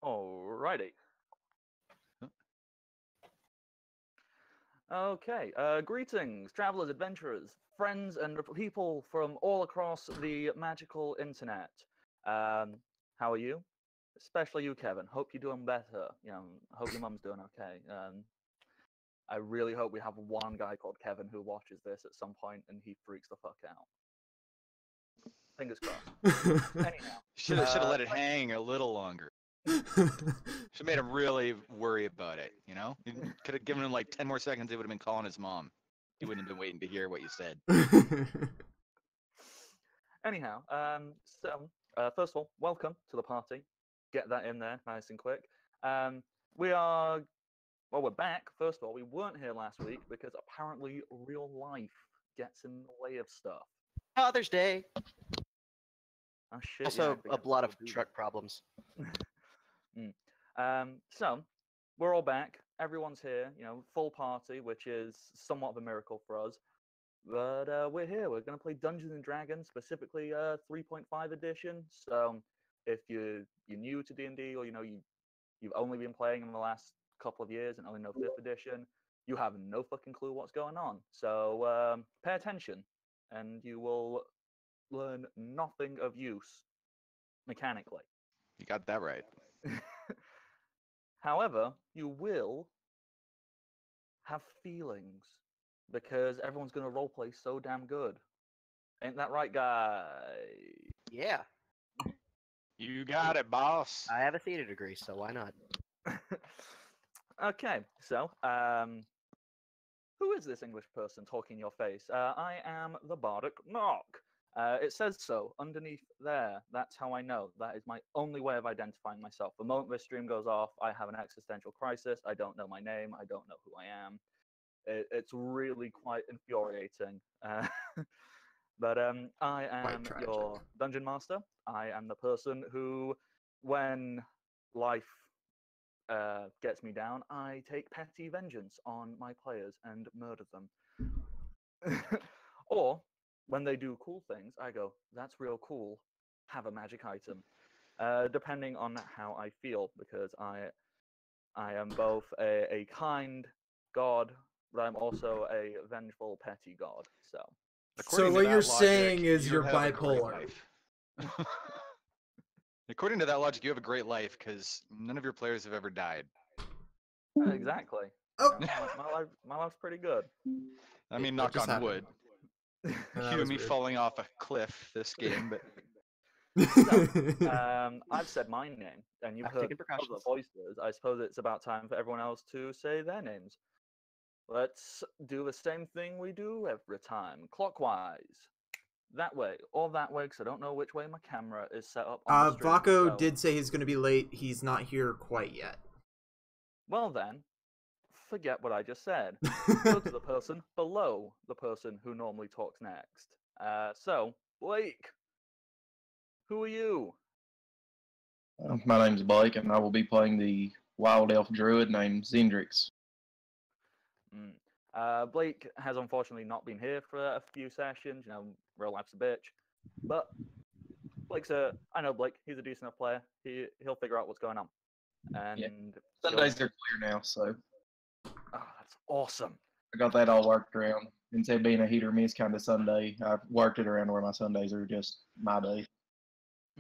Alrighty. Okay, greetings, travelers, adventurers, friends, and people from all across the magical internet. How are you? Especially you, Kevin. Hope you're doing better. Hope your mum's doing okay. I really hope we have one guy called Kevin who watches this at some point and he freaks the fuck out. Fingers crossed. Anyhow, should have let it hang a little longer. Should have made him really worry about it, you know? Could have given him like 10 more seconds, he would have been calling his mom. He wouldn't have been waiting to hear what you said. Anyhow, first of all, welcome to the party. Get that in there nice and quick. We're back. First of all, we weren't here last week because apparently real life gets in the way of stuff. Father's Day. Oh, shit, also, a lot of truck problems. So, we're all back. Everyone's here, full party, which is somewhat of a miracle for us. But we're here. We're going to play Dungeons & Dragons, specifically 3.5 edition. So, if you're new to D&D or, you've only been playing in the last couple of years and only know 5th edition, you have no fucking clue what's going on. So, pay attention, and you will learn nothing of use mechanically. You got that right. However, you will have feelings because everyone's going to roleplay so damn good. Ain't that right, guy? Yeah. You got it, boss. I have a theater degree, so why not? Okay, so, who is this English person talking in your face? I am the Bardic Knock. It says so underneath there. That's how I know. That is my only way of identifying myself. The moment this stream goes off, I have an existential crisis. I don't know my name. I don't know who I am. It's really quite infuriating. But I am your dungeon master. I am the person who, when life gets me down, I take petty vengeance on my players and murder them. Or when they do cool things, I go, that's real cool, have a magic item. Depending on how I feel, because I am both a kind god, but I'm also a vengeful, petty god. So what you're saying is you're bipolar. According to that logic, you have a great life, because none of your players have ever died. Exactly. Oh. My life's pretty good. I mean, knock on wood. Cue me falling off a cliff this game, but so, I've said my name, and you've heard other voices. I suppose it's about time for everyone else to say their names. Let's do the same thing we do every time, clockwise. That way, or that way, because I don't know which way my camera is set up. Vaco did say he's going to be late. He's not here quite yet. Well then, forget what I just said. Go to the person below the person who normally talks next. So, Blake, who are you? My name's Blake, and I will be playing the Wild Elf Druid named Zendrix. Blake has unfortunately not been here for a few sessions. You know, real life's a bitch. But I know Blake. He's a decent enough player. He'll figure out what's going on. And Sundays are clear now, so that's awesome. I got that all worked around. Instead of being a hit or miss kind of Sunday, I've worked it around where my Sundays are just my day.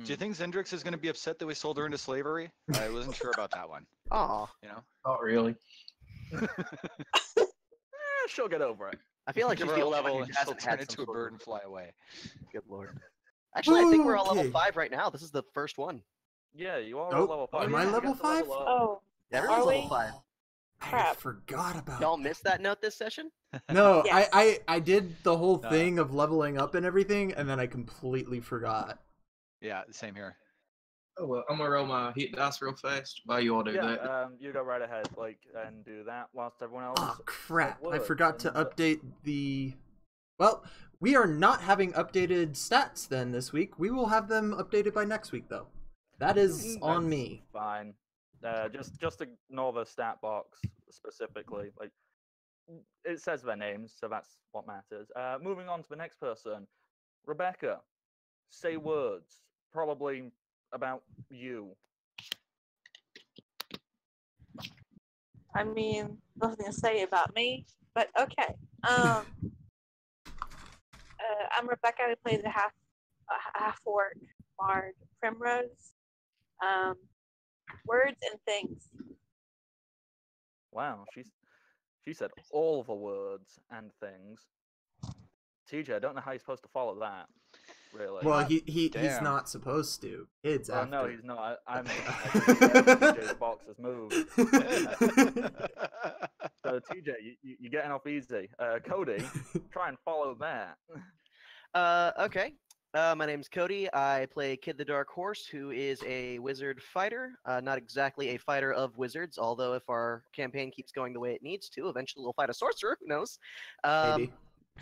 Do you think Zendrix is going to be upset that we sold her into slavery? I wasn't sure about that one. Aw. You know, Not really. She'll get over it. I feel like give she's her the a only one level who and she'll hasn't turn had into some a sort bird of- and fly away. Good lord. Actually, I think we're all level Okay. 5 right now. This is the first one. Yeah, you are Oh, at level 5. am I You level get to level 5? up. Oh, Everyone's Are level we? 5. I Crap. forgot about Y'all that. missed that note this session? No, Yes. I did the whole No. thing of leveling up and everything, and then I completely forgot. Yeah, same here. Oh well, I'm gonna roll my hit dice real fast while you all do that. You go right ahead, and do that whilst everyone else. Oh crap! I words forgot to and- update the. Well, we are not having updated stats then this week. We will have them updated by next week, though. That is on That's me. Fine. Just ignore the stat box specifically. Like, it says their names, so that's what matters. Moving on to the next person, Rebecca. Say words, probably about you. I mean, nothing to say about me, but okay. I'm Rebecca. I play the half orc bard Primrose. Words and things. Wow, she said all the words and things. TJ, I don't know how you're supposed to follow that. Really. Well, he's Damn. not supposed to. Kids Oh after. no, he's not. I'm TJ's box has moved. So TJ, you're getting off easy. Cody, try and follow that. Okay. My name's Cody. I play Kid the Dark Horse, who is a wizard fighter. Not exactly a fighter of wizards, although if our campaign keeps going the way it needs to, eventually we'll fight a sorcerer. Who knows? Maybe.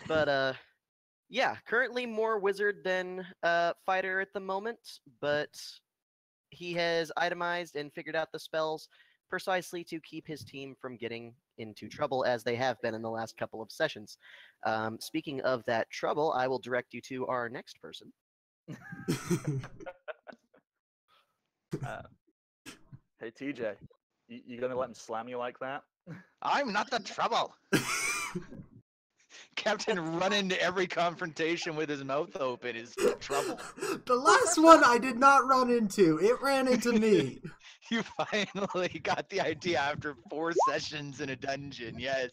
But yeah, currently more wizard than fighter at the moment, but he has itemized and figured out the spells precisely to keep his team from getting into trouble, as they have been in the last couple of sessions. Speaking of that trouble, I will direct you to our next person. Hey TJ, you gonna let him slam you like that? I'm not the trouble. Captain run into every confrontation with his mouth open is trouble. The last one I did not run into. It ran into me. You finally got the idea after 4 sessions in a dungeon. Yes.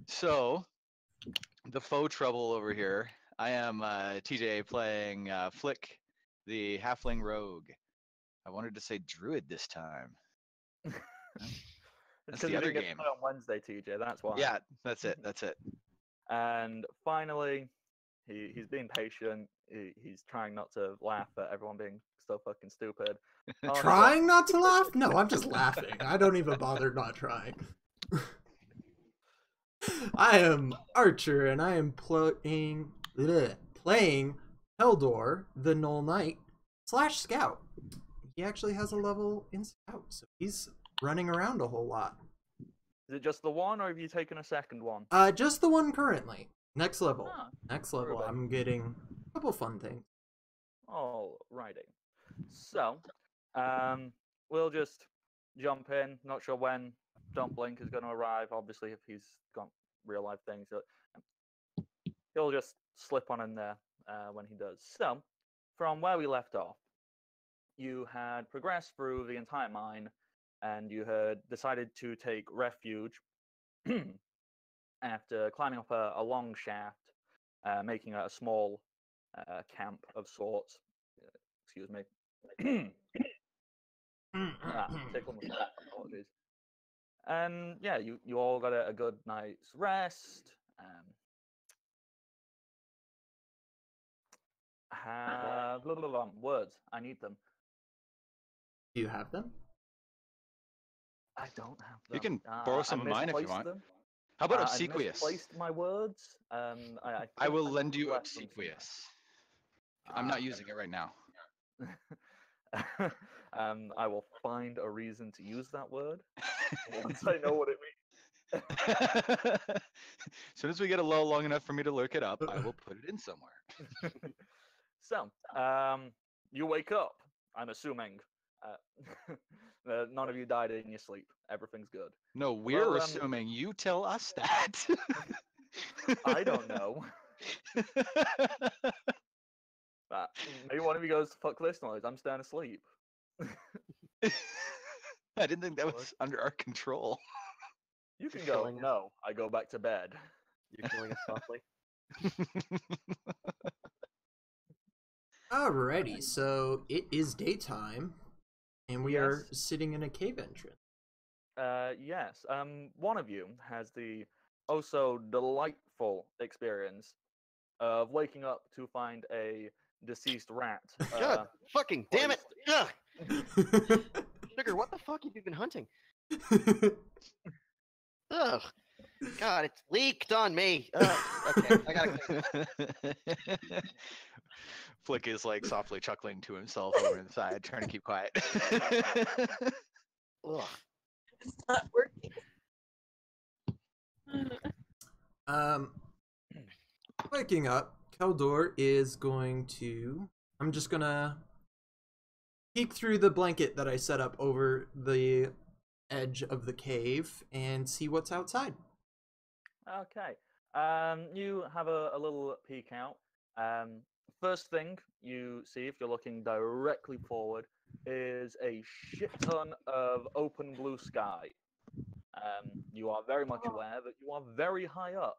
So, the faux trouble over here. I am TJ playing Flick, the halfling rogue. I wanted to say druid this time. That's Because the we other didn't get to game. play on Wednesday, TJ. That's why. Yeah, that's it. That's it. And finally, he's being patient. He's trying not to laugh at everyone being so fucking stupid. Oh, no. Trying not to laugh? No, I'm just laughing. I don't even bother not trying. I am Archer, and I am playing Heldor, the Null Knight / Scout. He actually has a level in Scout, so he's running around a whole lot. Is it just the one, or have you taken a second one? Just the one currently. Next level. Ah, Next level, perfect. I'm getting a couple fun things. Alrighty. So, we'll just jump in. Not sure when Don't Blink is going to arrive. Obviously, if he's got real life things, he'll just slip on in there when he does. So, from where we left off, you had progressed through the entire mine, and you had decided to take refuge after climbing up a long shaft, making a small camp of sorts. Excuse me. Tickle my throat, apologies. And yeah, you all got a good night's rest. Words. I need them. Do you have them? I don't have them. You can borrow some I of mine if you misplaced want. them. How about I obsequious? misplaced my words. I I will think lend you left them somewhere. obsequious. I'm not using it right now. I will find a reason to use that word once I know what it means. As soon as we get a lull long enough for me to look it up, I will put it in somewhere. So, you wake up. I'm assuming none of you died in your sleep. Everything's good. No, we're Well, assuming you tell us that. I don't know. Maybe one of you goes, "Fuck this noise. I'm staying asleep." I didn't think that was under our control. You can You're go. killing us. No, I go back to bed. You're killing us softly. Alrighty, so it is daytime, and we are Yes. sitting in a cave entrance. Yes. One of you has the oh so delightful experience of waking up to find a deceased rat. God fucking damn it! placed- Ugh. Sugar, what the fuck have you been hunting? Ugh. God, it's leaked on me. Ugh. Okay, I gotta clean. Flick is like softly chuckling to himself over inside, trying to keep quiet. Ugh. It's not working. Waking up, Keldor is going to... I'm just gonna peek through the blanket that I set up over the edge of the cave and see what's outside. Okay. You have a little peek out. First thing you see, if you're looking directly forward, is a shit ton of open blue sky. You are very much aware that you are very high up.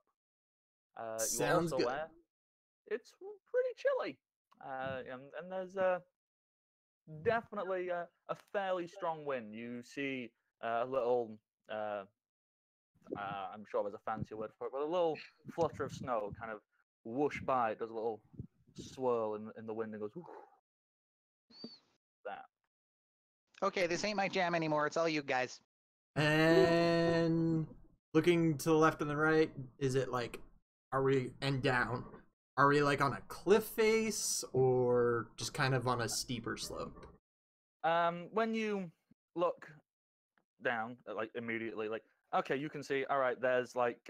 You are Sounds also good. aware it's pretty chilly. And there's definitely a fairly strong wind. You see a little, I'm sure there's a fancy word for it, but a little flutter of snow kind of whoosh by. It does a little swirl in the wind and goes, "Ooh." That. Okay, this ain't my jam anymore. It's all you guys. And looking to the left and the right, is it like, and down, are we like on a cliff face or just kind of on a steeper slope? When you look down, like immediately, like okay, you can see. All right, there's like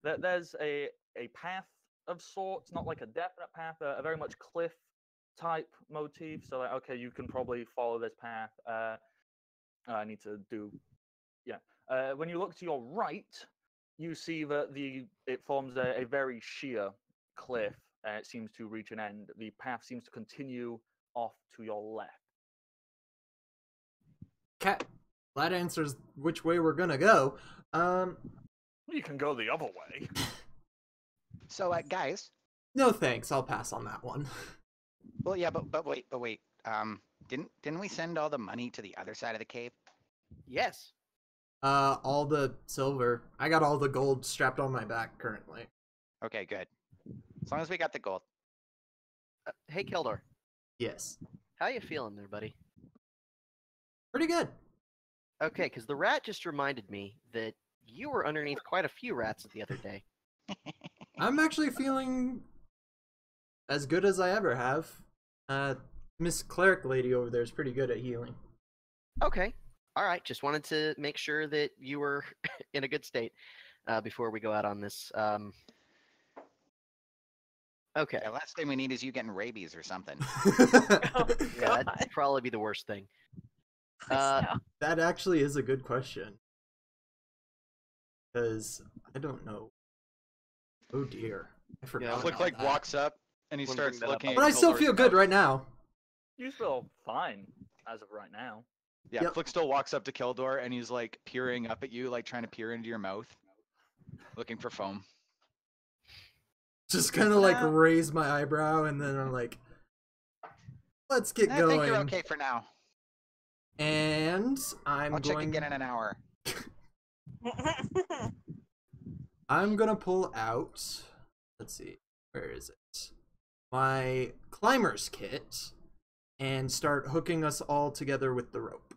there's a path of sorts, not like a definite path, a very much cliff type motif. So like, okay, you can probably follow this path. I need to do, yeah. When you look to your right, you see that it forms a very sheer cliff. It seems to reach an end. The path seems to continue off to your left. Okay, that answers which way we're gonna go. You can go the other way. So, guys. No thanks, I'll pass on that one. Well, yeah, but wait. Didn't we send all the money to the other side of the cave? Yes. All the silver. I got all the gold strapped on my back currently. Okay, good. As long as we got the gold. Hey, Keldor. Yes. How you feeling there, buddy? Pretty good. Okay, because the rat just reminded me that you were underneath quite a few rats the other day. I'm actually feeling as good as I ever have. Miss Cleric lady over there is pretty good at healing. Okay. All right. Just wanted to make sure that you were in a good state before we go out on this. Okay. Yeah, last thing we need is you getting rabies or something. Oh, Yeah, God. that'd probably be the worst thing. Please no. That actually is a good question. Because I don't know. Oh dear. I forgot. Yeah, Flick about like that. walks up and he Wouldn't starts bring that up. looking. But I at still Keldor's feel good mouth. right now. You feel fine as of right now. Yeah, Yep. Flick still walks up to Keldor and he's like peering up at you, like trying to peer into your mouth, looking for foam. Just kind of like No. raise my eyebrow and then I'm like, let's get I going. think you're okay for now. And I'm I'll check going. again in an hour. I'm gonna pull out. Let's see, where is it? My climber's kit, and start hooking us all together with the rope.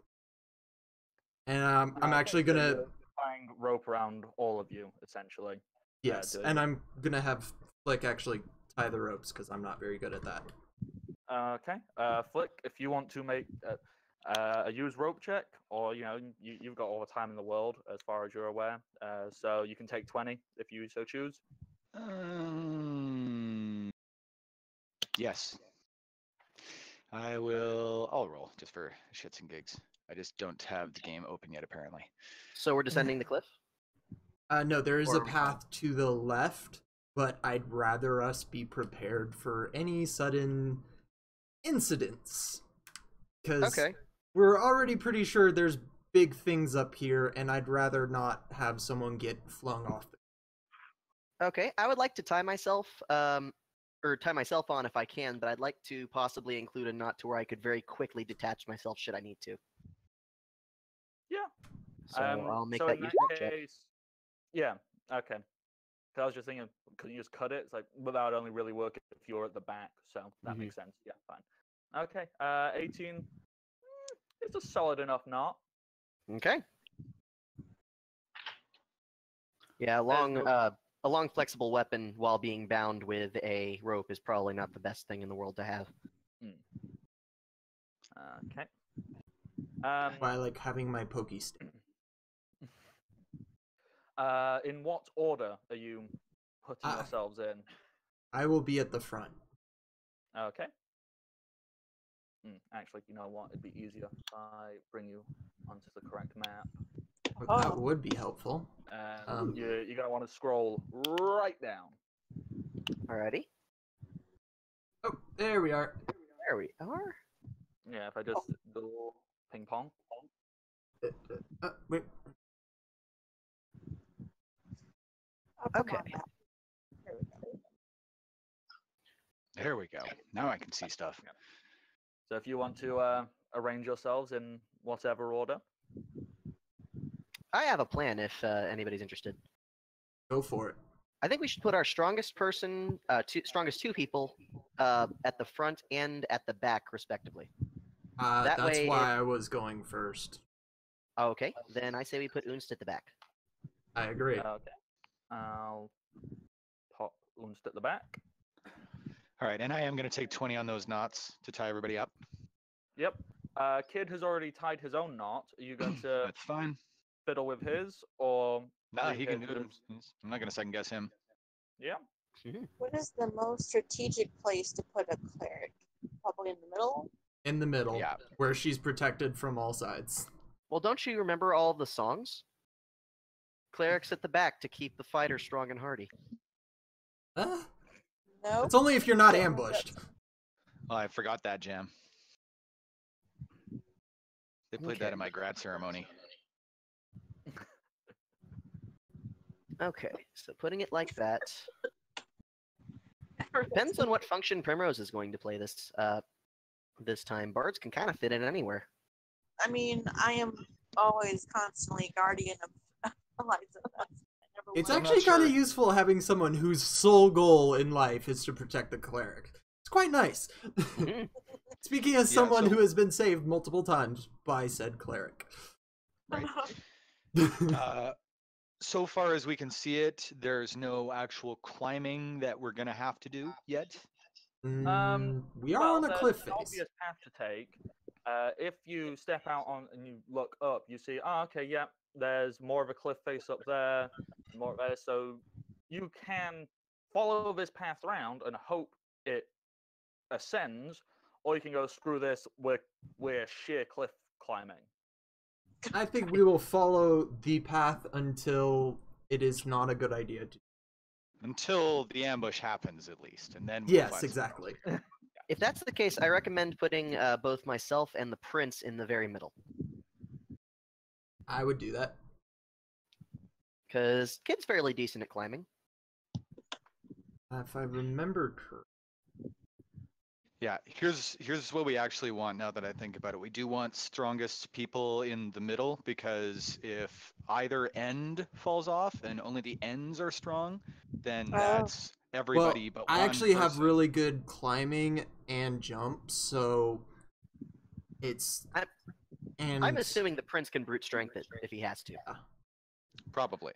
And I'm actually So gonna you're tying rope around all of you, essentially. yes, do and I'm gonna have Flick actually tie the ropes because I'm not very good at that. Okay. Flick, if you want to make, a use rope check, or you've got all the time in the world as far as you're aware. So you can take 20 if you so choose. Yes. I'll roll just for shits and gigs. I just don't have the game open yet, apparently. So we're descending the cliff? No, there is a Or- path to the left, but I'd rather us be prepared for any sudden incidents. Because Okay. we're already pretty sure there's big things up here, and I'd rather not have someone get flung off. Okay, I would like to tie myself, or tie myself on if I can, but I'd like to possibly include a knot to where I could very quickly detach myself should I need to. Yeah. So I'll make so that in use that check. case, yeah, okay. 'Cause I was just thinking, couldn't you just cut it? It's like, well, that would only really work if you're at the back, so that makes sense. Yeah, fine. Okay, 18. It's a solid enough knot. Okay. Yeah, a long flexible weapon while being bound with a rope is probably not the best thing in the world to have. Okay. I like having my pokey stick. In what order are you putting yourselves in? I will be at the front. Okay. Actually, you know what? It'd be easier if I bring you onto the correct map. That would be helpful. You're gonna want to scroll right down. Alrighty. Oh, there we are. There we are. Yeah, if I just do ping pong. Wait. Okay. There we go. Now I can see stuff. So if you want to arrange yourselves in whatever order. I have a plan if anybody's interested. Go for it. I think we should put our strongest person, strongest two people, at the front and at the back, respectively. That That's way why I was going first. Okay, then I say we put Unst at the back. I agree. Okay. I'll pop Unst at the back. All right, and I am going to take 20 on those knots to tie everybody up. Yep. Kid has already tied his own knot. Are you going to That's fine. fiddle with his, or Nah, leave he can his do it. as- I'm not going to second guess him. Yeah. What is the most strategic place to put a cleric? Probably in the middle? In the middle, Yeah. where she's protected from all sides. Well, don't you remember all of the songs? Clerics at the back to keep the fighter strong and hardy. No. It's only if you're not ambushed. Oh, I forgot that jam. They played that Okay. in my grad ceremony. Okay, so putting it like that. Depends on what function Primrose is going to play this this time. Bards can kind of fit in anywhere. I mean, I am always constantly guardian of Eliza. It's I'm not actually kind of sure. useful having someone whose sole goal in life is to protect the cleric. It's quite nice. Mhm. Speaking as Yeah, someone so- who has been saved multiple times by said cleric. Right. So far as we can see it, there's no actual climbing that we're going to have to do yet. We are Well, on a there's cliff an face. obvious path to take. If you step out on and you look up, you see, okay, yeah, there's more of a cliff face up there, more there. So you can follow this path around and hope it ascends, or you can go, screw this, we're sheer cliff climbing. I think we will follow the path until it is not a good idea to. Until the ambush happens, at least. And then we'll Yes, find exactly. If that's the case, I recommend putting both myself and the prince in the very middle. I would do that. Because Kid's fairly decent at climbing. If I remember correctly. Yeah, here's what we actually want now that I think about it. We do want strongest people in the middle, because if either end falls off and only the ends are strong, then that's everybody Well, but I one actually have person. really good climbing and jump, so it's and I'm assuming the prince can brute strength it if he has to. Probably.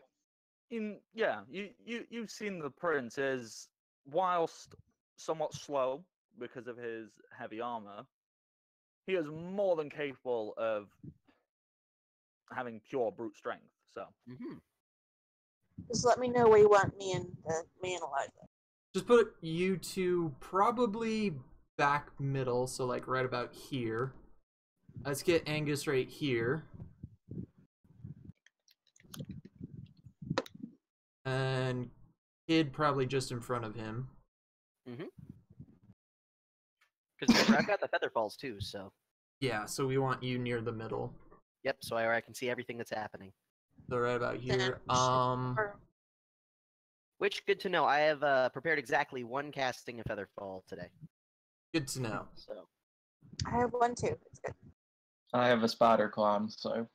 You've seen the prince is, whilst somewhat slow because of his heavy armor, he is more than capable of having pure brute strength. So Just let me know where you want me and the analyzer. Just put you two probably back middle, so like right about here. Let's get Angus right here. And Kid probably just in front of him. Because remember, I've got the feather falls too, so. Yeah, so we want you near the middle. Yep, so I can see everything that's happening. So right about here. Which, good to know. I have prepared exactly one casting of Featherfall today. Good to know. So. I have one too. It's good. I have a spider climb, so.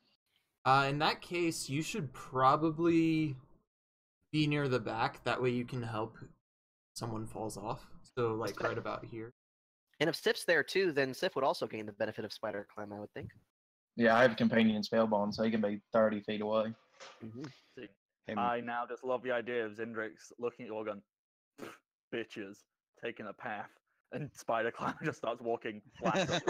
In that case, you should probably be near the back. That way you can help someone falls off. So like right about here. And if Sif's there too, then Sif would also gain the benefit of Spider Climb, I would think. Yeah, I have a companion spellbond, so he can be 30 feet away. See, Hey, I now just love the idea of Zindrix looking at you all going, bitches, taking a path, and Spider Climber just starts walking flat.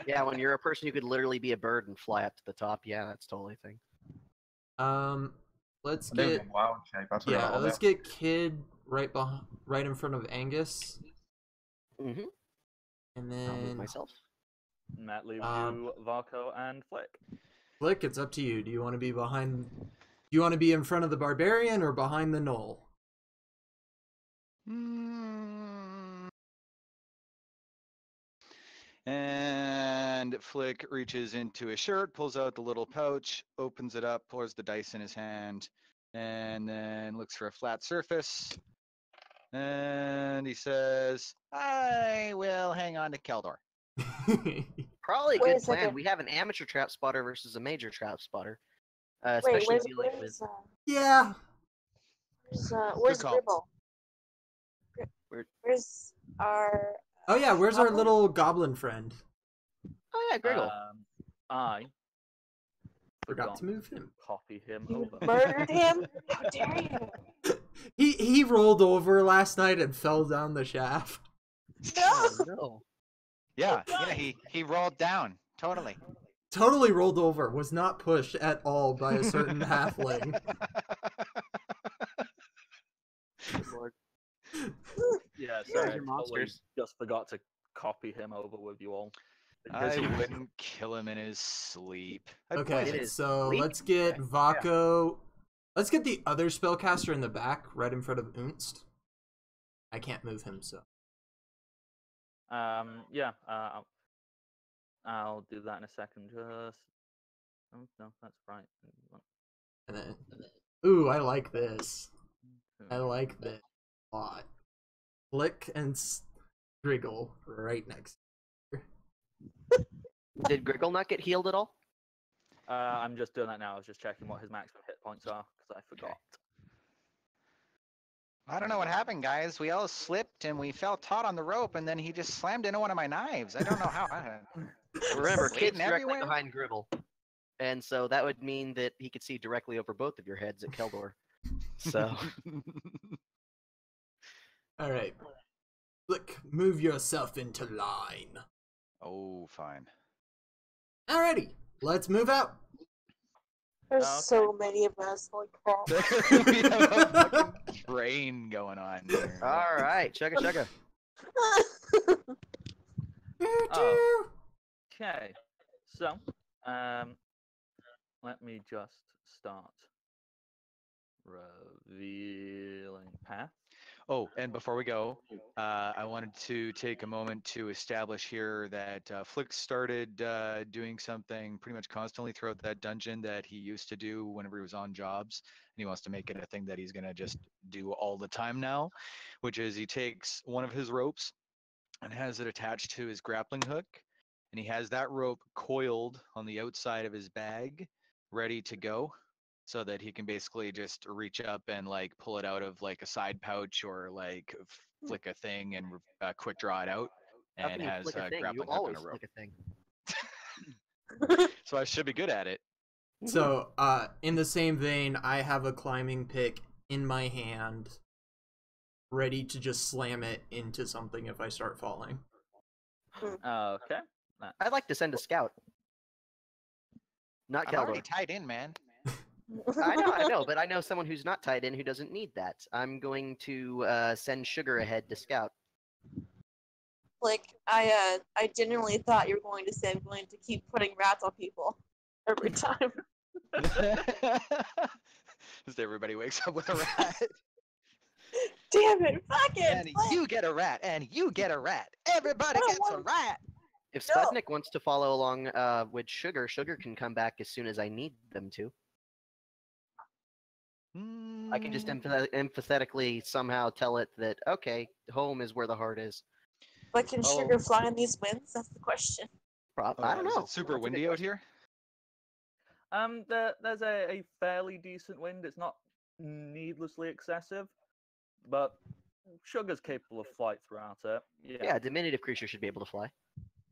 Yeah, when you're a person who could literally be a bird and fly up to the top, yeah, that's totally a thing. Let's I do get have wild shape. I forgot yeah, all let's about. get Kid right in front of Angus, Mm-hmm. and I'll move then myself. And that leaves you, Varco, and Flick. Flick. It's up to you. Do you want to be behind? Do you want to be in front of the barbarian or behind the knoll? And Flick reaches into his shirt, pulls out the little pouch, opens it up, pours the dice in his hand, and then looks for a flat surface. And he says, I will hang on to Keldor. Probably a Wait a good plan. second. We have an amateur trap spotter versus a major trap spotter. Wait, Especially dealing with... Yeah. Where's call. Gribble? Where's our... Oh yeah, where's our Goblin? little goblin friend? Oh yeah, Griggle. I Forgot to move him. Copy him You over. murdered him? How dare you? He rolled over last night and fell down the shaft. No! Oh, no. Yeah, he rolled down. Totally. Totally rolled over. Was not pushed at all by a certain halfling. Good Lord. Yeah, You guys sorry, are I totally monsters. just forgot to copy him over with you all. I wouldn't kill him in his sleep. I'd Okay, poison It him. is so sleep? let's get Okay. Vaco. Let's get the other spellcaster in the back, right in front of Unst. I can't move him, so. Yeah, I'll do that in a second. Just oh no, that's right. And then, ooh, I like this. I like this a lot. Flick and Griggle right next. Did Griggle not get healed at all? I'm just doing that now. I was just checking what his maximum hit points are because I forgot. I don't know what happened, guys. We all slipped and we fell taut on the rope, and then he just slammed into one of my knives. I don't know how. Remember, Bleeding Kid's directly everywhere? behind Gribble. And so that would mean that he could see directly over both of your heads at Keldor. So, All right, Flick, move yourself into line. Oh, fine. Alrighty, let's move out. There's Okay. so many of us, holy crap. We have a fucking train going on here. all right, chugga chugga. Oh. Okay, so let me just start revealing path. Oh, and before we go, I wanted to take a moment to establish here that Flick started doing something pretty much constantly throughout that dungeon that he used to do whenever he was on jobs, and he wants to make it a thing that he's going to just do all the time now, which is he takes one of his ropes and has it attached to his grappling hook, and he has that rope coiled on the outside of his bag, ready to go, so that he can basically just reach up and like pull it out of like a side pouch or like flick a thing and quick draw it out, How and can you has flick a a thing? You grappling hook on always a rope. flick a thing. So I should be good at it. So, in the same vein, I have a climbing pick in my hand, ready to just slam it into something if I start falling. Okay. I'd like to send a scout. Not I'm already Keldor. tied in, man. I know, but I know someone who's not tied in who doesn't need that. I'm going to send Sugar ahead to scout. Like, I genuinely thought you were going to say I'm going to keep putting rats on people every time. Just everybody wakes up with a rat. Damn it! Fucking! And you get a rat, and you get a rat. Everybody I don't gets a want- rat. If No. Sputnik wants to follow along with Sugar, Sugar can come back as soon as I need them to. I can just empathetically somehow tell it that, okay, home is where the heart is. But can Oh. Sugar fly in these winds? That's the question. I don't Is know. it super That's a good windy out question. here? There's a fairly decent wind. It's not needlessly excessive, but Sugar's capable of flight throughout it. Yeah, a diminutive creature should be able to fly.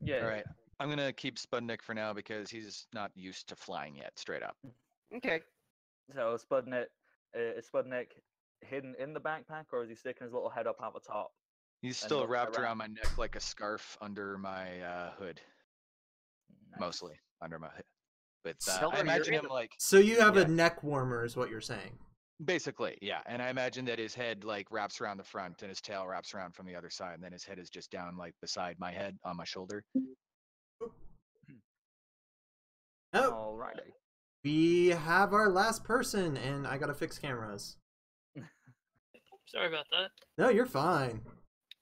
Yeah. All right. I'm gonna keep Spudnik for now because he's not used to flying yet. Straight up. Okay. So is Spudnik hidden in the backpack, or is he sticking his little head up out the top? He's And still looking wrapped around. around my neck like a scarf under my hood, Nice. mostly under my hood. But Seldom I you're imagine in him the- like So you have Yeah. a neck warmer, is what you're saying. basically, yeah. And I imagine that his head like wraps around the front and his tail wraps around from the other side, and then his head is just down like beside my head on my shoulder. Oh, Alrighty. we have our last person, and I gotta fix cameras. Sorry about that. No, you're fine.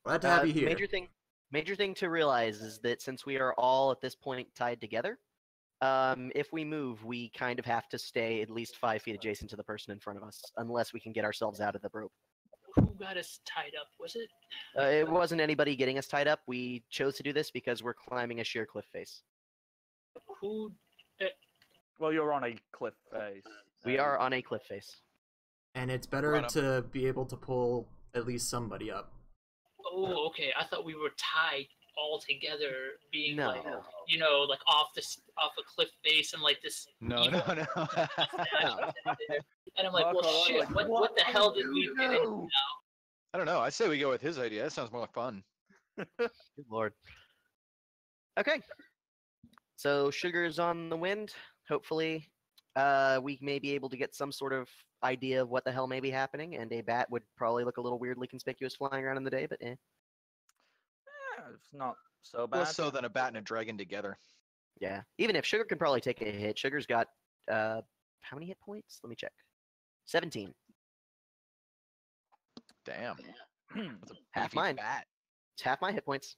Glad to have you here. Major thing to realize is that since we are all at this point tied together, if we move, we kind of have to stay at least 5 feet adjacent to the person in front of us, unless we can get ourselves out of the rope. Who got us tied up? Was it? It wasn't anybody getting us tied up. We chose to do this because we're climbing a sheer cliff face. Who? Well, you're on a cliff face. We are on a cliff face. And it's better Run up. to be able to pull at least somebody up. Oh, okay. I thought we were tied all together, being No. like, like off a cliff face and like this. No. evil statue there. And I'm like, well, Marco, shit. like, What the hell did we get into now? I don't know. I say we go with his idea. That sounds more like fun. Good lord. Okay. So Sugar's on the wind. Hopefully, we may be able to get some sort of idea of what the hell may be happening, and a bat would probably look a little weirdly conspicuous flying around in the day, but Yeah, it's not so bad. Less so than a bat and a dragon together. yeah. Even if Sugar can probably take a hit, Sugar's got how many hit points? Let me check. 17. Damn. That's a Half beefy mine. bat. It's half my hit points.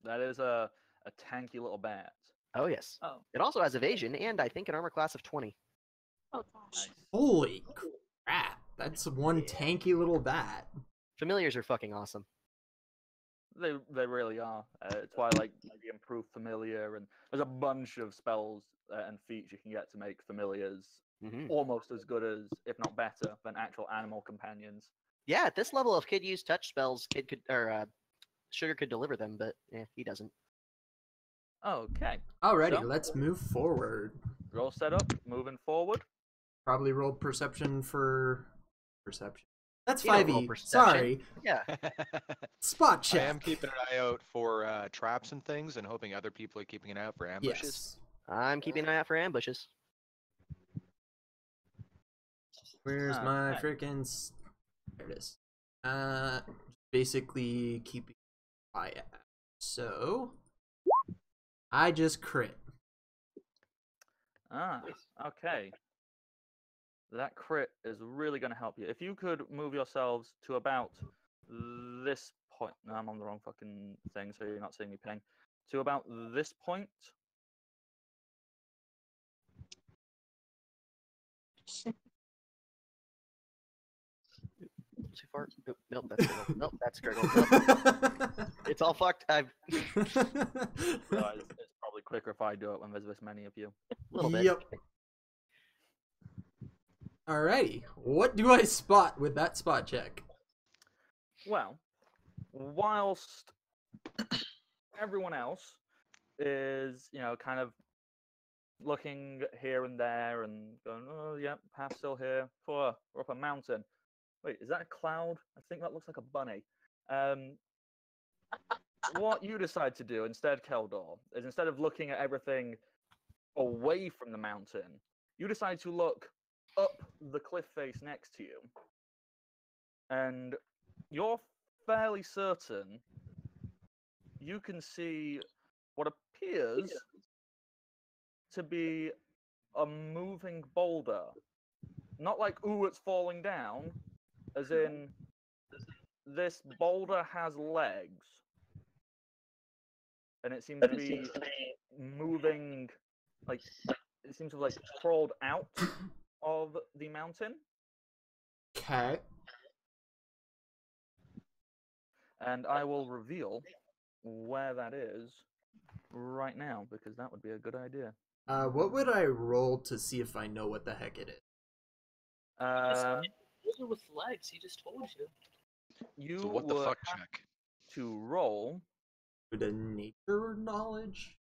That is a tanky little bat. Oh yes. Oh, It also has evasion and I think an armor class of 20. Oh gosh. nice. Holy crap. That's one tanky little bat. Familiars are fucking awesome. They really are. It's why like the improved familiar, and there's a bunch of spells and feats you can get to make familiars Hmm. almost as good as, if not better, than actual animal companions. Yeah, at this level, if Kid used touch spells, Sugar could deliver them, but he doesn't. Okay, Alrighty, So? let's move forward. roll set up, moving forward. Probably roll perception for perception. That's You don't roll 5e. perception. Sorry. Yeah. Spot I check. am keeping an eye out for traps and things, and hoping other people are keeping an eye out for ambushes. Yes. I'm keeping an eye out for ambushes. Where's my Okay. freaking? There it is. Basically keeping an eye out. So, I just crit. Okay. That crit is really going to help you. If you could move yourselves to about this point. No, I'm on the wrong fucking thing, so you're not seeing me ping. To about this point. Too far? Nope, that's Gurgle. Nope, that's Gurgle. Nope. It's all fucked. I've Realize it's probably quicker if I do it when there's this many of you. a little bit. Yep. Alrighty. What do I spot with that spot check? Well, whilst everyone else is, kind of looking here and there and going, oh, yeah, path's still here. We're up a mountain. Wait, is that a cloud? I think that looks like a bunny. what you decide to do instead, Keldor, is instead of looking at everything away from the mountain, you decide to look up the cliff face next to you. And you're fairly certain you can see what appears to be a moving boulder. Not like, ooh, it's falling down, as in, this boulder has legs. And it seems to be moving, like, it seems to have, like, crawled out of the mountain. Okay. And I will reveal where that is right now, because that would be a good idea. What would I roll to see if I know what the heck it is? Those are with legs. He just told you. You So what the would fuck have check? to roll With a nature knowledge?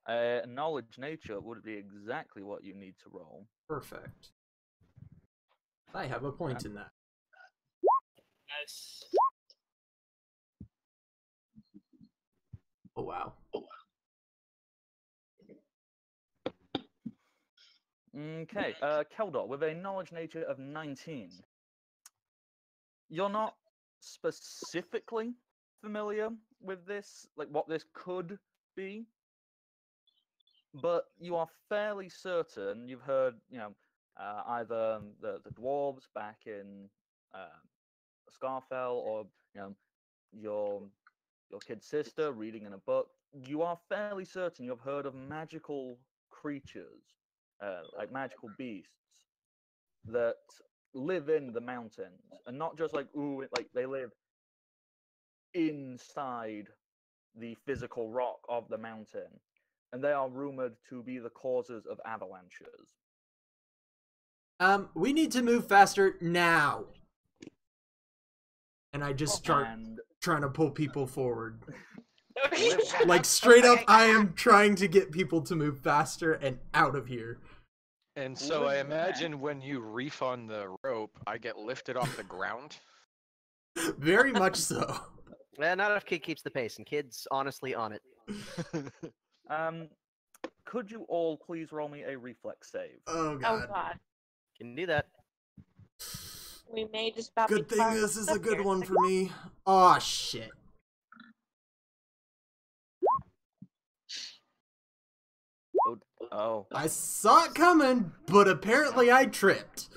knowledge nature would be exactly what you need to roll. Perfect. I have a point in that. Nice. Oh wow. Okay, Keldor, with a knowledge nature of 19. You're not specifically familiar with this, like what this could be, but you are fairly certain you've heard, either the dwarves back in Scarfell, or your kid sister reading in a book. You are fairly certain you've heard of magical creatures, like magical beasts that live in the mountains, and not just like like they live inside the physical rock of the mountain, and they are rumored to be the causes of avalanches. We need to move faster now. And I just start trying to pull people forward. Like straight up, I am trying to get people to move faster and out of here. And so I imagine when you reef on the rope, I get lifted off the ground. Very much so. Well, not if Kid keeps the pace, and Kid's honestly on it. Could you all please roll me a reflex save? Oh Oh god. god. Can do that. We may just about Good be thing parked this is a up good here. one for me. Aw, shit. Oh. I saw it coming, but apparently I tripped.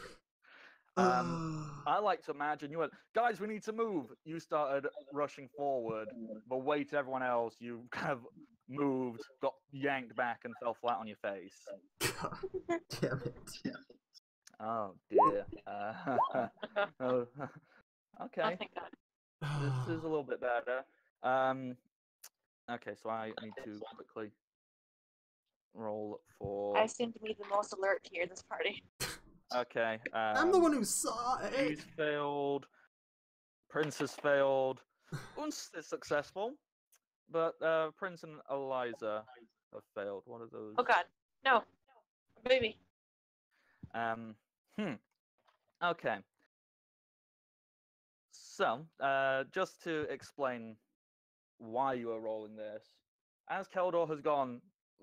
I like to imagine you went, guys, we need to move. You started rushing forward, but wait, everyone else, you kind of moved, got yanked back, and fell flat on your face. God damn it. Oh dear. Oh, Oh, okay, thank God. this is a little bit better. Okay, so I need to quickly roll for. I seem to be the most alert here this party. Okay. I'm the one who saw it. He's failed. Prince has failed. Unst is successful, but Prince and Eliza have failed. What are those? Oh god. No. Baby. Okay. So, just to explain why you are rolling this, as Keldor has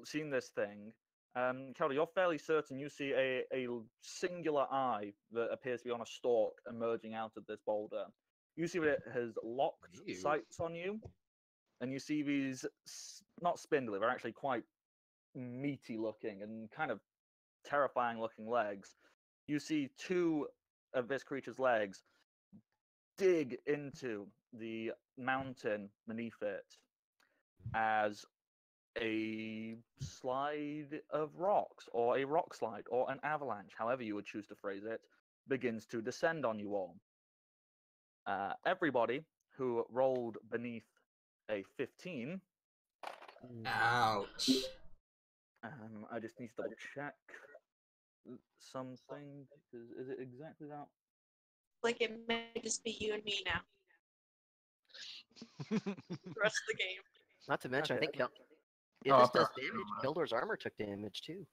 seen this thing, Keldor, you're fairly certain you see a singular eye that appears to be on a stalk emerging out of this boulder. You see that it has locked sights on you, and you see these, not spindly, they're actually quite meaty looking and kind of terrifying looking legs. You see two of this creature's legs dig into the mountain beneath it as a slide of rocks, or a rock slide, or an avalanche, however you would choose to phrase it, begins to descend on you all. Everybody who rolled beneath a 15. Ouch. I just need to double check something. Is it exactly that? Like it may just be you and me now. The rest of the game. Not to mention, Okay. I think if Oh, this I does forgot. damage, Keldor's armor took damage too.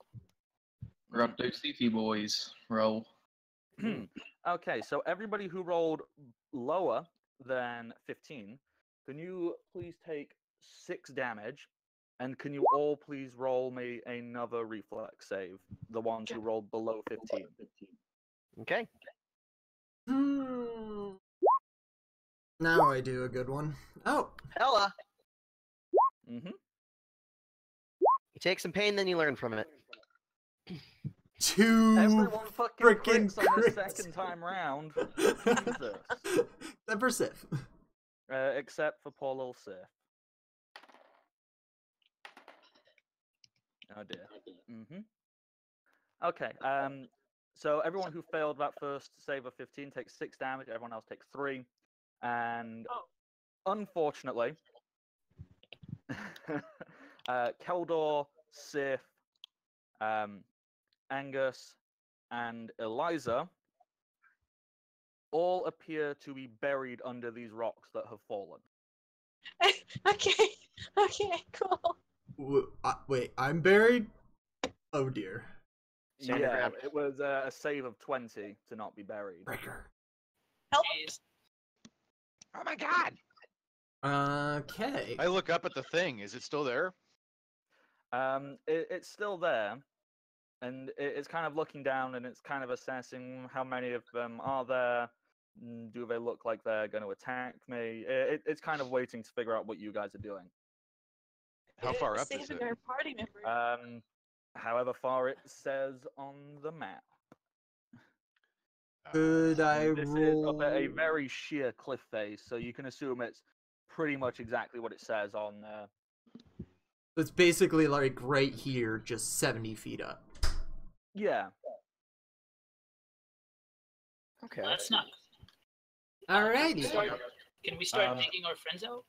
We're up to Seafy boys roll. Okay, so everybody who rolled lower than 15, can you please take 6 damage. And can you all please roll me another reflex save? The ones who rolled below 15. Okay. Now I do a good one. Oh, Hella. Mm-hmm. You take some pain, then you learn from it. 2 Everyone fucking frickin' crits on the crits. second time round. Jesus. Except for Sif. Except for poor little Sif. Oh dear. Mm-hmm. Okay. So everyone who failed that first save of 15 takes 6 damage. Everyone else takes 3. And unfortunately, Keldor, Sif, Angus, and Eliza all appear to be buried under these rocks that have fallen. Okay. Okay. Cool. Wait, I'm buried? Oh dear. Stand your Yeah, ground. it was a save of 20 to not be buried. Breaker. Help. Jeez. Oh my god! Okay. I look up at the thing. Is it still there? It's still there, and it's kind of looking down, and it's kind of assessing how many of them are there. Do they look like they're going to attack me? It's kind of waiting to figure out what you guys are doing. How far up is Saving it? our party members. However far it says on the map. Could I This is roll? up at a very sheer cliff face, so you can assume it's pretty much exactly what it says on there. It's basically like right here, just 70 feet up. Yeah. Okay. That's not. Alrighty. Can we start taking our friends out?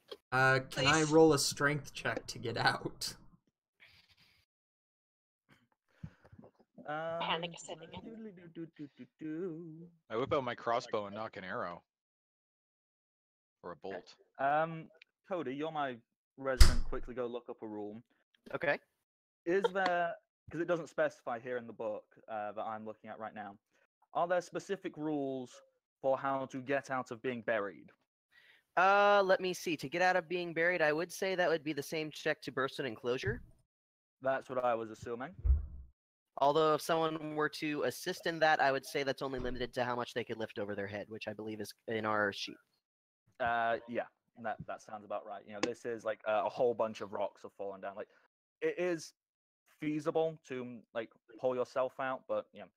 Can I Please. roll a strength check to get out? Panic setting in. I whip out my crossbow and knock an arrow. Or a bolt. Cody, you're my resident. Quickly go look up a rule. Okay. Is there, because it doesn't specify here in the book that I'm looking at right now, are there specific rules for how to get out of being buried? Let me see. To get out of being buried, I would say that would be the same check to burst an enclosure. That's what I was assuming. Although if someone were to assist in that, I would say that's only limited to how much they could lift over their head, which I believe is in our sheet. Yeah, that sounds about right. You know, this is like a whole bunch of rocks have fallen down. Like, it is feasible to like pull yourself out, but you know,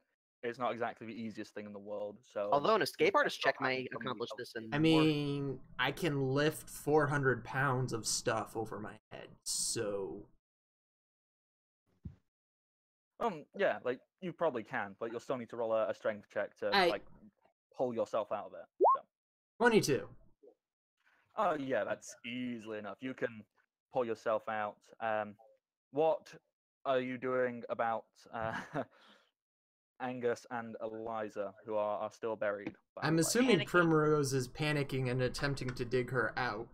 it's not exactly the easiest thing in the world. So, Although an escape artist check having may somebody accomplish else- this in I mean, I can lift 400 pounds of stuff over my head, so... yeah, like you probably can, but you'll still need to roll a strength check to like pull yourself out of it. So. 22. Oh yeah, that's easily enough. You can pull yourself out. What are you doing about Angus and Eliza, who are still buried? by I'm the way? assuming Panicking. Primrose is panicking and attempting to dig her out.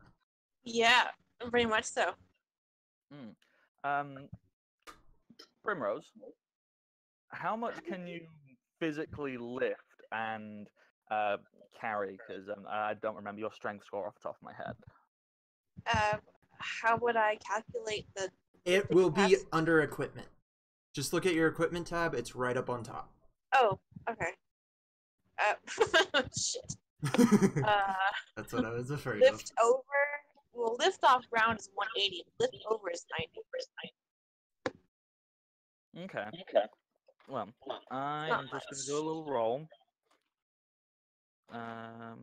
Yeah, very much so. Primrose, how much can you physically lift and carry? Because I don't remember your strength score off the top of my head. How would I calculate the? It the will be capacity? under equipment. Just look at your equipment tab, it's right up on top. Oh, okay. Shit. That's what I was afraid Lift over. Well, lift off ground is 180. Lift over is 90. Okay. Well, I'm just going to do a little roll. Oh,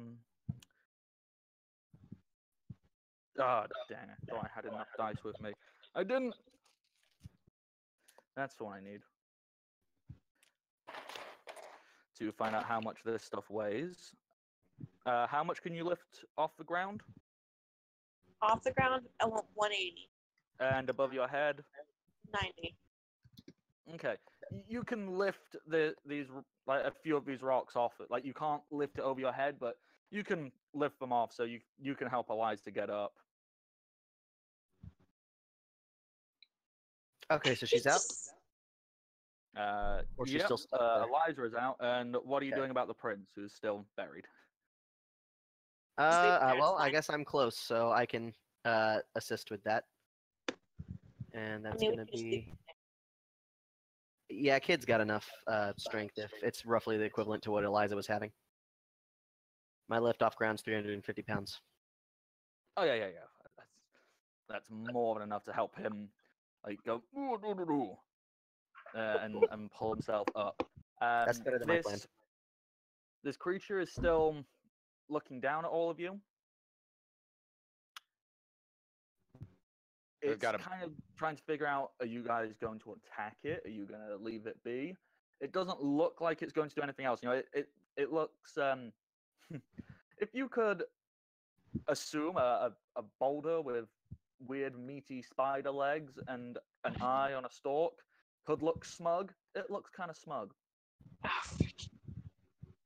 dang it. Thought I had enough dice with me. I didn't. That's the one I need. To find out how much this stuff weighs. How much can you lift off the ground? Off the ground, I want 180. And above your head? 90. Okay. You can lift these like a few of these rocks off it. Like you can't lift it over your head, but you can lift them off so you can help Eliza to get up. Okay, so she's out. Or she's yep, still stuck there? Eliza is out. And what are you Okay. doing about the prince who's still buried? Well, I guess I'm close, so I can assist with that. And that's mean, we going to can just be. Yeah, kid's got enough strength if it's roughly the equivalent to what Eliza was having. My lift off ground's 350 pounds. Oh yeah. That's more than enough to help him, like go and pull himself up. That's better than my plan. This creature is still looking down at all of you. They've It's got a- kind of trying to figure out: are you guys going to attack it? Are you going to leave it be? It doesn't look like it's going to do anything else. You know, it looks. If you could assume a boulder with weird meaty spider legs and an eye on a stalk could look smug, it looks kind of smug. Oh, freaking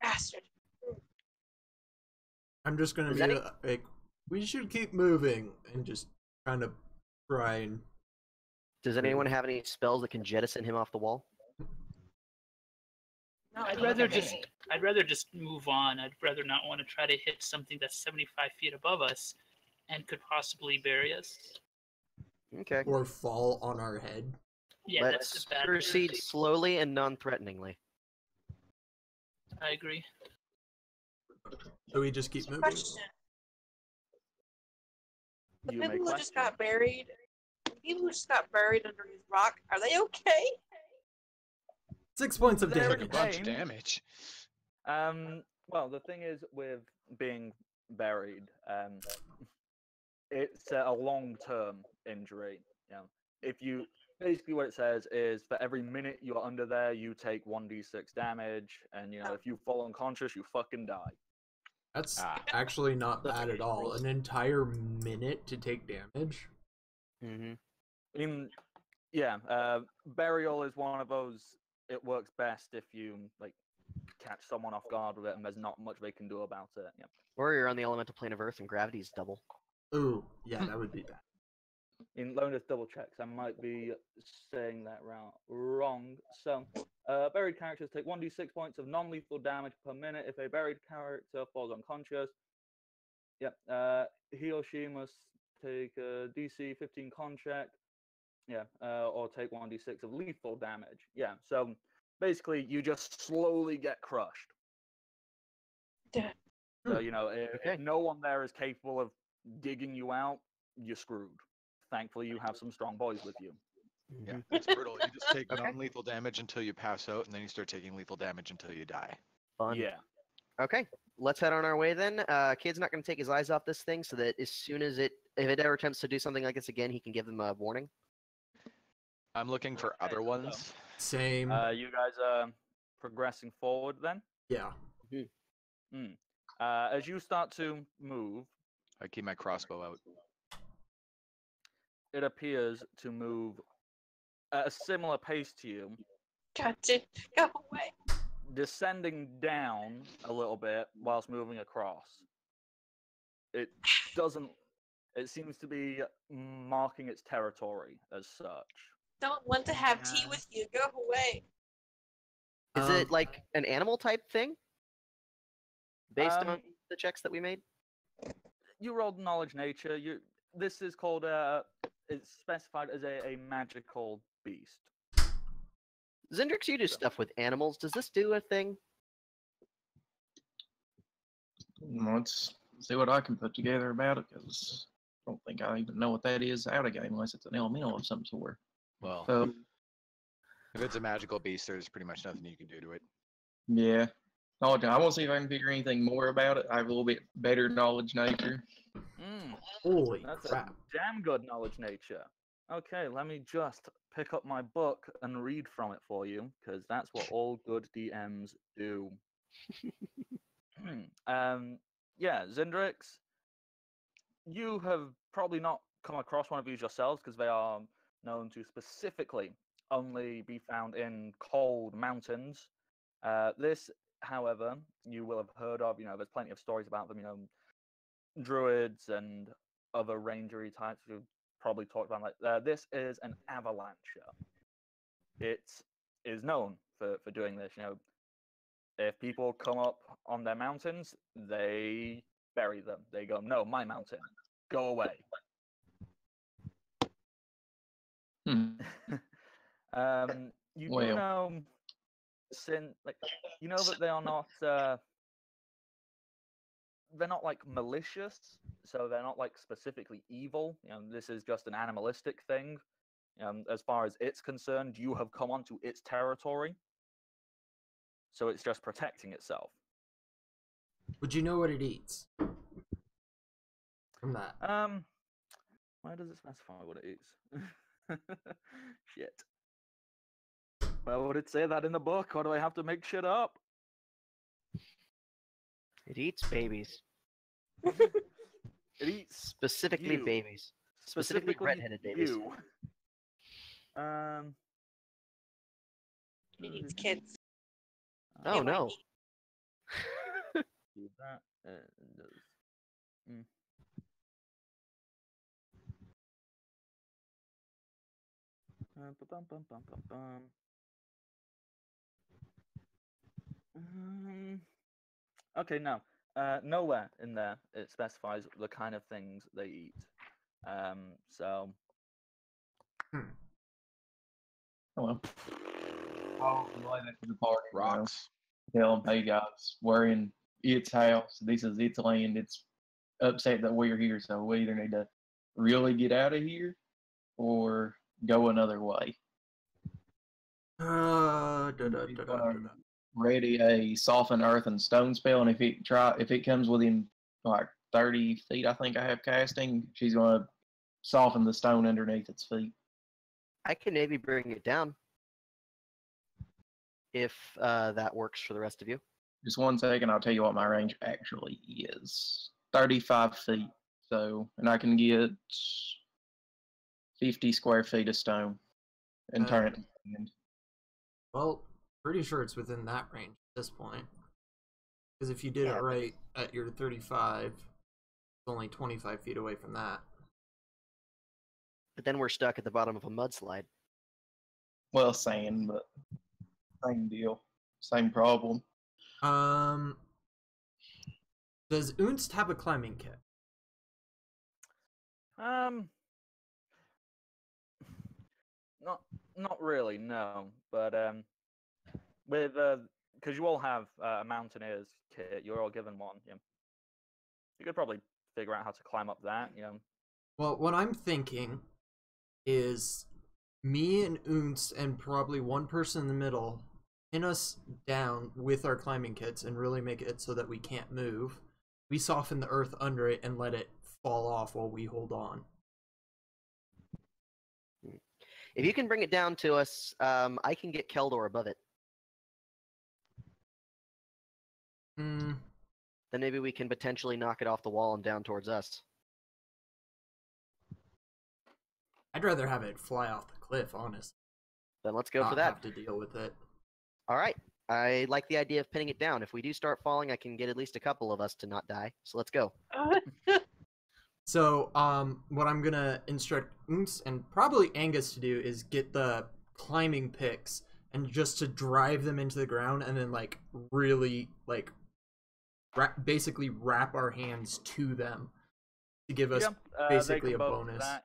bastard. I'm just gonna Is be any- like, we should keep moving and just kind of try and. Does anyone have any spells that can jettison him off the wall? No, I'd don't rather look at just me. I'd rather just move on. I'd rather not want to try to hit something that's 75 feet above us and could possibly bury us. Okay. Or fall on our head. Yeah, Let's that's the bad proceed thing. slowly and non-threateningly. I agree. So we just keep moving. Question. The You may people who just question. got buried, under his rock, are they okay? 6 points of They're Like a damage. bunch of Pain. damage. Well, the thing is with being buried, it's a long-term injury. You know, if you basically what it says is for every minute you're under there, you take 1d6 damage, and you know if you fall unconscious, you fucking die. That's Ah. actually not That's bad at all. rules. An entire minute to take damage. Mm-hmm. I mean, yeah, burial is one of those. It works best if you like catch someone off guard with it, and there's not much they can do about it. Yeah. Or you're on the elemental plane of Earth and gravity's double. Ooh, yeah, that would be bad. In Lonus double checks, I might be saying that wrong. So, buried characters take 1d6 points of non-lethal damage per minute if a buried character falls unconscious. Yep. He or she must take a DC 15 con check. Yeah. Or take 1d6 of lethal damage. Yeah. So basically, you just slowly get crushed. Yeah. So you know, if Okay. no one there is capable of digging you out, you're screwed. Thankfully, you have some strong boys with you. Yeah, Mhm. it's brutal. You just take Okay. non-lethal damage until you pass out, and then you start taking lethal damage until you die. Fun. Yeah. Okay, let's head on our way then. Kid's not going to take his eyes off this thing, so that as soon as if it ever attempts to do something like this again, he can give them a warning. I'm looking for Okay, other so- ones. Same. You guys are progressing forward then. Yeah. As you start to move, I keep my crossbow out. it appears to move at a similar pace to you, God, dude, go away. descending down a little bit whilst moving across. It doesn't. It seems to be marking its territory as such. Don't want to have tea with you. Go away. Is it like an animal type thing? Based on Um, the checks that we made? You rolled knowledge nature. This is called it's specified as a magical beast. Zendrix, you do stuff with animals. Does this do a thing? Let's see what I can put together about it, because I don't think I even know what that is out of game unless it's an elemental of some sort. Well, So, if it's a magical beast, there's pretty much nothing you can do to it. yeah. I want to see if I can figure anything more about it. I have a little bit better knowledge nature. Holy That's crap. a damn good knowledge nature. Okay, let me just pick up my book and read from it for you, because that's what all good DMs do. Yeah, Zendrix, you have probably not come across one of these yourselves, because they are known to specifically only be found in cold mountains. This, however, you will have heard of. You know, there's plenty of stories about them. You know, druids and other rangery types who probably talked about like this is an avalancher. It is known for doing this. You know, if people come up on their mountains, they bury them. They go, no, my mountain, go away. Hmm. You do Well. know, you know that they are not. They're not like malicious, so they're not like specifically evil. This is just an animalistic thing. As far as it's concerned, you have come onto its territory, so it's just protecting itself. Would you know what it eats? From that. Why does it specify what it eats? Shit. Where would it say that in the book, or do I have to make shit up? It eats babies. It eats Specifically you. babies. Specifically redheaded babies. You. It eats kids. Oh It no. might Do that. It does. Okay, no. Nowhere in there it specifies the kind of things they eat. So. Well. Oh, boy, that's the party. Rocks. Tell them, hey guys, we're in its house. This is its land. It's upset that we're here, so we either need to really get out of here or go another way. Ready a soften earth and stone spell, and if it comes within like 30 feet, I think I have casting, she's gonna soften the stone underneath its feet. I can maybe bring it down. If that works for the rest of you. Just 1 second, I'll tell you what my range actually is. 35 feet. So, and I can get 50 square feet of stone and turn it into sand. Well, pretty sure it's within that range at this point. Because if you did it right at your 35, it's only 25 feet away from that. But then we're stuck at the bottom of a mudslide. Well, sand, but same deal. Same problem. Does Unst have a climbing kit? Not really, no. But with because you all have a mountaineer's kit, you're all given one. You could probably figure out how to climb up that. Well, what I'm thinking is me and Unst and probably one person in the middle pin us down with our climbing kits and really make it so that we can't move. We soften the earth under it and let it fall off while we hold on. If you can bring it down to us, I can get Keldor above it. Then maybe we can potentially knock it off the wall and down towards us. I'd rather have it fly off the cliff, honestly. Then let's go for Not that. have to deal with it. All right. I like the idea of pinning it down. If we do start falling, I can get at least a couple of us to not die. So let's go. So, what I'm gonna instruct Unst and probably Angus to do is get the climbing picks and just to drive them into the ground and then, like, really, like, basically wrap our hands to them to give us basically a bonus. That,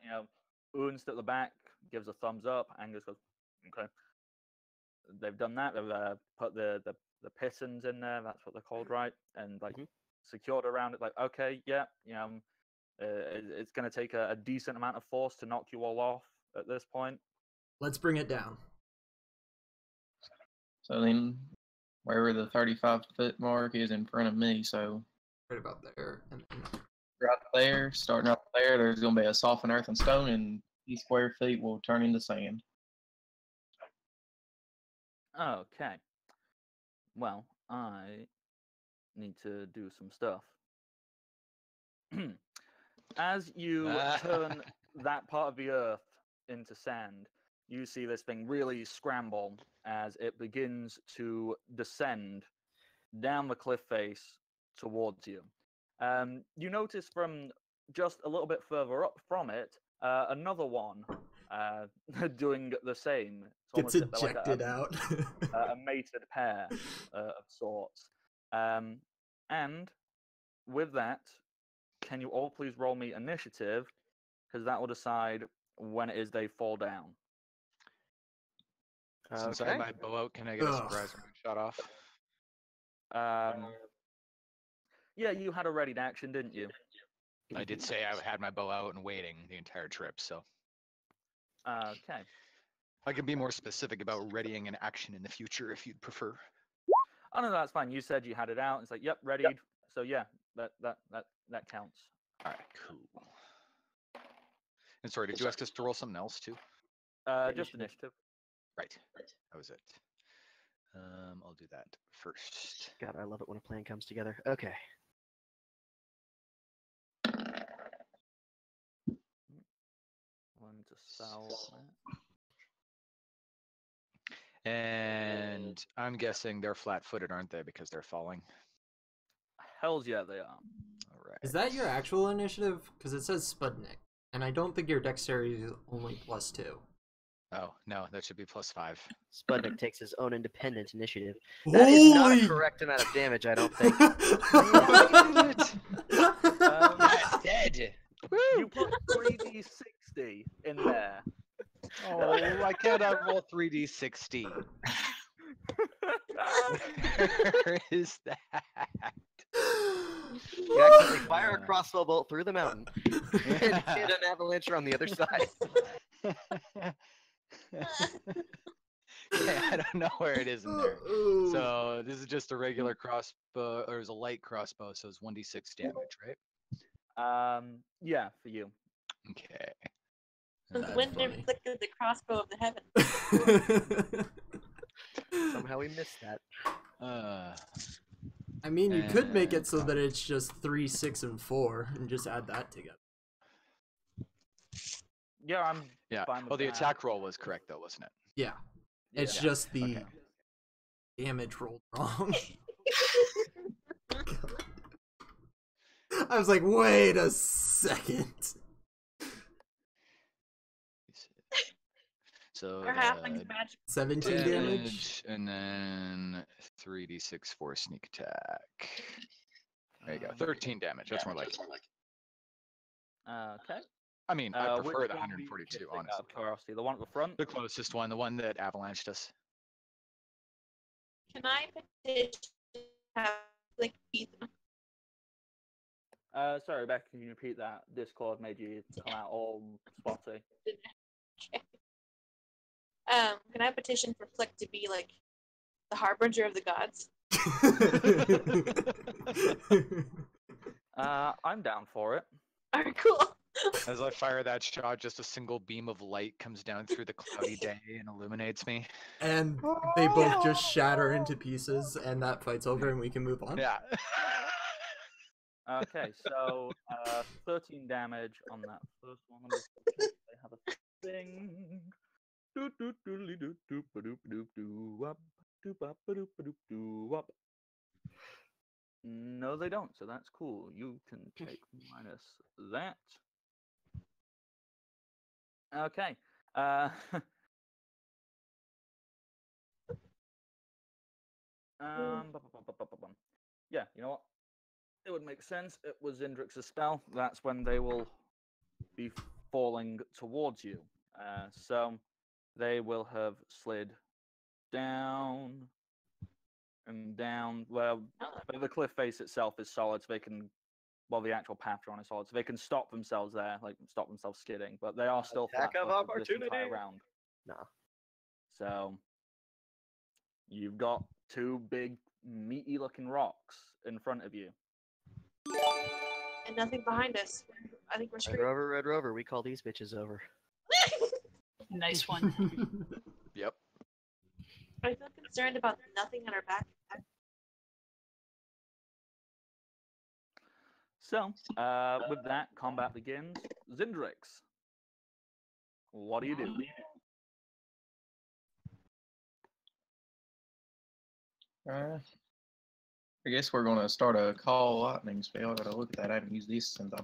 Unst at the back gives a thumbs up. Angus goes, okay. They've done that. They've put the pistons in there. That's what they're called, right? And like secured around it. Like, okay, yeah, it's going to take a decent amount of force to knock you all off at this point. Let's bring it down. So then, wherever the 35-foot mark is in front of me, so right about there, and then right there, starting up there, there's going to be a softened earth and stone, and 50 square feet will turn into sand. Okay. Well, I need to do some stuff. As you turn that part of the earth into sand, you see this thing really scramble as it begins to descend down the cliff face towards you. You notice from just a little bit further up from it, another one doing the same. Gets ejected out. A mated pair of sorts. And with that, can you all please roll me initiative? Because that will decide when it is they fall down. Since I have Okay. my bow out, can I get a Ugh. surprise round shot off? Yeah, you had a readied action, didn't you? I did say I had my bow out and waiting the entire trip, so Okay. I can be more specific about readying an action in the future if you'd prefer. Oh no, that's fine. You said you had it out. It's like, yep, readied. So yeah, that counts. All right, cool. And sorry, did you ask us to roll something else too? Just initiative. Right, that was it. I'll do that first. God, I love it when a plan comes together. Okay. One to sell. And I'm guessing they're flat-footed, aren't they? Because they're falling. Hells yeah, they are. All right. Is that your actual initiative? Because it says Sputnik, and I don't think your dexterity is only +2. Oh no, that should be +5. Sputnik takes his own independent initiative. That is not a Holy- correct amount of damage, I don't think. That's dead. You put 3d60 in there. Oh, I can't roll 3d60. Where is that? You accidentally fire a crossbow bolt through the mountain and hit an avalanche on the other side. Yeah, I don't know where it is in there. So this is just a regular crossbow, or it was a light crossbow, so it's 1d6 damage, right? Yeah, for you. Okay. The That's wind funny. inflicted the crossbow of the heaven. Somehow we missed that. I mean, you could make And it so that it's just 3, 6, and 4, and just add that together. Yeah, I'm Yeah. fine with Oh, the that. attack roll was correct though, wasn't it? Yeah, it's Yeah. just the Okay. damage rolled wrong. I was like, wait a second. So Our halfling's magic. 17 damage. and then 3d6 for sneak attack. There you go. 13 damage. That's more like it. Okay. I mean, I Which prefer the one were you 142, hitting out honestly. of curiosity? The one at the front? The closest one, the one that avalanched us. Can I petition have like Ethan? Sorry, Rebecca, can you repeat that? Discord made you come out all spotty. Can I petition for Flick to be like the harbinger of the gods? I'm down for it. Alright, cool. As I fire that shot, just a single beam of light comes down through the cloudy day and illuminates me. And they both just shatter into pieces, and that fight's over, and we can move on. Yeah. Okay, so 13 damage on that first one. Let me see if they have a thing. No, they don't, so that's cool. You can take minus that. Okay. Yeah, you know what? It would make sense. It was Indrix's spell. That's when they will be falling towards you. So they will have slid down and down. Well, but the cliff face itself is solid, so they can. Well, the actual path they're on is solid, so they can stop themselves there, like stop themselves skidding. But they are still Attack of flat-footed this entire opportunity. round. No. So you've got two big, meaty-looking rocks in front of you. And nothing behind us. I think we're Red screwed. Rover, Red Rover, we call these bitches over. Nice one. Yep. I feel concerned about nothing on our back. So, with that, combat begins. Zindrix, what do you do? I guess we're gonna start a call lightning spell. I gotta look at that. I haven't used this since I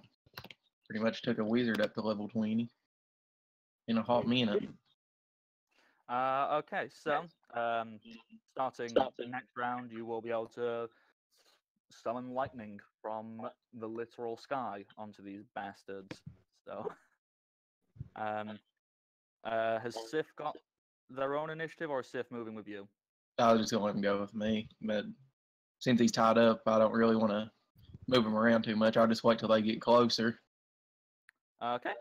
pretty much took a wizard up to level 20 in a hot minute. Okay, so starting the next round, you will be able to summon lightning from the literal sky onto these bastards. So, has Sif got their own initiative, or is Sif moving with you? I was just gonna let him go with me, but since he's tied up, I don't really want to move him around too much. I'll just wait till they get closer. Okay.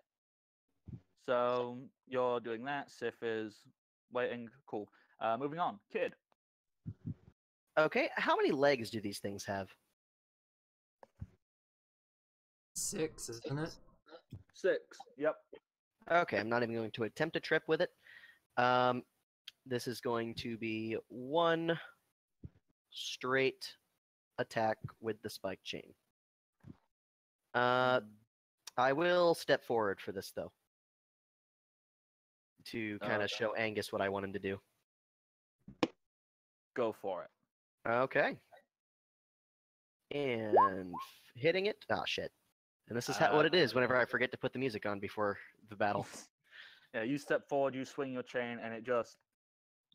So you're doing that. Sif is waiting. Cool. Moving on. Kid. Okay, how many legs do these things have? 6, isn't it? 6. Yep. Okay, I'm not even going to attempt a trip with it. This is going to be 1 straight attack with the spike chain. I will step forward for this, though, to kind of show Angus what I want him to do. Go for it. Okay. And hitting it. Ah, shit. And this is what it is whenever I forget to put the music on before the battle. Yeah, you step forward, you swing your chain, and it just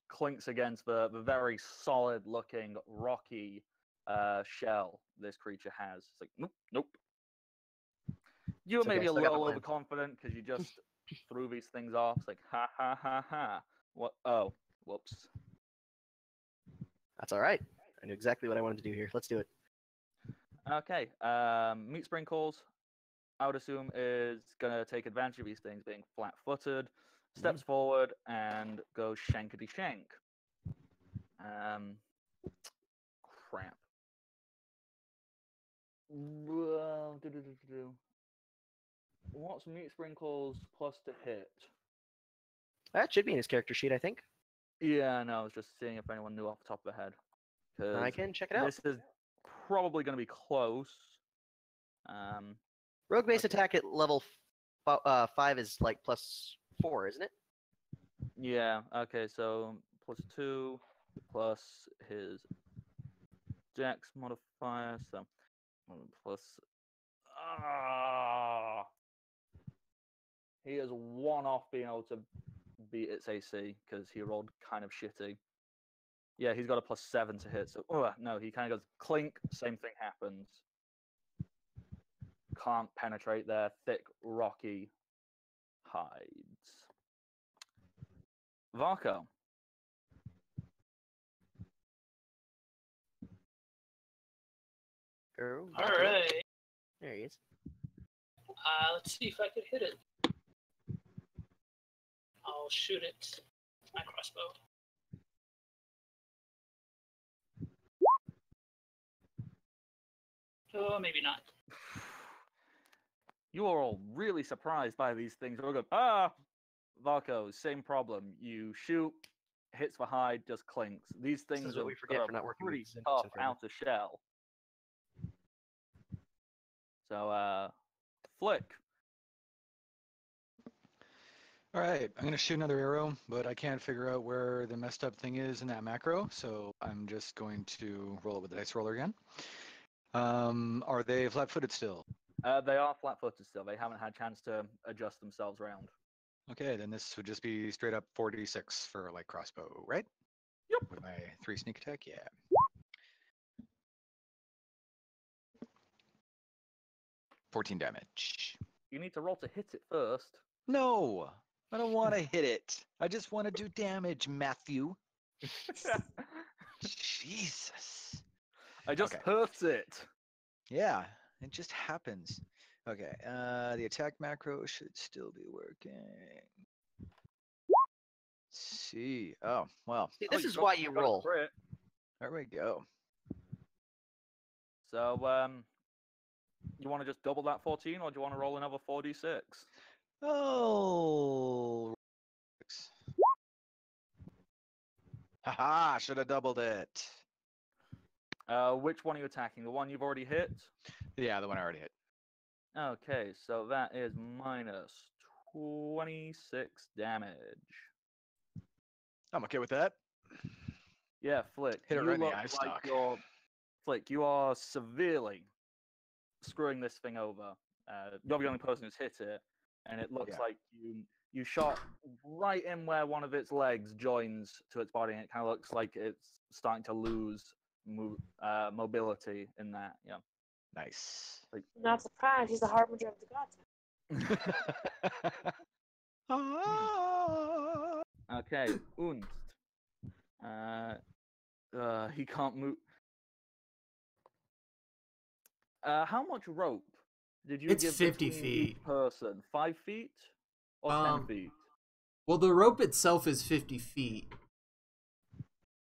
clinks against the very solid-looking, rocky shell this creature has. It's like, nope, nope. You were It's okay, maybe a still got the little plan. overconfident because you just threw these things off. It's like, ha, ha, ha, ha. What? Oh, whoops. That's all right. I knew exactly what I wanted to do here. Let's do it. Okay, Meat Sprinkles, I would assume, is going to take advantage of these things being flat-footed, steps forward, and goes shankety-shank. Crap. Well, what's Meat Sprinkles plus to hit? That should be in his character sheet, I think. Yeah, no, I was just seeing if anyone knew off the top of their head. I can check it out. This is probably going to be close. Rogue base okay. attack at level 5 is like +4, isn't it? Yeah, okay, so +2 plus his dex modifier, so plus. He is 1 off being able to beat its AC because he rolled kind of shitty. Yeah, he's got a +7 to hit, so no, he kind of goes clink, same thing happens. Can't penetrate their thick, rocky hides. Varko. Oh, All right. there he is. Let's see if I could hit it. I'll shoot it. My crossbow. Oh, maybe not. You are all really surprised by these things. We're going, Varko, same problem. You shoot, hits the hide, just clinks. These This things is what are we forget got for a not working with pretty Zen- tough Zenfriend. outer shell. So, Flick. All right, I'm gonna shoot another arrow, but I can't figure out where the messed up thing is in that macro, so I'm just going to roll it with the dice roller again. Are they flat-footed still? They are flat-footed still. They haven't had a chance to adjust themselves around. Okay, then this would just be straight up 46 for like crossbow, right? Yep. With my 3 sneak attack, yeah. $14 damage. You need to roll to hit it first. No, I don't want to hit it. I just want to do damage, Matthew. Jesus. I just Okay. hurt it. Yeah, it just happens. Okay, the attack macro should still be working. Let's see. Oh, well, See, this you is got- why you got a roll. crit. there we go. So, you want to just double that 14, or do you want to roll another 4d6? Oh. Haha, should have doubled it. Which one are you attacking? The one you've already hit? Yeah, the one I already hit. Okay, so that is minus 26 damage. I'm okay with that. Yeah, Flick. Hit it you right in the look eye like stalk. Flick, you are severely screwing this thing over. You're the only person who's hit it, and it looks Yeah. like you shot right in where one of its legs joins to its body, and it kind of looks like it's starting to lose mobility in that. Yeah. Nice. Not surprised. He's the harbinger of the gods. Okay, Unst. He can't move. How much rope did you It's give 50 between feet. each person? 5 feet or 10 feet? Well, the rope itself is 50 feet.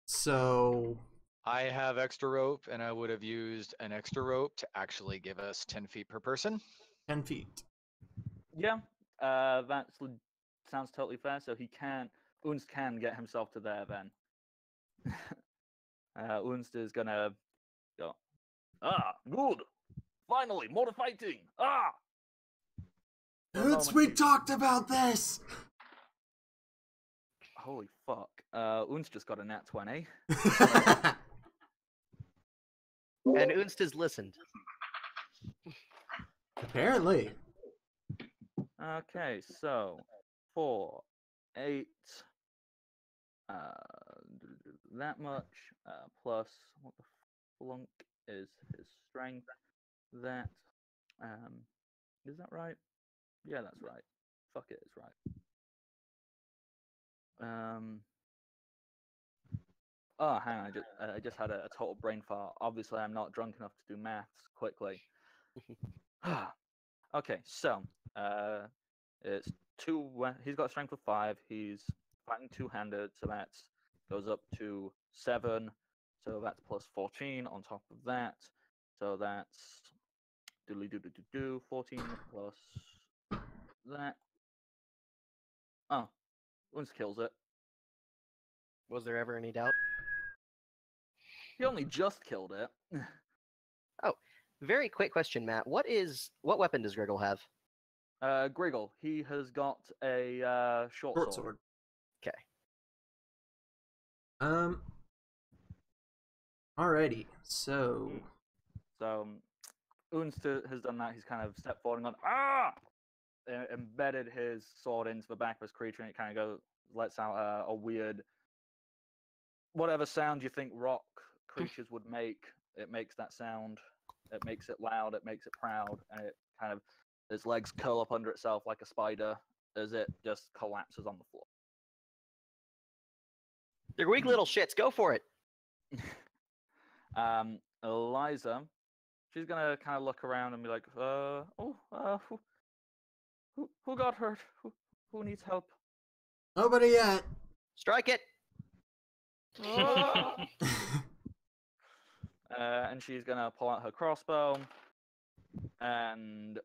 So I have extra rope, and I would have used an extra rope to actually give us 10 feet per person. 10 feet. Yeah, sounds totally fair. So Unst can get himself to there then. Unst is gonna go. Good. Finally, more fighting. For a Hoots, moment, we he- talked about this! Holy fuck. Unst just got a nat 20. And Unst has listened. Apparently. Okay, so 4, 8, that much, plus what the flunk is his strength. That, is that right? Yeah, that's right. Fuck it, it's right. Oh, hang on, I just had a total brain fart. Obviously, I'm not drunk enough to do maths quickly. Okay, so it's he's got a strength of 5. He's fighting two-handed, so that goes up to 7. So that's plus 14 on top of that. So that's 14 plus that. Oh, Unst kills it. Was there ever any doubt? He only just killed it. Very quick question, Matt. What weapon does Griggle have? Griggle, he has got a short sword. Okay. Alrighty, so So Unst has done that. He's kind of stepped forward and gone, embedded his sword into the back of his creature, and it kind of lets out a weird, whatever sound you think rock creatures would make. It makes that sound. It makes it loud. It makes it proud, and it kind of its legs curl up under itself like a spider as it just collapses on the floor. They're weak little shits. Go for it. Eliza, she's gonna kind of look around and be like, who got hurt? Who needs help? nobody yet. Strike it. And she's gonna pull out her crossbow and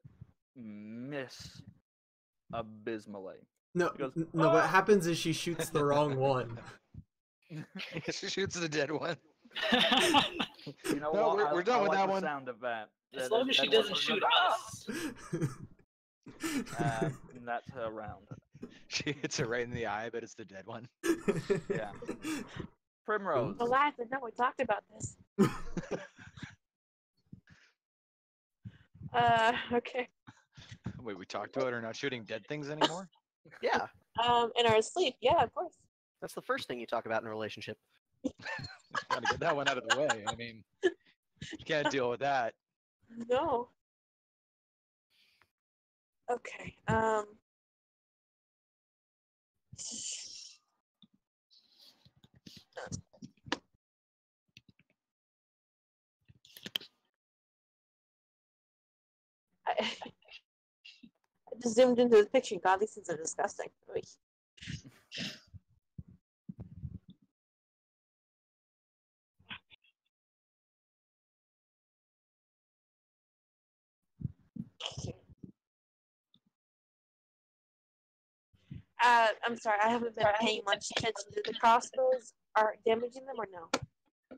miss abysmally. No, She goes, no. What happens is she shoots the wrong one. She shoots the dead one. You know No, what? we're done I with like that the one. sound of that. As long as she doesn't shoot us. And that's her round. She hits it right in the eye, but it's the dead one. Yeah. Primrose. Eliza, no, we talked about this. Okay. Wait, we talked about her not shooting dead things anymore? Yeah, In our sleep, yeah, of course. that's the first thing you talk about in a relationship. Gotta get that one out of the way. I mean, you can't deal with that. No. Okay. I just zoomed into the picture. God, these things are disgusting. Oy. I'm sorry, I haven't been paying much attention. Do the crossbows are damaging them or no?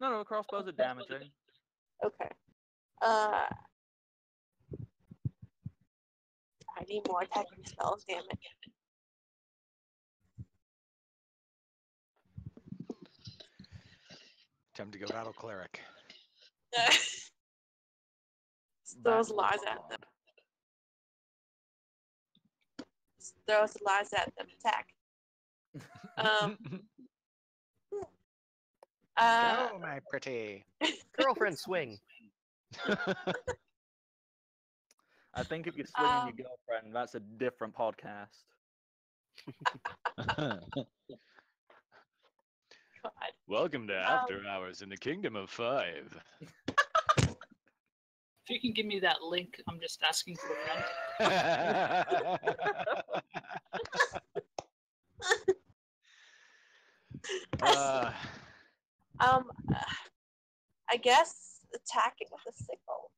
No, crossbows are damaging. Okay. I need more attacking spells, damn it. Time to go battle cleric. Throws lies at them. Throws lies at them. Attack. Go, my pretty. Girlfriend swing. I think if you're swinging your girlfriend, that's a different podcast. Welcome to After Hours in the Kingdom of Five. If you can give me that link, I'm just asking for a friend. I guess attacking with a sickle.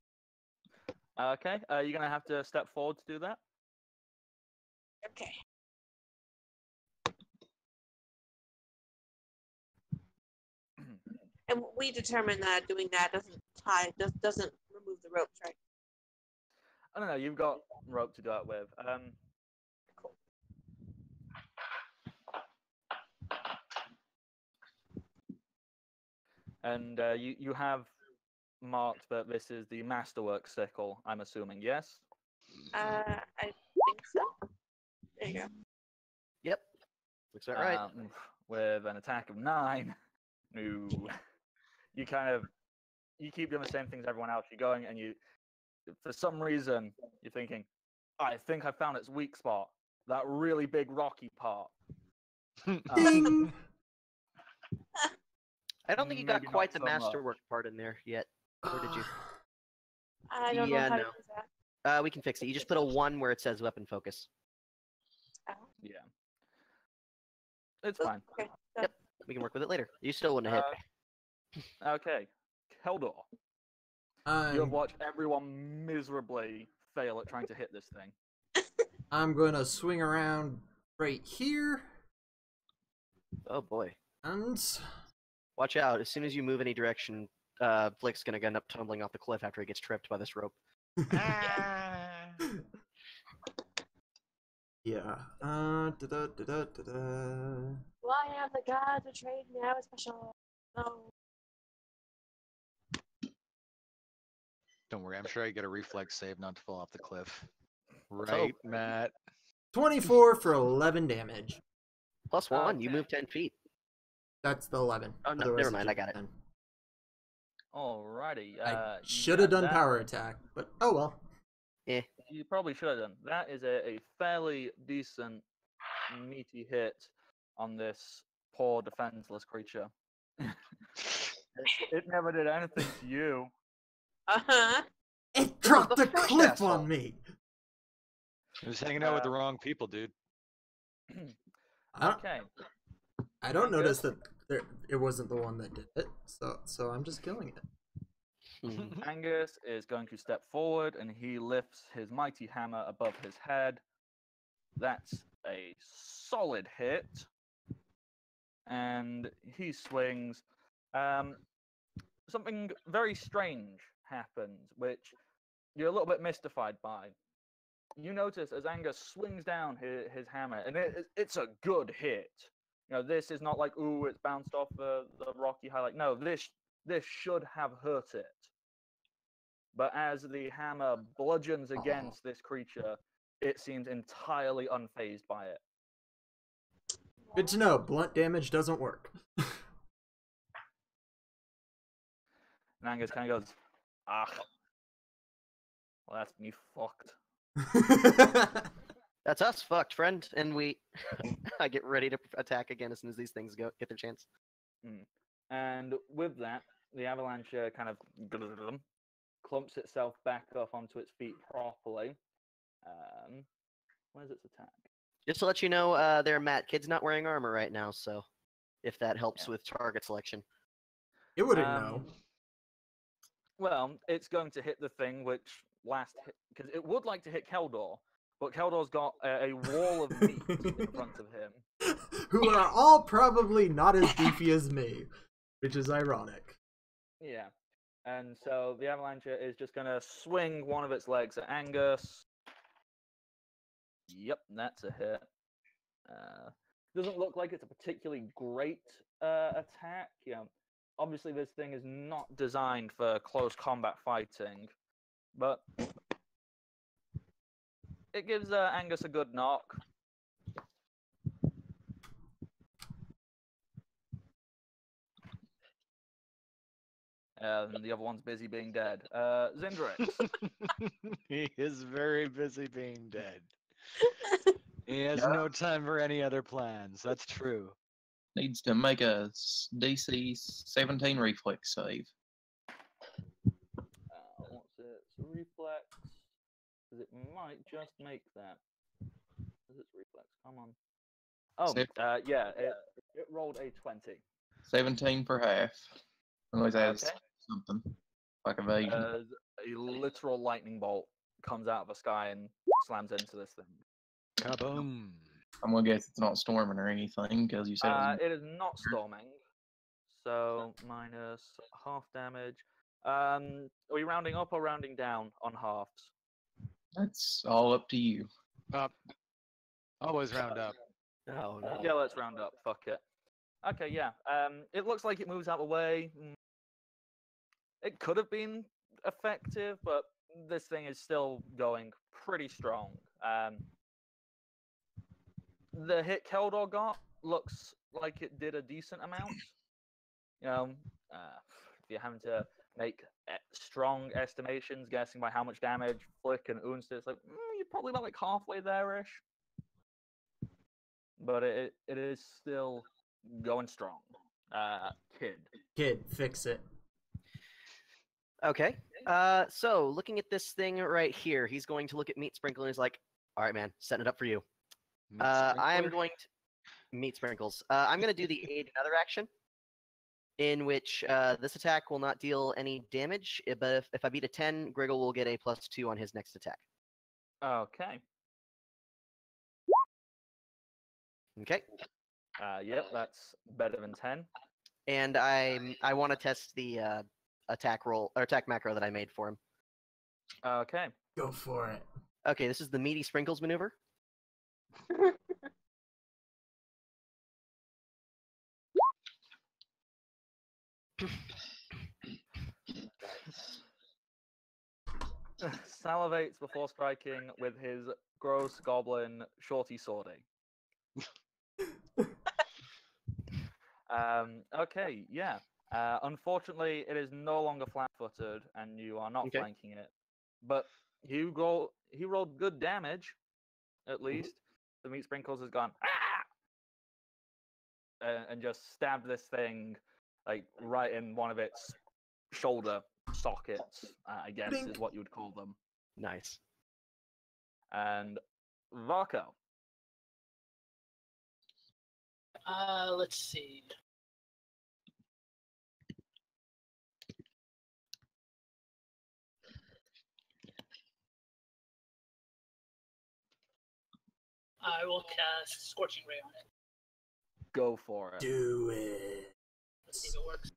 Okay, you're gonna have to step forward to do that. Okay. And we determined that doing that doesn't remove the ropes, right? I don't know. You've got rope to do it with. Cool. And you have marked that this is the masterwork sickle. I'm assuming, yes. I think so. There you go. Yep. Looks about right. With an attack of 9. No. You keep doing the same things everyone else. You're going and for some reason, you're thinking, I think I found its weak spot. That really big rocky part. Ding! I don't think you got maybe not quite the so much. masterwork part in there yet. Or did you? I don't know Yeah, how to no. use that. We can fix it. You just put a 1 where it says weapon focus. Oh, Yeah. It's fine. okay. Yep. We can work with it later. You still wouldn't have hit. Okay. Keldor, you have watched everyone miserably fail at trying to hit this thing. I'm gonna swing around right here, Oh boy. and Watch out. As soon as you move any direction, Flick's gonna end up tumbling off the cliff after he gets tripped by this rope. yeah. Why am the god betrayed me? I was special. No. Don't worry, I'm sure I get a reflex save not to fall off the cliff. Right, Matt? 24 for 11 damage. Plus 1, you Okay. move 10 feet. That's the 11. Oh, no, Otherwise never it's mind, I just got it. 10. Alrighty. I you should have get done that. power attack, but oh well. You probably should have done. That is a fairly decent, meaty hit on this poor, defenseless creature. it never did anything to you. Uh-huh. It dropped the the first cliff asshole. on me. I was hanging out with the wrong people, dude. Okay. I don't Angus? notice that it wasn't the one that did it, so I'm just killing it. Angus is going to step forward and he lifts his mighty hammer above his head. That's a solid hit. And he swings. Something very strange happens, which you're a little bit mystified by. You notice as Angus swings down his hammer, and it's a good hit. You know, this is not like, ooh, it's bounced off the rocky highlight. No, this should have hurt it. But as the hammer bludgeons against this creature, it seems entirely unfazed by it. Good to know. Blunt damage doesn't work. And Angus kind of goes, ah, well, that's me fucked. That's us fucked, friend. And I get ready to attack again as soon as these things get their chance. And with that, the avalanche kind of clumps itself back up onto its feet properly. Where's its attack? Just to let you know, there, Matt, kid's not wearing armor right now, so if that helps with target selection. It wouldn't know. Well, it's going to hit the thing which last hit, because it would like to hit Keldor, but Keldor's got a wall of meat in front of him. Who are all probably not as beefy as me, which is ironic. Yeah. And so the avalanche is just going to swing one of its legs at Angus. Yep, that's a hit. Doesn't look like it's a particularly great attack. You know, obviously this thing is not designed for close combat fighting, but it gives Angus a good knock. And the other one's busy being dead. Zindrix. He is very busy being dead. He has no time for any other plans. That's true. needs to make a DC 17 reflex save. What's it? It's a reflex. Because it might just make that. Because it's reflex. Come on. Oh, yeah. It rolled a 20. 17 for half. Always adds Okay. something. Like evasion. A literal lightning bolt comes out of the sky and slams into this thing. Kaboom. I'm gonna guess it's not storming or anything because you said it was... It is not storming. So minus half damage. Are we rounding up or rounding down on halves? That's all up to you. Up. Always round up. Oh no. Yeah, let's round up. Fuck it. Okay, yeah. It looks like it moves out of the way. It could have been effective, but this thing is still going pretty strong. The hit Keldor got looks like it did a decent amount. You know, if you're having to make strong estimations, guessing by how much damage Flick and Unst, it's like you're probably about like halfway there-ish. But it is still going strong. Kid, fix it. Okay. So looking at this thing right here, he's going to look at Meat Sprinkle and he's like, "All right, man, setting it up for you." I am going to Meat Sprinkles. I'm going to do the aid another action, in which this attack will not deal any damage. But if I beat a 10, Griggle will get a +2 on his next attack. Okay. Okay. Yep, that's better than 10. And I want to test the attack roll or attack macro that I made for him. Okay. Go for it. Okay, this is the Meaty Sprinkles maneuver. Salivates before striking with his gross goblin shorty swordy. Okay, yeah. Unfortunately, it is no longer flat-footed, and you are not flanking it. But he rolled good damage, at least. The Meat Sprinkles has gone and just stabbed this thing like right in one of its shoulder sockets, I guess is what you would call them. Nice. And Varko. Let's see. I will cast Scorching Ray on it. Go for it. Do it. Let's see if it works.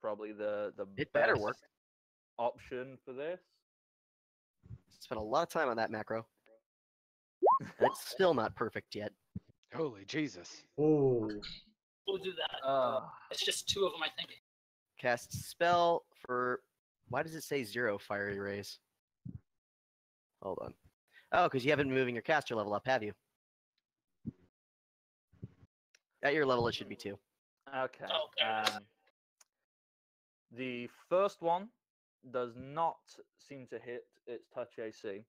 Probably the It best better work. option for this. Spent a lot of time on that macro. It's still not perfect yet. Holy Jesus. Oh. We'll do that. It's just 2 of them, I think. Cast spell for. Why does it say 0 fiery rays? Hold on. Oh, because you haven't been moving your caster level up, have you? At your level, it should be 2. Okay. Oh, there it is. The first one does not seem to hit its touch AC.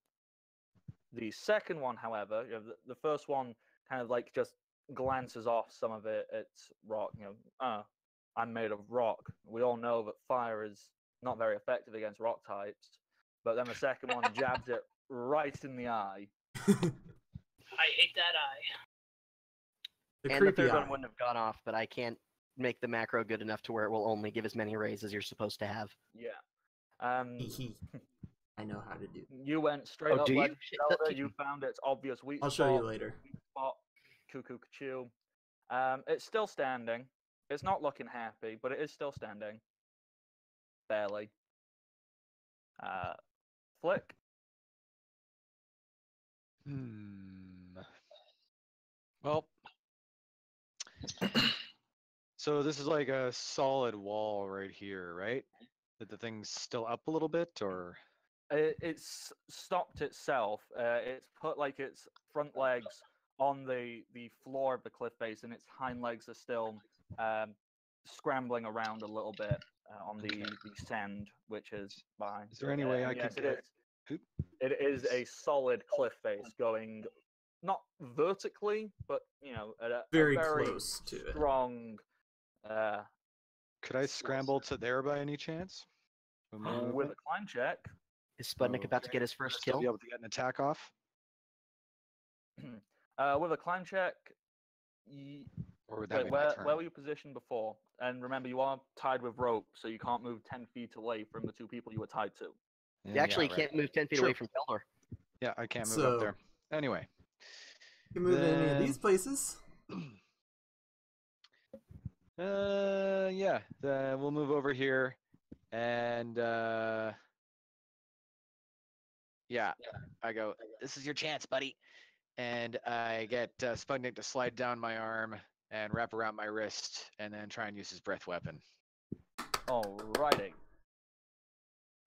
The second one, however, the first one kind of like just glances off some of its rock. I'm made of rock. We all know that fire is not very effective against rock types. But then the second one jabs it right in the eye. I hate that eye. And the third one wouldn't have gone off, but I can't make the macro good enough to where it will only give as many rays as you're supposed to have. Yeah. I know how to do. You went straight up. Do you? Legend Zelda, you found its obvious weak I'll spot. show you later. Weak spot, Cuckoo Choo. It's still standing. It's not looking happy, but it is still standing. Barely. Flick. Well, so this is like a solid wall right here, right? That the thing's still up a little bit, or? It's stopped itself. It's put like its front legs on the floor of the cliff face, and its hind legs are still scrambling around a little bit on the sand, which is behind. Is there any way I yes, could it is. It is a solid cliff face going not vertically, but at a Very very close to it. strong. Could I scramble to there by any chance? With my With a movement? climb check. Is Sputnik about to get his Would I first still kill? be able to get an attack off? With a climb check. Or would that Wait, be my where turn? were you positioned before? And remember, you are tied with rope, so you can't move 10 feet away from the 2 people you were tied to. You actually right. can't move 10 feet True. away from Keldor. Yeah, I can't move So- up there. Anyway. You can move any of Then- these places. Yeah. We'll move over here, and yeah, I go. This is your chance, buddy. And I get Sputnik to slide down my arm and wrap around my wrist, and then try and use his breath weapon. Alrighty.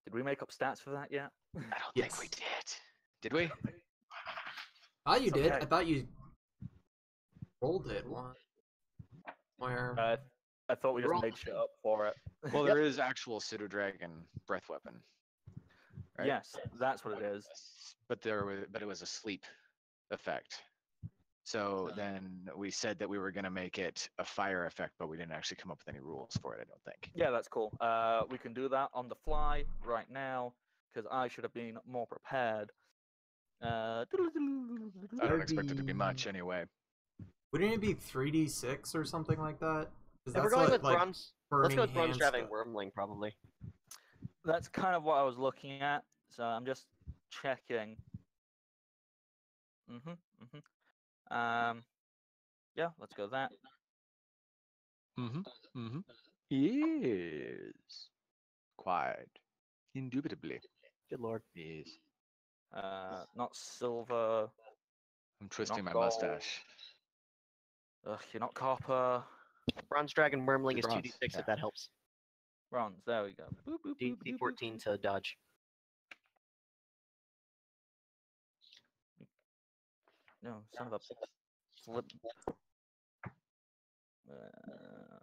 Did we make up stats for that yet? I don't Yes. think we did. Did we? I thought you It's did. okay. I thought you rolled it one. Where? I thought we just Roll. made shit up for it. Well, there is actual pseudo dragon breath weapon. Right? Yes, that's what it is. But it was a sleep effect. So then we said that we were going to make it a fire effect, but we didn't actually come up with any rules for it, I don't think. Yeah, that's cool. We can do that on the fly right now because I should have been more prepared. I don't expect it to be much anyway. Wouldn't it be 3d6 or something like that? 'Cause If we're that's going like- with like bronze, let's burning go with bronze hands driving stuff. wormling probably. That's kind of what I was looking at. So I'm just checking. Yeah, let's go that. Yes. Quite. Indubitably. Good lord. Yes. Not silver. I'm twisting my gold. mustache. Ugh, you're not copper. Bronze dragon wormling is Bronze, 2d6 yeah. if that helps. Bronze. There we go. Boop, boop, boop, boop, boop. D14 to dodge. No, son of a flip.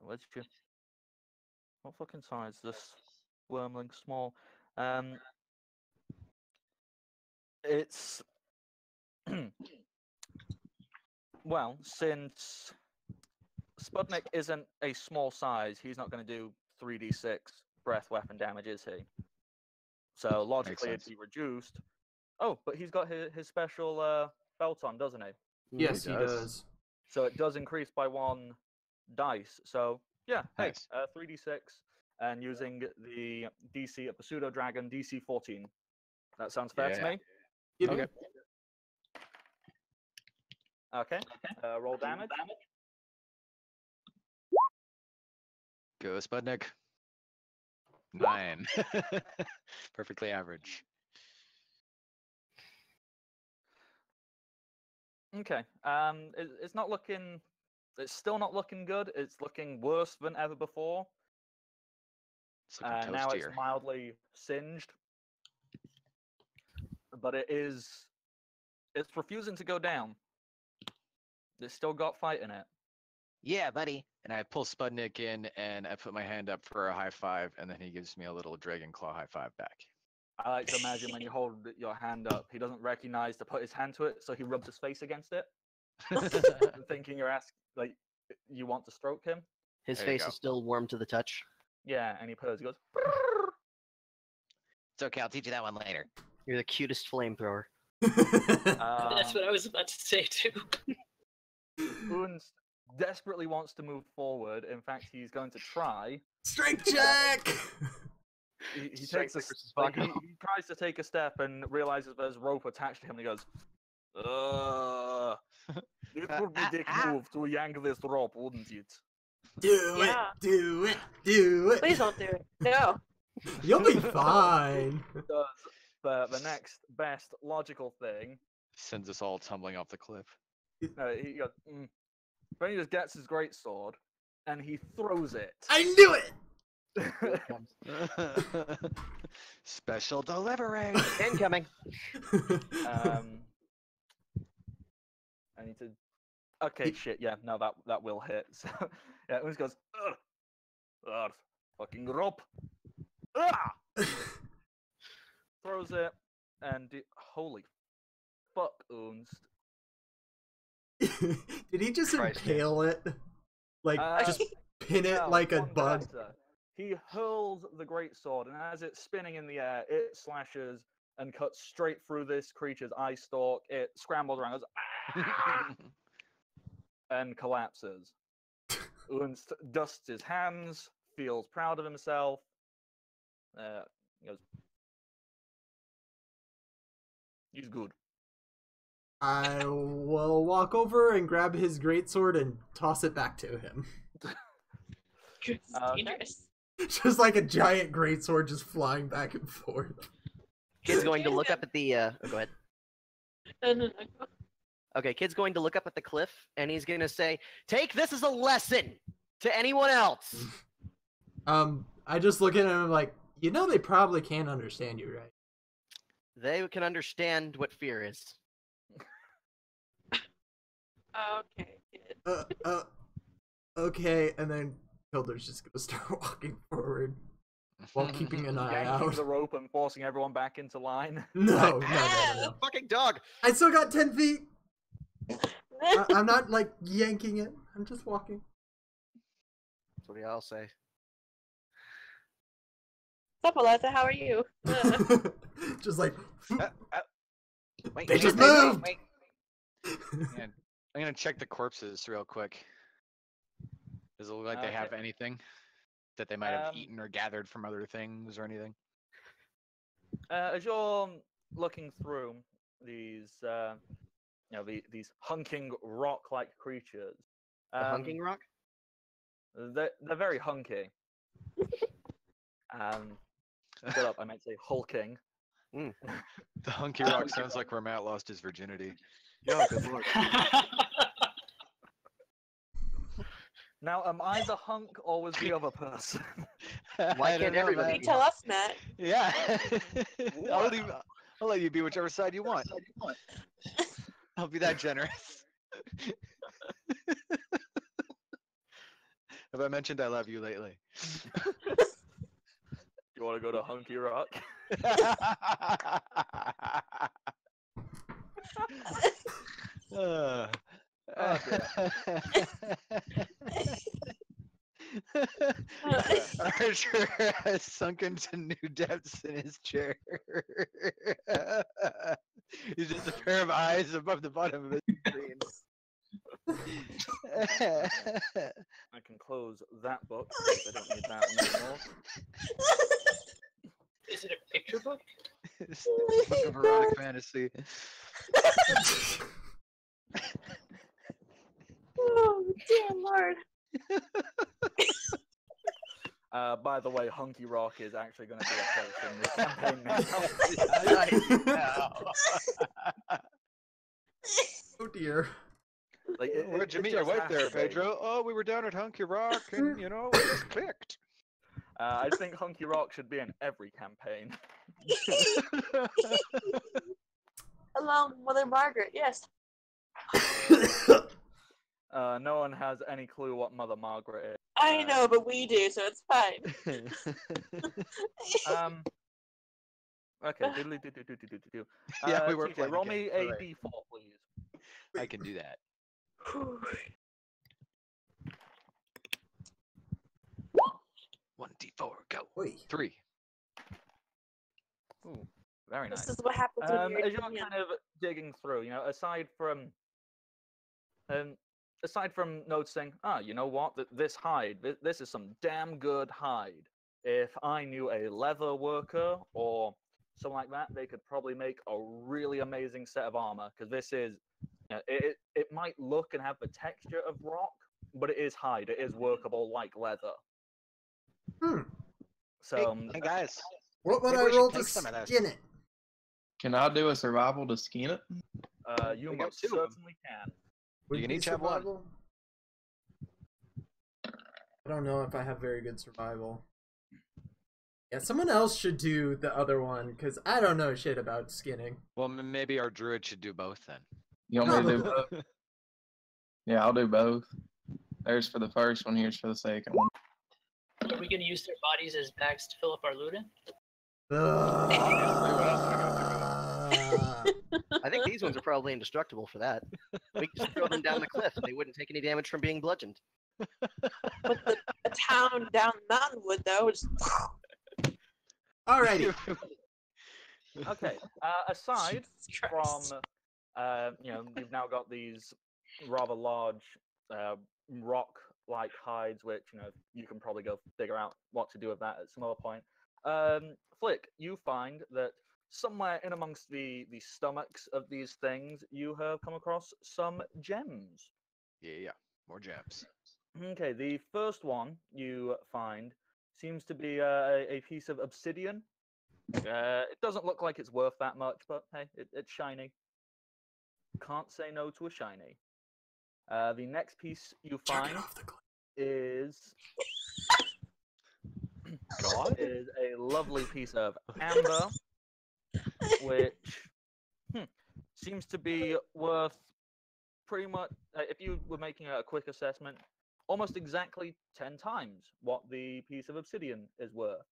Where's your? What fucking size is this wormling? Small. It's well, since Sputnik isn't a small size, he's not going to do 3d6 breath weapon damage, is he? So logically, it'd sense. be reduced. Oh, but he's got his special belt on, doesn't he? Yes, He he does. does. So it does increase by 1 dice. So yeah, hey, Nice. 3d6, and using the DC of the pseudo dragon, DC 14. That sounds fair to Yeah. me. Give Okay. me- Okay. Roll damage. Go Sputnik. 9. Perfectly average. Okay. It's not looking. It's still not looking good. It's looking worse than ever before. It's looking Now it's toastier. mildly singed, but it's refusing to go down. It's still got fight in it. Yeah, buddy. And I pull Sputnik in and I put my hand up for a high five, and then he gives me a little dragon claw high five back. I like to imagine when you hold your hand up, he doesn't recognize to put his hand to it, so he rubs his face against it, thinking you want to stroke him. His There you face go. is still warm to the touch. Yeah, and he purrs. He goes. It's okay, I'll teach you that one later. You're the cutest flamethrower. That's what I was about to say too. Unst desperately wants to move forward. In fact, he's going to try. Strength check. He Strength takes a, versus like, he, Bongo. he tries to take a step and realizes there's rope attached to him. And he goes, "It would be dick move to yank this rope, wouldn't it?" Do Yeah. it. Do it. Do it. Please don't do it. No. You'll be fine. Does the next best logical thing. Sends us all tumbling off the cliff. He goes, Then he just gets his great sword and he throws it. I knew it. Here it comes. Special delivery. Incoming. I need to. Okay, shit. Yeah, no, that will hit. So yeah, he goes, ugh, fucking rope. Ah! Throws it, and holy fuck, Unst. Did he just Christ, impale it? Like, just pin it No, like a one bug? better. He hurls the great sword, and as it's spinning in the air, it slashes and cuts straight through this creature's eye stalk. It scrambles around, goes, "Ah!" and collapses. Unst dusts his hands, feels proud of himself. He goes, he's good. I will walk over and grab his greatsword and toss it back to him. It's Okay. dangerous. Just like a giant greatsword just flying back and forth. Kid's going to look up at the. Oh, go ahead. No. Okay, kid's going to look up at the cliff, and he's going to say, "Take this as a lesson to anyone else." I just look at him and I'm like, you know they probably can't understand you, right? They can understand what fear is. Okay, kid. Okay, and then Hilder's just gonna start walking forward while keeping an eye Yanking out. the rope and forcing everyone back into line. No. Fucking dog! I still got 10 feet! I'm not, like, yanking it. I'm just walking. That's what y'all say. What's up, Eliza? How are you? Just like, Wait, they just moved! Man, I'm gonna check the corpses real quick. Does it look like they have anything that they might have eaten or gathered from other things or anything? As you're looking through these, these hunking rock-like creatures, The hunking rock? they're very hunky. Shut up! I meant to say hulking. The hunky rock sounds like where Matt lost his virginity. Oh, good lord. Now, am I the hunk or was the other person? Why can't everybody You tell us, Matt. Yeah. I'll let you be whichever side you want. I'll be that generous. Have I mentioned I love you lately? You want to go to Hunky Rock? Archer has sunk into new depths in his chair. He's just a pair of eyes above the bottom of his screen. I can close that book because I don't need that anymore. Is it a picture book? It's a book of erotic fantasy. Oh, dear Lord. By the way, Hunky Rock is actually going to be a place in the campaign now. Oh dear. Like, Where'd you it meet your just wife has there, to be. Pedro? Oh, we were down at Hunky Rock, and you know, we just clicked. I think Hunky Rock should be in every campaign. Hello, Mother Margaret. Yes. No one has any clue what Mother Margaret is. I know, but we do, so it's fine. Okay. Diddly-do-do-do-do-do-do. Yeah, we were TJ, playing roll the me game, a you're right. d4, please. I can do that. Whew. 1d4, go. Oi. 3. Ooh, very nice. This is what happens when you're As you're young. kind of digging through, aside from noticing, you know what, this hide, this is some damn good hide. If I knew a leather worker or something like that, they could probably make a really amazing set of armor. Because this is, it might look and have the texture of rock, but it is hide. It is workable like leather. So, Hey guys, What would maybe I we should roll to take some of this. skin it? Can I do a survival to skin it? you We got most 2 of them. certainly can. Would can be each have one. survival? I don't know if I have very good survival. Yeah, someone else should do the other one, because I don't know shit about skinning. Well, maybe our druid should do both then. You want me to do both? Yeah, I'll do both. There's for the first one, here's for the second one. Are we going to use their bodies as bags to fill up our loot in? I think these ones are probably indestructible for that. We could just throw them down the cliff. They wouldn't take any damage from being bludgeoned. But the town down the mountain would, though. Just... Alrighty. Okay. Aside Jesus from, Christ. you've now got these rather large rock-like hides, which you can probably go figure out what to do with that at some other point. Flick, you find that somewhere in amongst the stomachs of these things, you have come across some gems. Yeah, more gems. Okay, the first one you find seems to be a piece of obsidian. It doesn't look like it's worth that much, but hey, it's shiny. Can't say no to a shiny. The next piece you find is is a lovely piece of amber, which seems to be worth pretty much, if you were making a quick assessment, almost exactly 10 times what the piece of obsidian is worth.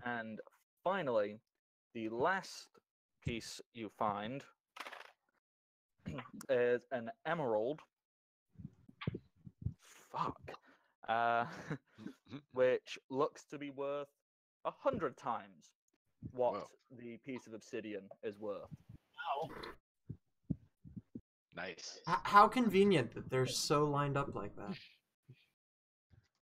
And finally, the last piece you find is an emerald. Fuck. Which looks to be worth 100 times what the piece of obsidian is worth. Wow. Nice. How convenient that they're so lined up like that.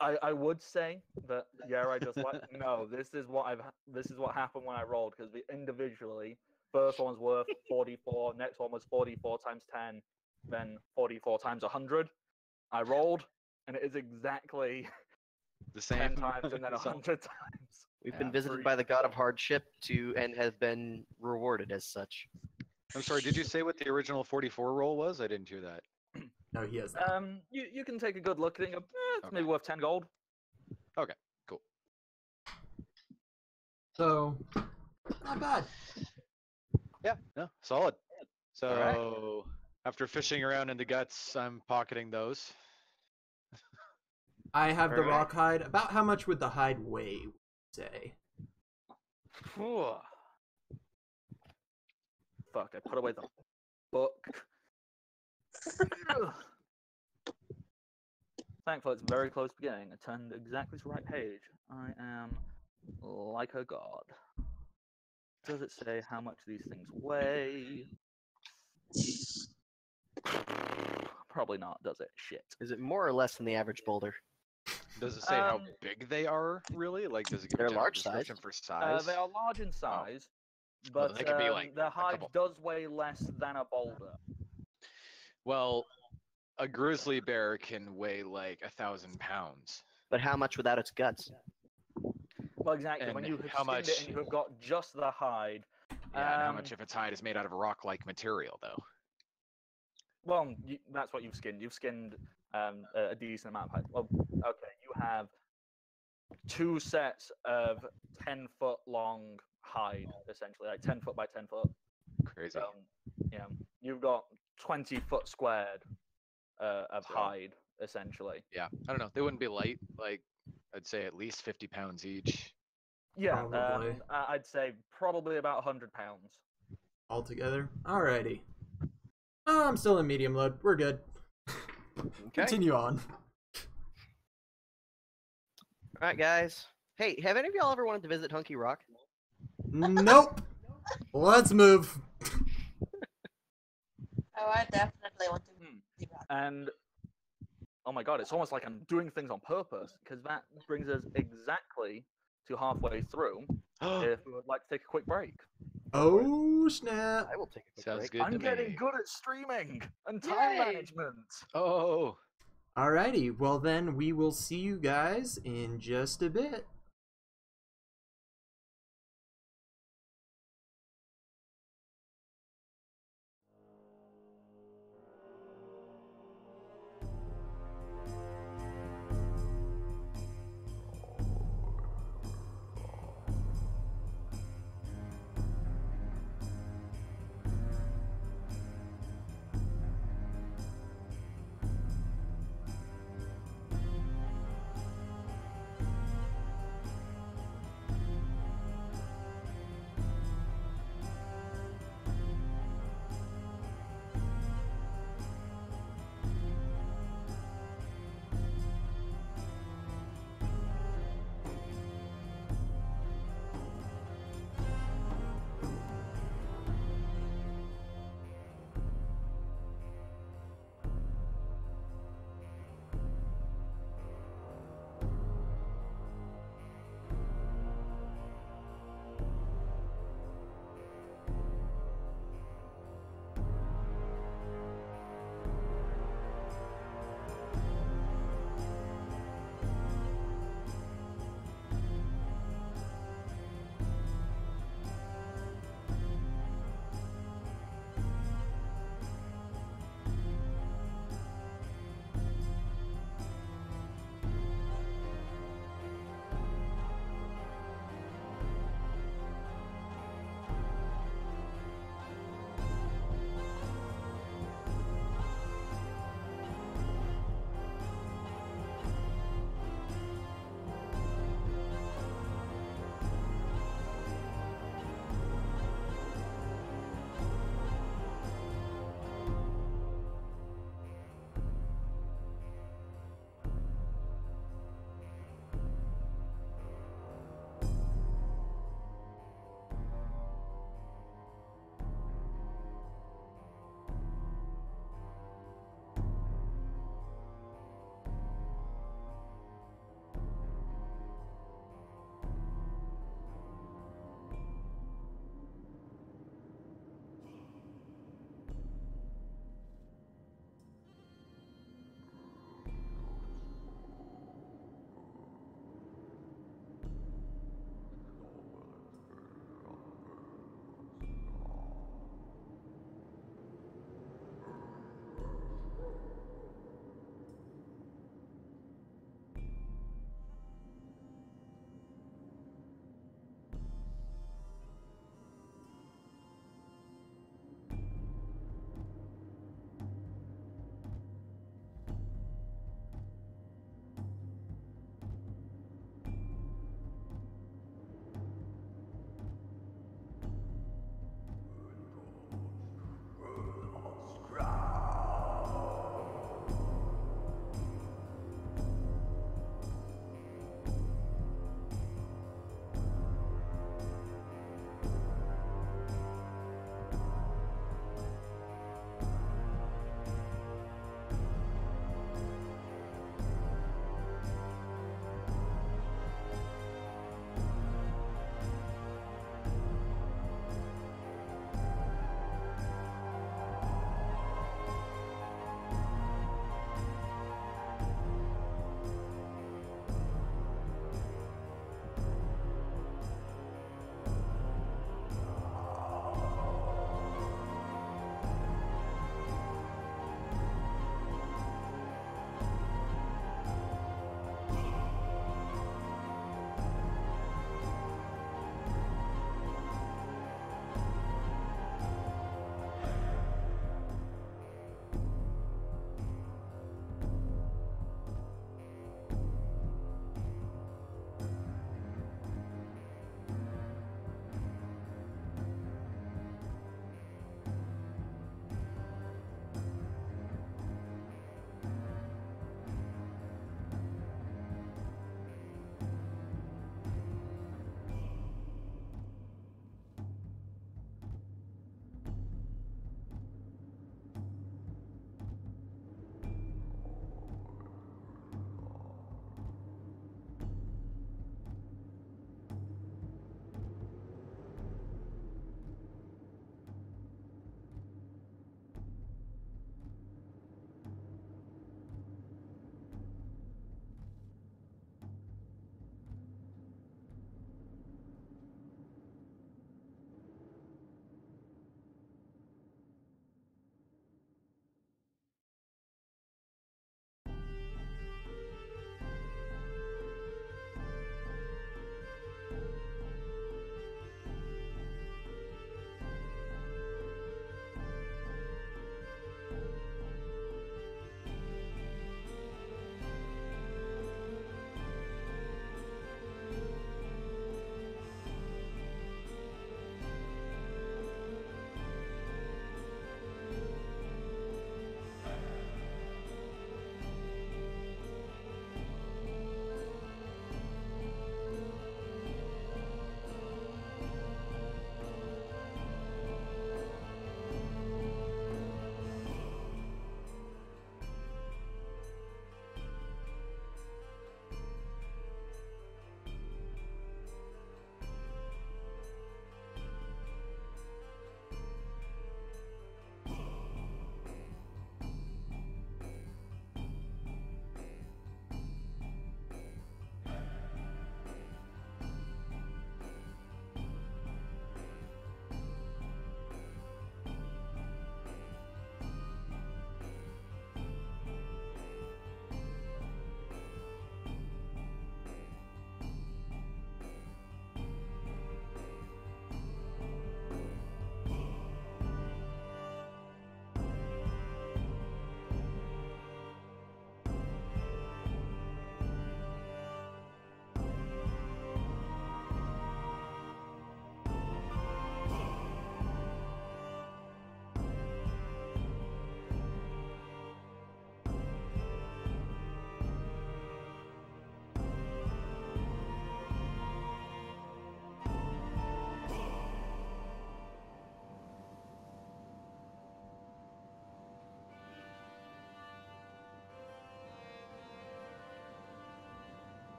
I would say that I just no. This is what happened when I rolled, because we individually, first one was worth 44, next one was 44 times 10, then 44 times 100. I rolled, and it is exactly The same 10 times and then 100 times. We've been visited by the god of hardship and have been rewarded as such. I'm sorry, did you say what the original 44 roll was? I didn't hear that. No, he has that. You can take a good look at it and go, it's Okay. maybe worth 10 gold. Okay, cool. So, not bad. Yeah, no, solid. So Alright. after fishing around in the guts, I'm pocketing those. I have the Alright. rock hide. About how much would the hide weigh, would you say? Fuck, I put away the book. Thankfully, it's very close to getting. I turned exactly to the right page. I am like a god. Does it say how much these things weigh? Probably not, does it? Shit. Is it more or less than the average boulder? Does it say how big they are, really? Like, does it give They're a general large size. description for size? They are large in size, Well, but they could be like the a hide couple. does weigh less than a boulder. Well, a grizzly bear can weigh like 1,000 pounds. But how much without its guts? Well, exactly. When And you have how skinned much- it and you have got just the hide. Yeah, and how much if its hide is made out of rock-like material, though? Well, that's what you've skinned. You've skinned a decent amount of hide. Well, okay, you have 2 sets of 10-foot long hide, essentially, like 10 foot by 10 foot. Crazy. So, you've got 20 foot squared of hide, essentially. Yeah, I don't know. They wouldn't be light. Like, I'd say at least 50 pounds each. Yeah, Probably. I'd say probably about 100 pounds. Altogether? Alrighty. Oh, I'm still in medium load. We're good. Okay. Continue on. Alright, guys. Hey, have any of y'all ever wanted to visit Hunky Rock? Nope. Let's move. Oh, I definitely want to see that. And oh my god, it's almost like I'm doing things on purpose, because that brings us exactly to halfway through. If we would like to take a quick break. Oh, snap. I will take a quick Sounds break. good I'm to getting me. good at streaming and time Yay! management. Oh, Alrighty. Well, then we will see you guys in just a bit.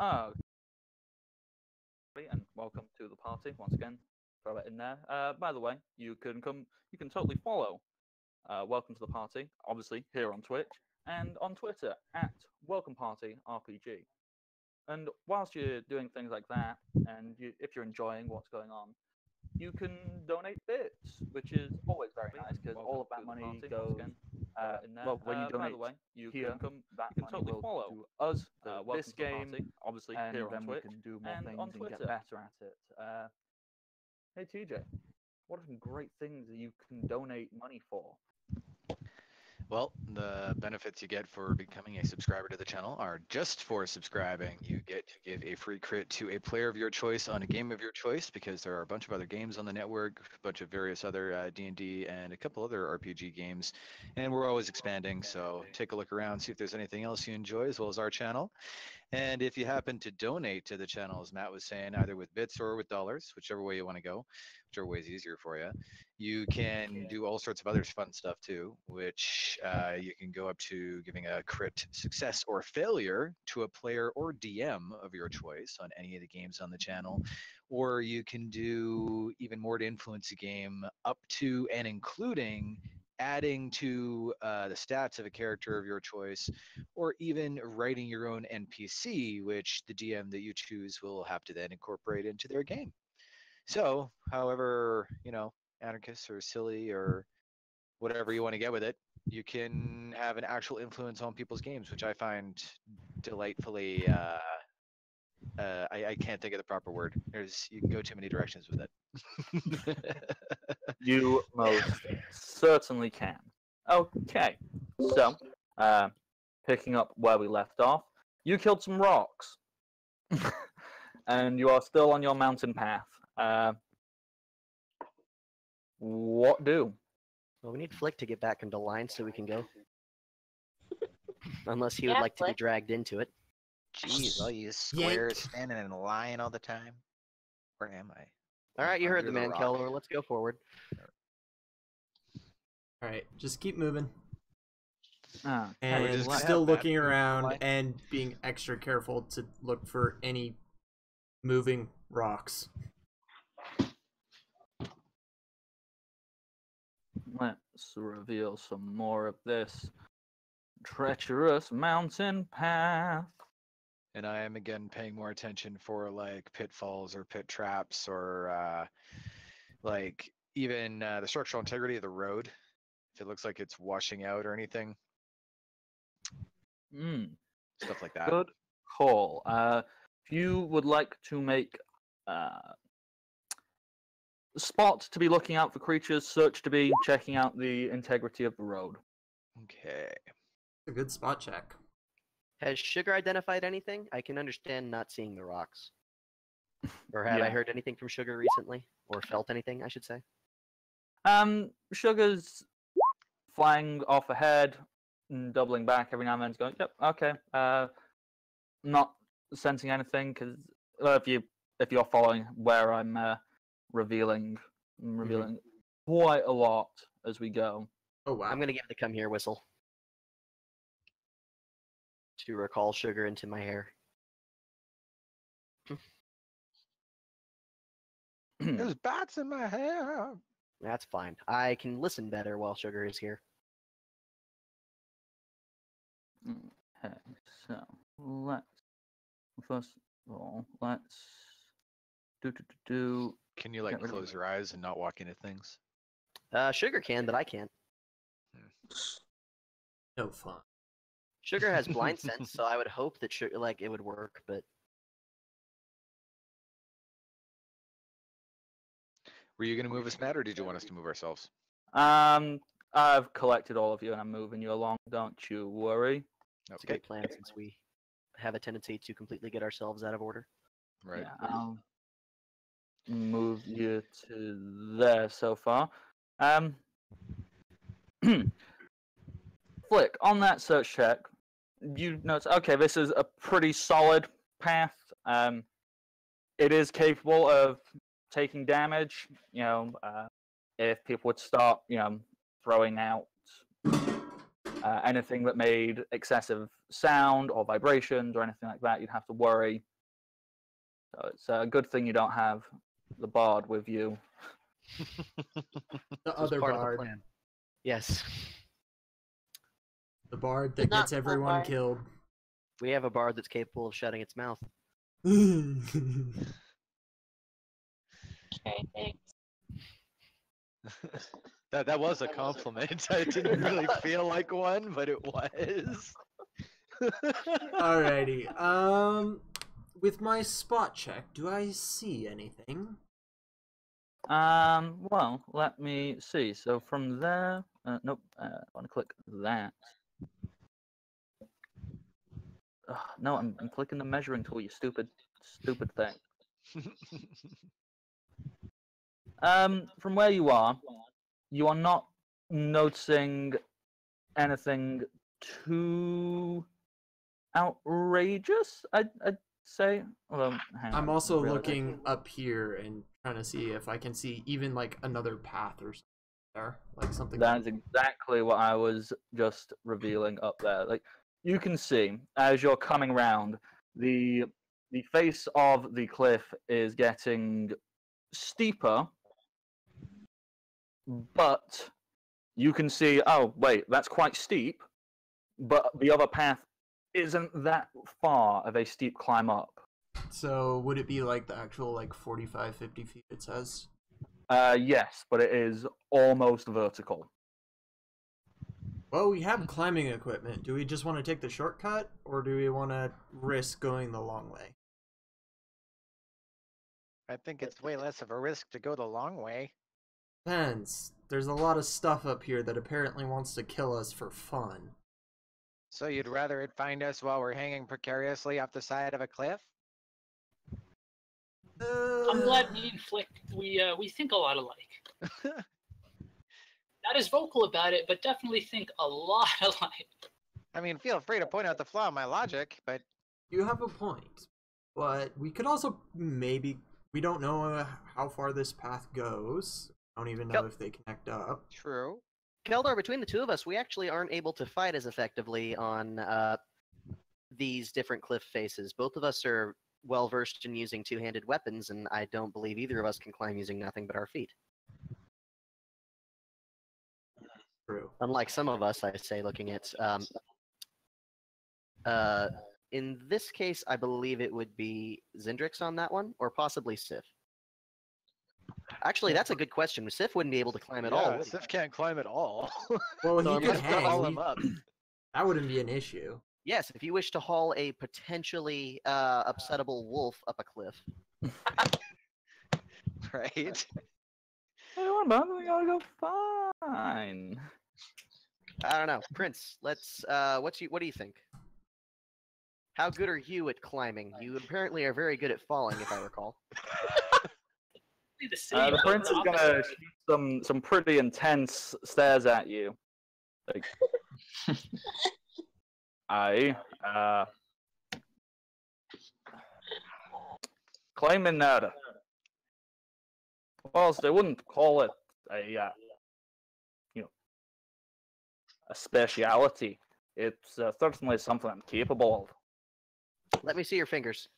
Oh, and welcome to the party once again. Throw it in there. By the way, you can totally follow Welcome to the Party, obviously here on Twitch and on Twitter at Welcome Party RPG. And whilst you're doing things like that, and if you're enjoying what's going on, you can donate bits, which is always very nice because all of that money goes in there. Well, when you donate, by the way, you can totally follow us, this game, party, obviously and here on Twitch, we can do more things on Twitter. And get better at it. Hey TJ, what are some great things that you can donate money for? Well, the benefits you get for becoming a subscriber to the channel are just for subscribing. You get to give a free crit to a player of your choice on a game of your choice, because there are a bunch of other games on the network, a bunch of various other D&D and a couple other RPG games, and we're always expanding, so take a look around, see if there's anything else you enjoy, as well as our channel. And if you happen to donate to the channel, as Matt was saying, either with bits or with dollars, whichever way you want to go, whichever way is easier for you, you can do all sorts of other fun stuff too, which you can go up to giving a crit success or failure to a player or DM of your choice on any of the games on the channel. Or you can do even more to influence a game, up to and including adding to the stats of a character of your choice, or even writing your own NPC, which the DM that you choose will have to then incorporate into their game. So, however, anarchist or silly or whatever you want to get with it, you can have an actual influence on people's games, which I find delightfully. I can't think of the proper word. You can go too many directions with it. You most certainly can. Okay, so picking up where we left off, you killed some rocks, and you are still on your mountain path. What do? Well, we need Flick to get back into line so we can go. Unless he would like to be Flick. dragged into it. Jeez, all you squares standing in line all the time. Where am I? All right, you heard Under the man, rock. Keller. Let's go forward. All right, just keep moving. Ah, And just gonna still have Matt looking move the around line. and being extra careful to look for any moving rocks. let's reveal some more of this treacherous mountain path. And I am again paying more attention for like pitfalls or pit traps, or like even the structural integrity of the road. If it looks like it's washing out or anything, stuff like that. Good call. If you would like to make spot to be looking out for creatures, search to be checking out the integrity of the road. Okay. A good spot check. Has Sugar identified anything? I can understand not seeing the rocks. Or have I Yeah. heard anything from Sugar recently? Or felt anything, I should say? Sugar's flying off ahead and doubling back every now and then, going, "Yep, okay." Not sensing anything because if you're following where I'm revealing quite a lot as we go. Oh wow. I'm going to give the come here whistle. To recall Sugar into my hair. There's bats in my hair. That's fine. I can listen better while Sugar is here. Okay, so first of all, let's do. Can you like Get rid of close your eyes and not walk into things? Sugar can, but I can't. No fun. Sugar has blind sense, so I would hope that it would work, but Were you going to move us, Matt, or did you want us to move ourselves? I've collected all of you and I'm moving you along. Don't you worry. it's a good plan since we have a tendency to completely get ourselves out of order. Right. Yeah, I'll move you to there so far. Flick, on that search check, you notice, okay, this is a pretty solid path. It is capable of taking damage. If people would start, throwing out Anything that made excessive sound or vibrations or anything like that, you'd have to worry. So it's a good thing you don't have the bard with you. The This was other part of the bard. plan. Yes. The bard that Not gets everyone bard. killed. We have a bard that's capable of shutting its mouth. Okay, thanks. That was a compliment. I didn't really feel like one, but it was. Alrighty. With my spot check, do I see anything? Well, let me see. So from there, nope, I want to click that. Ugh, no, I'm clicking the measuring tool, you stupid thing. From where you are not noticing anything too outrageous, I'd say. Although, hang I'm on, also really. looking up here and trying to see if I can see even like another path or something there, like something. That's exactly what I was just revealing up there. Like you can see as you're coming round, the face of the cliff is getting steeper, but you can see, oh wait, that's quite steep, but the other path isn't that far of a steep climb up. So would it be like the actual like 45, 50 feet it says? Yes, but it is almost vertical. Well, we have climbing equipment. Do we just want to take the shortcut, or do we want to risk going the long way? I think it's way less of a risk to go the long way. Depends. There's a lot of stuff up here that apparently wants to kill us for fun. So you'd rather it find us while we're hanging precariously off the side of a cliff? I'm glad me and Flick, we think a lot alike. Not as vocal about it, but definitely think a lot alike. I mean, feel free to point out the flaw in my logic, but You have a point. But we could also maybe... We don't know how far this path goes. I don't even know Yep. if they connect up. true. Keldar, between the two of us, we actually aren't able to fight as effectively on these different cliff faces. Both of us are well versed in using two-handed weapons, and I don't believe either of us can climb using nothing but our feet. True. Unlike some of us, I say, looking at in this case, I believe it would be Zendrix on that one, or possibly Sif. Actually, that's a good question. Sif wouldn't be able to climb at all. Yeah, would he? Sif can't climb at all. Well, So he unless could we hang. haul him up. That wouldn't be an issue. Yes, if you wish to haul a potentially upsettable wolf up a cliff. Right? Hey, what about we gotta go fine. I don't know, Prince. Let's. What do you think? How good are you at climbing? You apparently are very good at falling, if I recall. The city The prince is gonna opposite. shoot some pretty intense stares at you. Like, claiming that, whilst they wouldn't call it a a speciality, it's certainly something I'm capable of. Let me see your fingers.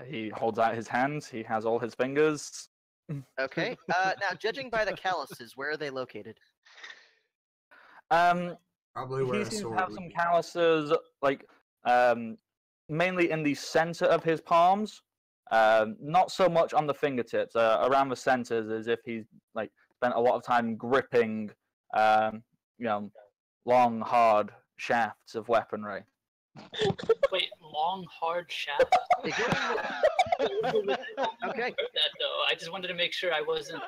He holds out his hands. He has all his fingers. Okay. Now, judging by the calluses, where are they located? Probably where He a seems to sword have would some be. calluses, like mainly in the center of his palms. Not so much on the fingertips. Around the centers, as if he's like spent a lot of time gripping, long, hard shafts of weaponry. Wait, long, hard shaft? Okay. That though, I just wanted to make sure I wasn't.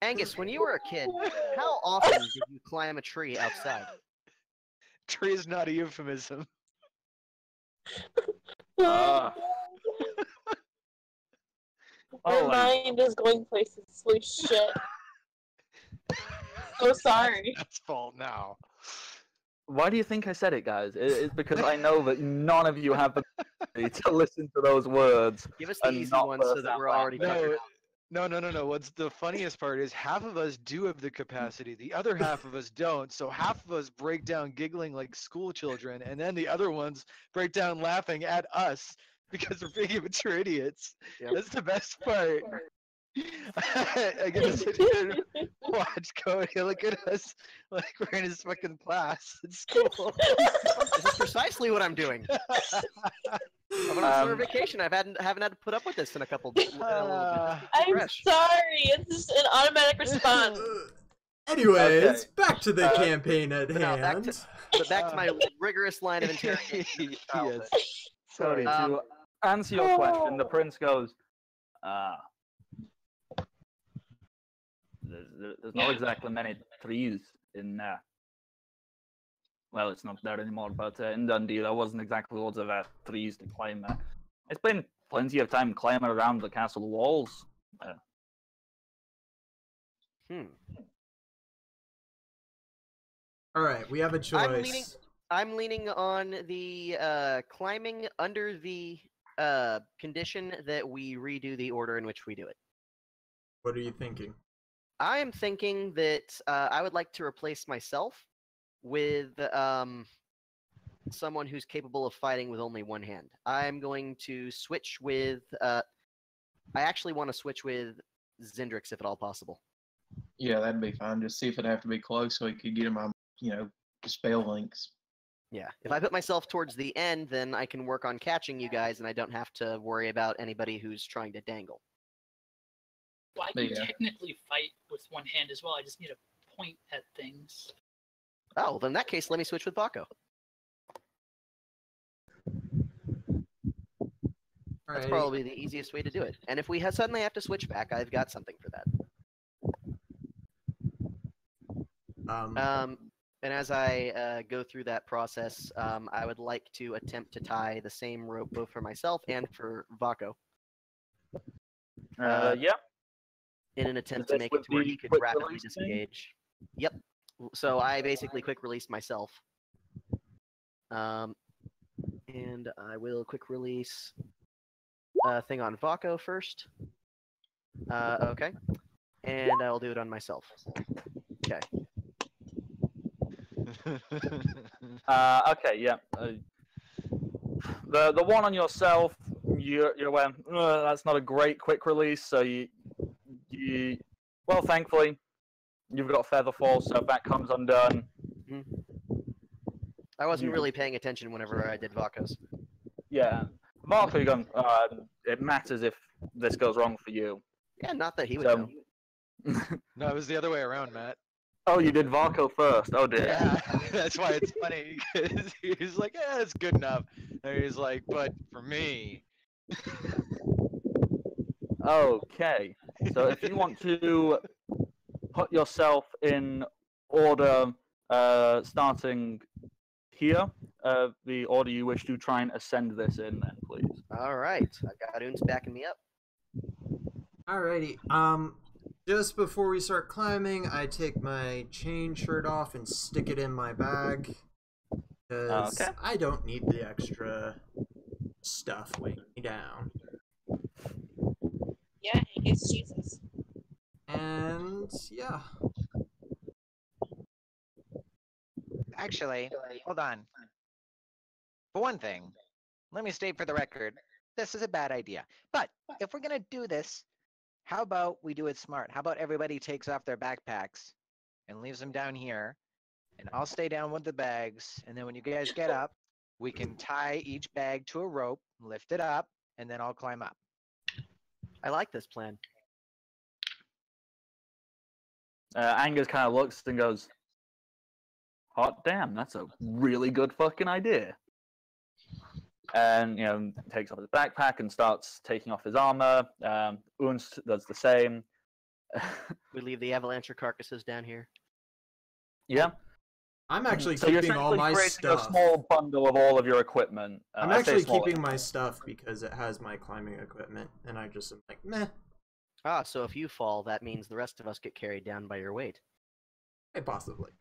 Angus, when you were a kid, how often did you climb a tree outside? Tree is not a euphemism. Ah. My Oh, and mind is going places. Holy shit. So sorry. That's fault now. why do you think I said it, guys? It's because I know that none of you have the ability to listen to those words. Give us the And easy not ones so burst that out we're already laughing. covered. No, No. What's the funniest part is half of us do have the capacity, the other half of us don't. So half of us break down giggling like school children, and then the other ones break down laughing at us because we're being immature idiots. Yep. That's the best part. I get to sit here and watch Cody look at us like we're in his fucking class at school. This is precisely what I'm doing. I'm on summer vacation. haven't had to put up with this in a couple. I'm fresh. sorry. It's just an automatic response. Anyways, Okay. back to the campaign at But no, hand. back to my rigorous line of interrogation. Yes. Sorry, Um, to answer your question, the prince goes, there's not exactly many trees in there. Well, it's not there anymore, but in Dundee, there wasn't exactly loads of trees to climb there. It's been plenty of time climbing around the castle walls. All right, we have a choice. I'm leaning on the climbing under the condition that we redo the order in which we do it. What are you thinking? I am thinking that I would like to replace myself with someone who's capable of fighting with only one hand. I'm going to switch with. I actually want to switch with Zindrix if at all possible. Yeah, that'd be fine. Just see if it'd have to be close so he could get him on, spell links. Yeah, if I put myself towards the end, then I can work on catching you guys, and I don't have to worry about anybody who's trying to dangle. Well, I can Yeah. technically fight with one hand as well. I just need to point at things. Oh, well, in that case, let me switch with Baco. All That's right. probably the easiest way to do it. And if we suddenly have to switch back, I've got something for that. And as I go through that process, I would like to attempt to tie the same rope both for myself and for Vaco. Yeah. In an attempt Is to this make it with to where the he could quick rapidly release thing? disengage. Yep. So I basically quick released myself. And I will quick release thing on Vaco first. Okay. And I'll do it on myself. Okay. Okay, yeah. The one on yourself, you're aware, that's not a great quick release, so you well, thankfully, you've got feather fall, so if that comes undone. I wasn't really paying attention whenever I did Vaco's. Yeah. Marco, you're going, it matters if this goes wrong for you. Yeah, not that he would So- know. No, it was the other way around, Matt. Oh, you did Varco first. Oh dear. Yeah, that's why it's funny, because he's like, yeah, that's good enough. And he's like, but for me. Okay. So if you want to put yourself in order, starting here, the order you wish to try and ascend this in, then please. All right. I've got Oons backing me up. Alrighty. Just before we start climbing, I take my chain shirt off and stick it in my bag. Because Okay. I don't need the extra stuff weighing me down. Yeah, Angus, Jesus. And yeah. Actually, hold on. For one thing, let me state for the record, this is a bad idea. But if we're gonna do this, how about we do it smart? How about everybody takes off their backpacks and leaves them down here, and I'll stay down with the bags, and then when you guys get up, we can tie each bag to a rope, lift it up, and then I'll climb up. I like this plan. Angus kind of looks and goes, hot damn, that's a really good fucking idea. And, takes off his backpack and starts taking off his armor. Unst does the same. We leave the Avalancher carcasses down here. Yeah. I'm actually So you're keeping all essentially my creating a stuff. small bundle of all of your equipment. I'm I say actually small, keeping my stuff because it has my climbing equipment, and I just am like, meh. Ah, so if you fall, that means the rest of us get carried down by your weight. Hey, possibly.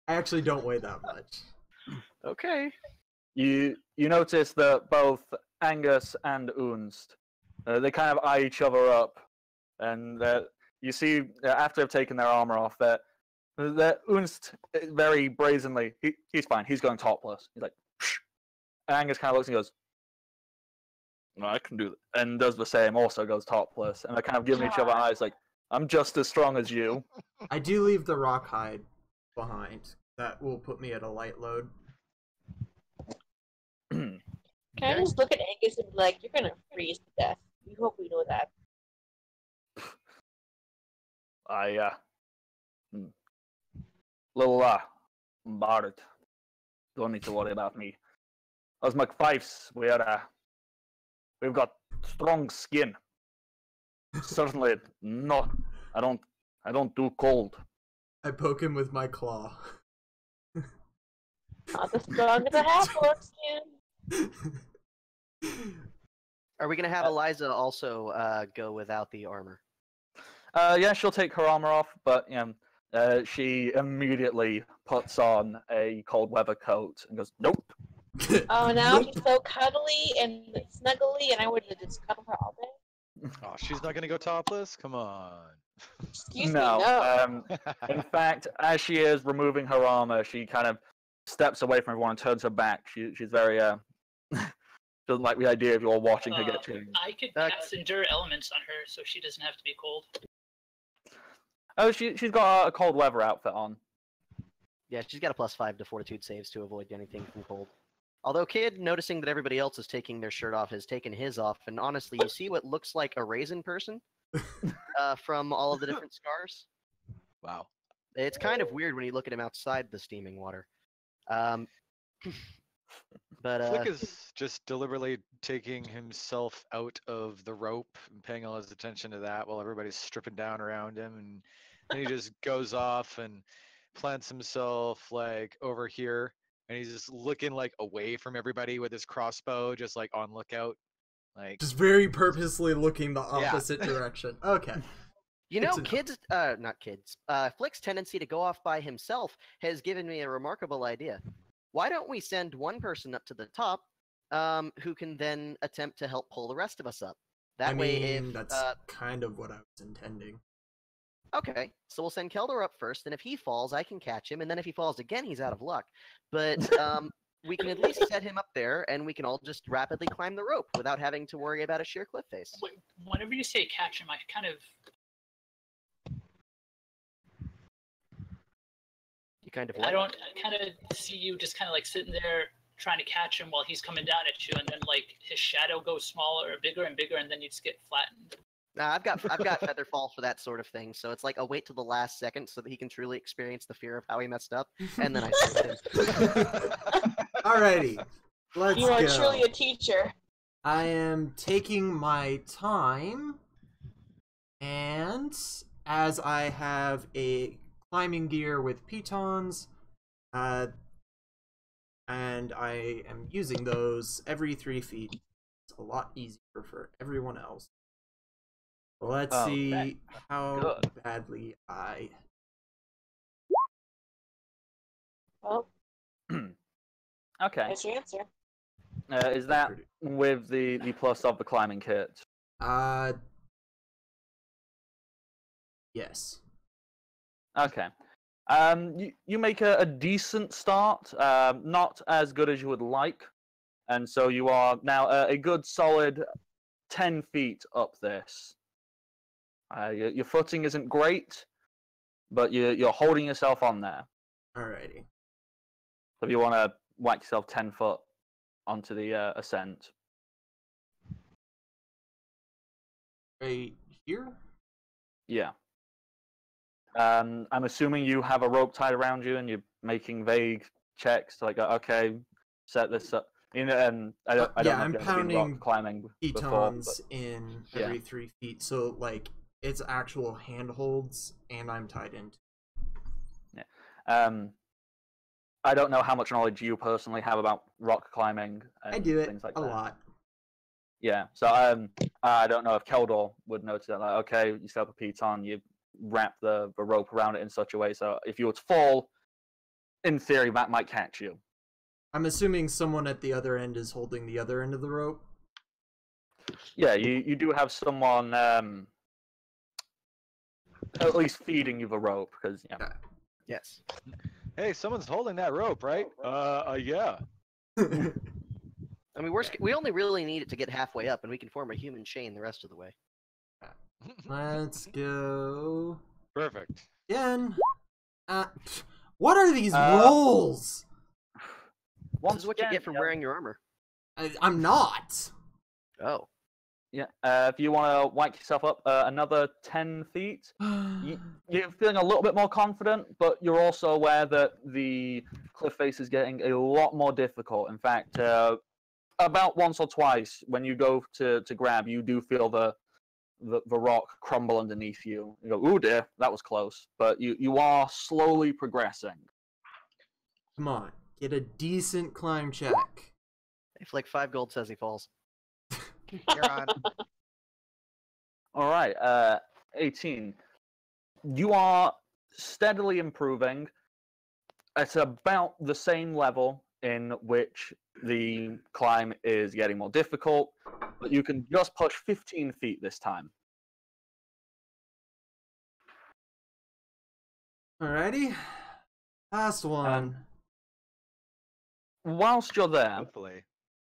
I actually don't weigh that much. Okay. You notice that both Angus and Unst They kind of eye each other up, and you see after they've taken their armor off, that Unst very brazenly, he's fine. He's going topless. He's like, psh. And Angus kind of looks and goes, "No, I can do that," and does the same. Also goes topless, and they're kind of giving each other eyes like, "I'm just as strong as you." I do leave the rock hide behind. That will put me at a light load. Can I just look at Angus and be like, "You're gonna freeze to death. We hope we know that." Little Bart, don't need to worry about me. Us McFifes, we've got strong skin. Certainly not. I don't do cold. I poke him with my claw. Not as strong as a half-orc skin. Are we gonna have Eliza also go without the armor? Yeah, she'll take her armor off, but she immediately puts on a cold weather coat and goes, "Nope." Oh, now Nope. she's so cuddly and snuggly, and I would have just cuddled her all day. Oh, she's not gonna go topless? Come on. Excuse No. me, no. In fact, as she is removing her armor, she kind of steps away from everyone and turns her back. She's very doesn't like the idea of you all watching her get changed. I could cast Endure Elements on her, so she doesn't have to be cold. Oh, she's got a cold weather outfit on. Yeah, she's got a +5 to Fortitude saves to avoid anything from cold. Although Kid, noticing that everybody else is taking their shirt off, has taken his off, and honestly, you see what looks like a raisin person from all of the different scars. Wow. It's kind of weird when you look at him outside the steaming water. But Flick is just deliberately taking himself out of the rope and paying all his attention to that while everybody's stripping down around him, and then he just goes off and plants himself like over here, and he's just looking like away from everybody with his crossbow, just like on lookout. Like Just very purposely looking the Yeah. opposite direction. Okay. you know, Good to not kids. Flick's tendency to go off by himself has given me a remarkable idea. Why don't we send one person up to the top, who can then attempt to help pull the rest of us up? That way, if that's kind of what I was intending. okay, so we'll send Keldor up first, and if he falls, I can catch him, and then if he falls again, he's out of luck. But we can at least set him up there, and we can all just rapidly climb the rope without having to worry about a sheer cliff face. Wait, whenever you say catch him, I kind of You kind of I kind of see you just kind of like sitting there trying to catch him while he's coming down at you, and then like his shadow goes smaller or bigger and bigger, and then you just get flattened. Nah, I've got Featherfall for that sort of thing, so it's like I'll wait till the last second so that he can truly experience the fear of how he messed up, and then I save him. Alrighty. Let's You are go. truly a teacher. I am taking my time, and as I have a climbing gear with pitons, and I am using those every 3 feet. It's a lot easier for everyone else. Let's see how badly I... Well, Okay. there's your answer. Is that with the plus of the climbing kit? Yes. Okay. You make a decent start, not as good as you would like, and so you are now a good solid 10 feet up this. Your footing isn't great, but you're holding yourself on there. Alrighty. So if you want to whack yourself 10 foot onto the ascent. Right here? Yeah. I'm assuming you have a rope tied around you and you're making vague checks like, okay, set this up. You know, and I don't know I'm if you've ever been rock pounding climbing before. pitons in Yeah. every 3 feet, so like it's actual handholds, and I'm tied into. Yeah. I don't know how much knowledge you personally have about rock climbing and I do it things like a that. lot. Yeah. So I don't know if Keldor would notice that. Like, okay, you set up a piton, you wrap the rope around it in such a way so if you were to fall, in theory, that might catch you. I'm assuming someone at the other end is holding the other end of the rope. Yeah, you do have someone at least feeding you the rope, because yeah. Yes. Hey, someone's holding that rope, right? Yeah. I mean, we only really need it to get halfway up, and we can form a human chain the rest of the way. Let's go. Perfect. Again. What are these Uh, rolls? This is what you get for wearing your armor. I'm not. Oh. Yeah, if you want to whack yourself up another 10 feet, you're feeling a little bit more confident, but you're also aware that the cliff face is getting a lot more difficult. In fact, about once or twice when you go to grab, you do feel the rock crumble underneath you. You go, ooh dear, that was close. But you are slowly progressing. Come on, get a decent climb check. If like 5 gold says he falls. You're on. All right, 18. You are steadily improving. It's about the same level in which the climb is getting more difficult, but you can just push 15 feet this time. Alrighty. Last one. Whilst you're there, Hopefully.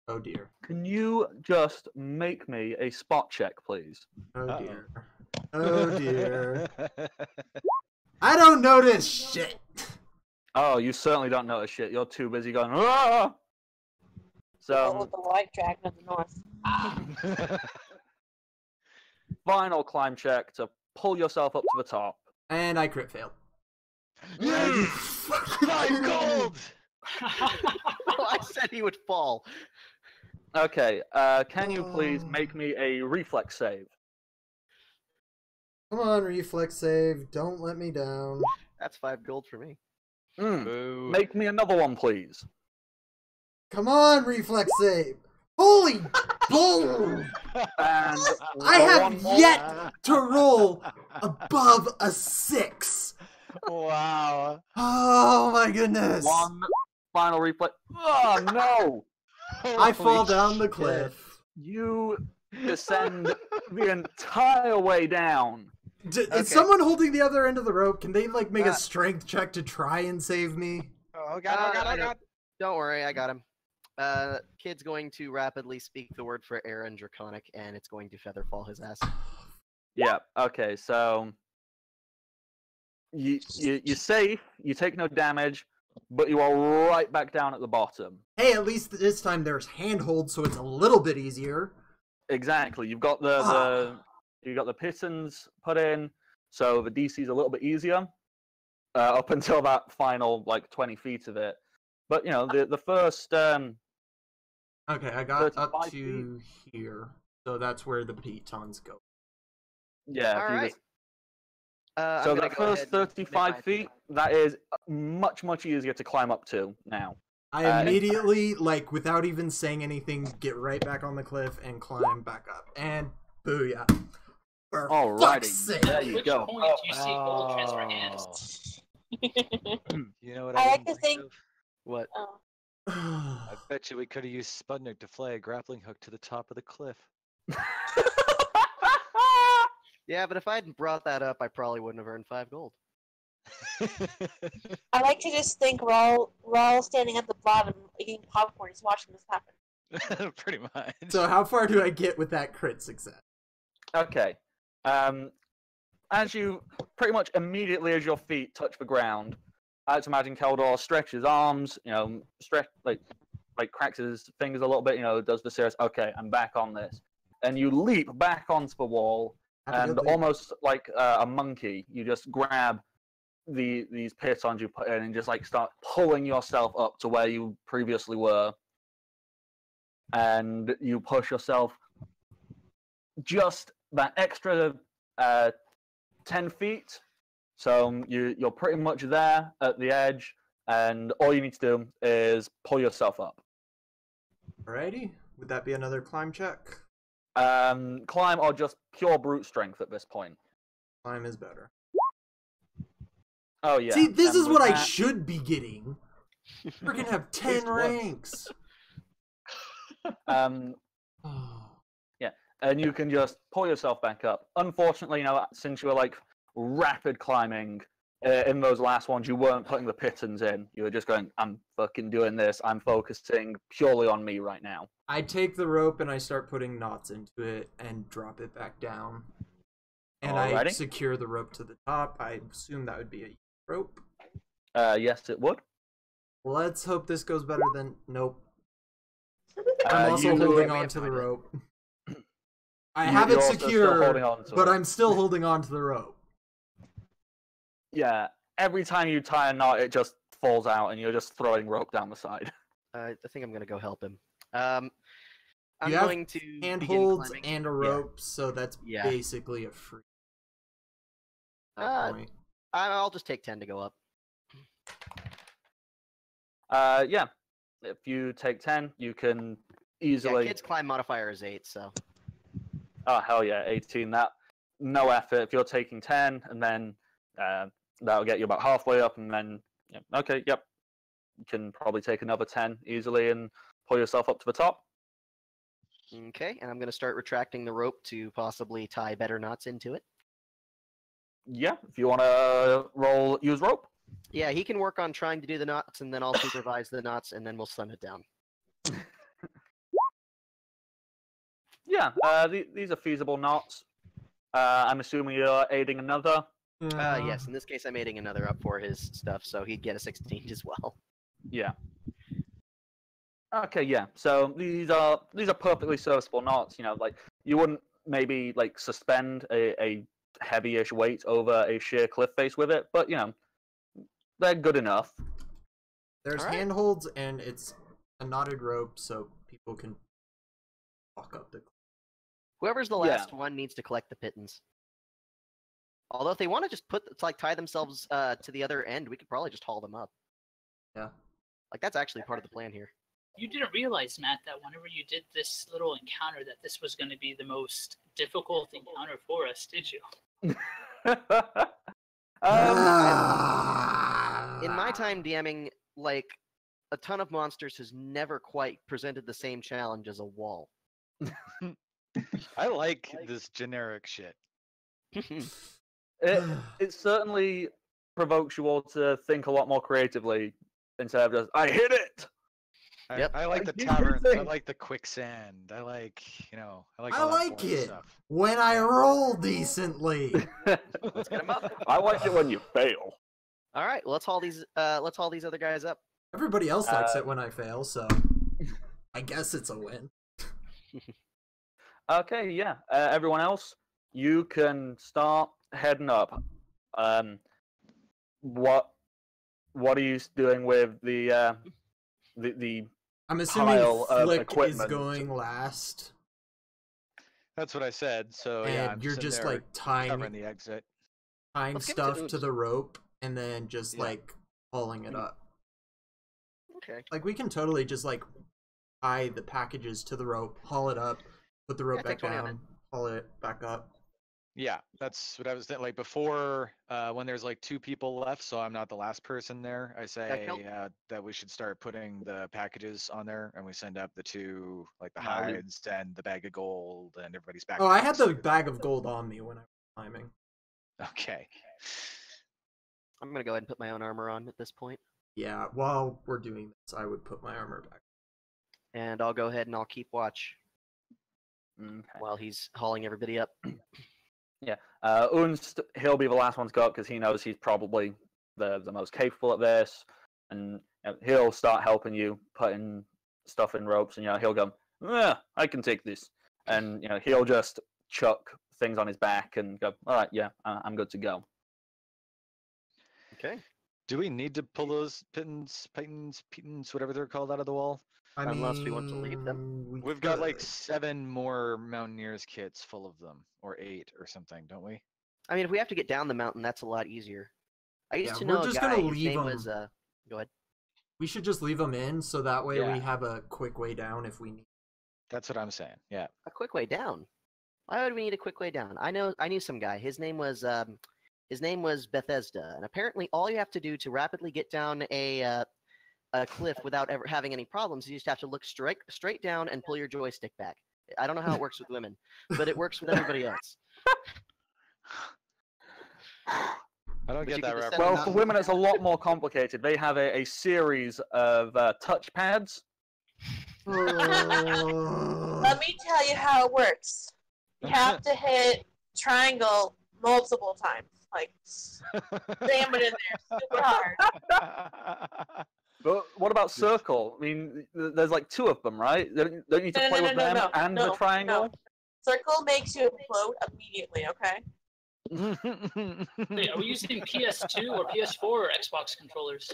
Oh dear. can you just make me a spot check, please? Oh Uh-oh. dear. Oh dear. I don't notice shit. Oh, you certainly don't notice shit. You're too busy going, ah! Go So, with the white dragon of the north. final climb check to pull yourself up to the top. And I crit failed. Yes! 5 gold! Oh, I said he would fall. Okay, can you please make me a reflex save? Come on, reflex save. Don't let me down. That's 5 gold for me. Boo. Make me another one, please. Come on, reflex save. Holy bull! And I have one more. yet to roll above a 6. Wow. Oh my goodness. One final reflex. Oh no! I fall Holy down the shit. cliff. You descend the entire way down. Is someone holding the other end of the rope? Can they like make a strength check to try and save me? Oh god, oh god. Don't worry, I got him. Kid's going to rapidly speak the word for air and draconic, and it's going to featherfall his ass. Yeah. Okay. So you're safe. You take no damage, but you are right back down at the bottom. Hey, at least this time there's handhold, so it's a little bit easier. Exactly. You've got the pitons put in, so the DC's a little bit easier up until that final like 20 feet of it. But you know the first. Okay, I got up 35 to here, so that's where the pitons go. Yeah. All if you right. just- I'm So gonna the go first ahead and make 35 my- feet, that is much easier to climb up to now. I immediately, like, without even saying anything, get right back on the cliff and climb back up. And booyah. For Alrighty, fuck's sake. there At you which go. point do you see gold transfer hands? You know what I I like didn't to think think- of? What? Oh. I bet you we could have used Spudnik to fly a grappling hook to the top of the cliff. Yeah, but if I hadn't brought that up, I probably wouldn't have earned 5 gold. I like to just think we're all standing at the bottom eating popcorn, just watching this happen. Pretty much. So how far do I get with that crit success? Okay. As you pretty much immediately as your feet touch the ground, I like to imagine Keldor stretches his arms, you know, like cracks his fingers a little bit, you know, does the serious, okay, I'm back on this. And you leap back onto the wall, and almost like a monkey, you just grab these pitons you put in and just like start pulling yourself up to where you previously were. And you push yourself just that extra 10 feet. So you're pretty much there at the edge, and all you need to do is pull yourself up. Alrighty. Would that be another climb check? Climb or just pure brute strength at this point. Climb is better. Oh yeah. See, this and is with what I that- should be getting. Freaking have 10 Least once. ranks. Um, Oh. and you can just pull yourself back up. Unfortunately, since you were like rapid climbing in those last ones, you weren't putting the pittons in. You were just going, I'm fucking doing this. I'm focusing purely on me right now. I take the rope and I start putting knots into it and drop it back down. And I Alrighty. secure the rope to the top. I assume that would be a rope. Yes, it would. Let's hope this goes better than... Nope. I'm also you- holding we on have to the time to- rope. I You- have you're it also still secure, holding on to but it. I'm still holding on to the rope. Yeah, every time you tie a knot, it just falls out, and you're just throwing rope down the side. I think I'm gonna go help him. I'm You have going to handholds begin climbing. and a rope, so that's Yeah. basically a free. At that Uh, point. I'll just take 10 to go up. Yeah, if you take 10, you can Yeah, easily. kids climb modifier is 8, so Oh hell yeah, 18. That no effort. If you're taking 10, and then that'll get you about halfway up, and then okay, yep, you can probably take another 10 easily and pull yourself up to the top. okay. And I'm gonna start retracting the rope to possibly tie better knots into it. Yeah, if you want to use rope. Yeah, he can work on trying to do the knots, and then I'll supervise the knots, and then we'll slim it down. Yeah, these are feasible knots. I'm assuming you're aiding another. Yes, in this case, I'm aiding another up for his stuff, so he'd get a 16 as well. Yeah. Okay, yeah. So these are perfectly serviceable knots. Like you wouldn't maybe like suspend a heavy-ish weight over a sheer cliff face with it, but they're good enough. There's Alright. handholds and it's a knotted rope, so people can walk up the. Whoever's the Yeah. last one needs to collect the pittance. Although if they want to just tie themselves to the other end, we could probably just haul them up. Yeah. Like that's actually part of the plan here. You didn't realize, Matt, that whenever you did this little encounter, that this was going to be the most difficult encounter for us, did you? In my time DMing, like a ton of monsters has never quite presented the same challenge as a wall. I like this generic shit. It certainly provokes you all to think a lot more creatively instead of just I hit it. Yep. I like I the keep tavern. I hitting. like the quicksand. I like, I I all that like boring it stuff. when I roll decently. Let's get 'em up. I like it when you fail. All right, let's haul these other guys up. Everybody else likes it when I fail, so I guess it's a win. Okay, yeah. Everyone else, you can start heading up. What are you doing with the I'm assuming pile of Flick is equipment? going last, That's what I said. So yeah, I'm and you're sitting just there like covering tying the exit. Let's give it to stuff to Oops. the rope, and then just Yeah. like hauling it up. Okay. Like we can totally just like tie the packages to the rope, haul it up, put the rope Yeah, take back 20 on down, haul it back up. Yeah, that's what I was thinking. Like before, when there's like 2 people left, so I'm not the last person there. I say Kill. that we should start putting the packages on there, and we send up the 2, like the No, we- hides and the bag of gold and everybody's back. Oh, I had the bag of gold on me when I was climbing. Okay. I'm gonna go ahead and put my own armor on at this point, Yeah, while we're doing this, I would put my armor back. and I'll go ahead and I'll keep watch Okay. while he's hauling everybody up. Yeah. Unst, he'll be the last one to go up because he knows he's probably the most capable at this, and he'll start helping you putting stuff in ropes, and he'll go, I can take this, and he'll just chuck things on his back and go, all right, yeah, I'm good to go. Okay. Do we need to pull those pitons, whatever they're called, out of the wall? I Unless we want to leave them. We've got like 7 more Mountaineers kits full of them, or 8 or something, don't we? I mean, if we have to get down the mountain, that's a lot easier. I used Yeah, to we're know a just guy. gonna His leave name 'em. was Go ahead. We should just leave them in, so that way Yeah. we have a quick way down if we need. That's what I'm saying. Yeah. A quick way down. Why would we need a quick way down? I knew some guy. His name was Bethesda, and apparently all you have to do to rapidly get down a cliff without ever having any problems, you just have to look straight down and pull your joystick back. I don't know how it works with women, but it works with everybody else. I don't But get you that can just reference. send Well, them for out. women, it's a lot more complicated. They have a series of touch pads. Let me tell you how it works. You have to hit triangle multiple times. Like, jam it in there super hard. But what about circle? I mean, there's like 2 of them, right? Don't you need to play with them and the triangle? Circle makes you implode immediately, okay? Wait, are we using PS2 or PS4 or Xbox controllers?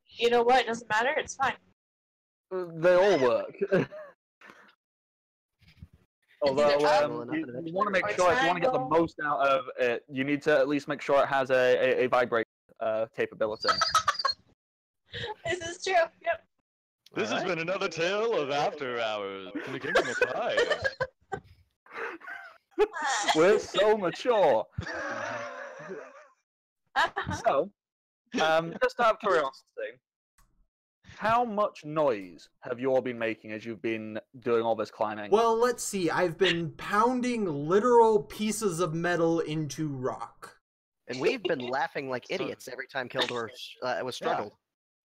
You know what? It doesn't matter. It's fine. They all work. Although triangle enough you eventually. want to make Or sure, if you want to get the triangle. most out of it, you need to at least make sure it has a vibrate capability. This is true. Yep. This has been another tale of After Hours in the Kingdom of Fife. We're so mature. So, just out of curiosity, how much noise have you all been making as you've been doing all this climbing? Well, let's see. I've been pounding literal pieces of metal into rock. And we've been laughing like idiots every time Keldor was struggled.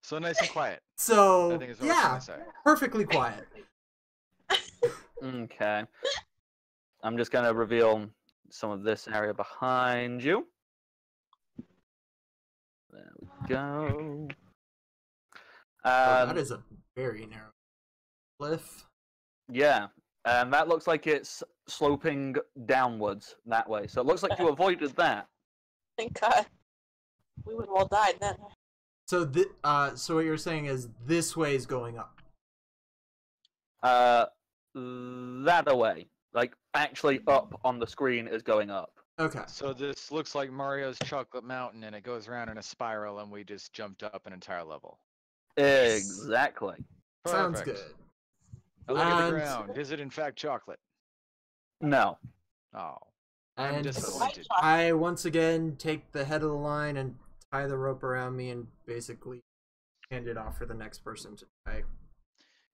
So nice and quiet. I So, think is what I was trying yeah, to say. perfectly quiet. Okay. I'm just going to reveal some of this area behind you. There we go. That is a very narrow cliff. Yeah, and that looks like it's sloping downwards that way. So it looks like you avoided that. Thank God. We would have all died then. So, so what you're saying is this way is going up. That away. Like, actually up on the screen is going up. Okay. So this looks like Mario's Chocolate Mountain, and it goes around in a spiral, and we just jumped up an entire level. Exactly. Sounds Perfect. good. Now look at the And- ground. Is it in fact chocolate? No. Oh, I'm And disappointed. I once again take the head of the line and tie the rope around me and basically hand it off for the next person to tie.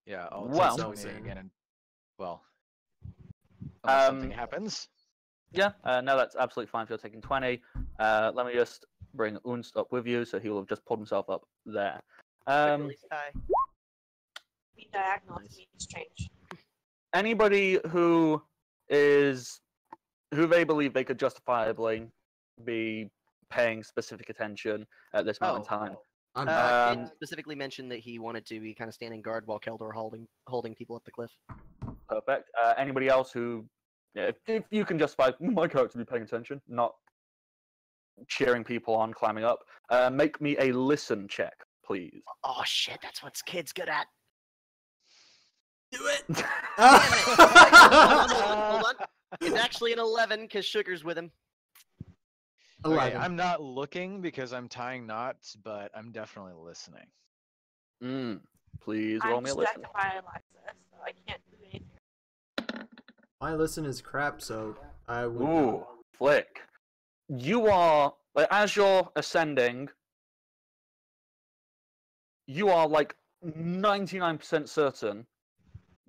Yeah, I'll Well- take 20 again, and well, unless something happens. Yeah, no, that's absolutely fine if you're taking 20. Let me just bring Unst up with you, so he will have just pulled himself up there. Be diagonal to me. It's strange. Anybody who they believe they could justifiably be paying specific attention at this moment in time. Kid specifically mentioned that he wanted to be kind of standing guard while Keldor holding people up the cliff. Perfect. Anybody else who, yeah, if you can justify my character be paying attention, not cheering people on climbing up, make me a listen check, please. Oh shit, that's what kids good at. Do it! Hold on. It's actually an 11 because Sugar's with him. Okay, 11. I'm not looking because I'm tying knots, but I'm definitely listening. Please roll I'm me a listen. distracted by Alexis, so I can't do anything. My listen is crap, so I would. Ooh, Flick. You are, like, as you're ascending, you are like 99% certain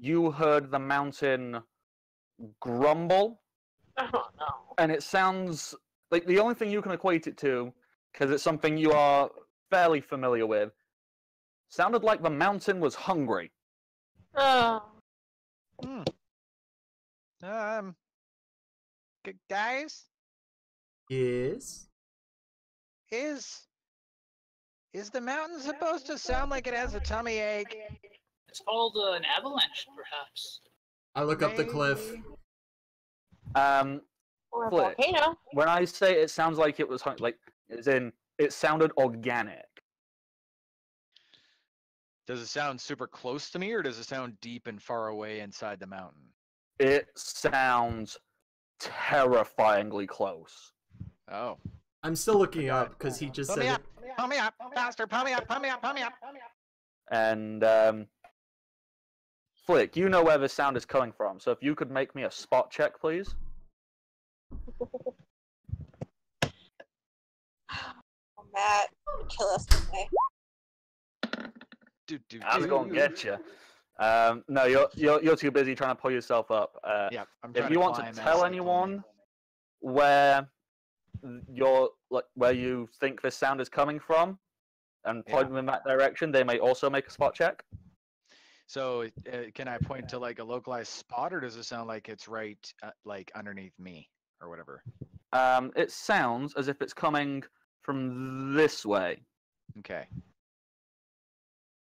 you heard the mountain grumble, Oh no. and it sounds like the only thing you can equate it to, because it's something you are fairly familiar with, sounded like the mountain was hungry. Oh. Guys, Yes. is the mountain supposed to sound like it has a tummy ache? It's called an avalanche, perhaps. I look up the cliff. Or a Flick. volcano. When I say it sounds like it was like, as in, it sounded organic. Does it sound super close to me, or does it sound deep and far away inside the mountain? It sounds terrifyingly close. Oh. I'm still looking up because he just Pump said me it. up, pump me up, faster, pump me up, pump me up, pump me up. And Flick, you know where the sound is coming from, so if you could make me a spot check, please. Oh, Matt, kill us today. I'm gonna get you. No, you're too busy trying to pull yourself up. Yeah, I'm If trying you to want to climb as tell they pull me. anyone where where you think this sound is coming from, and point them in that direction, they may also make a spot check. So can I point to like a localized spot, or does it sound like it's right like underneath me or whatever? It sounds as if it's coming from this way. Okay.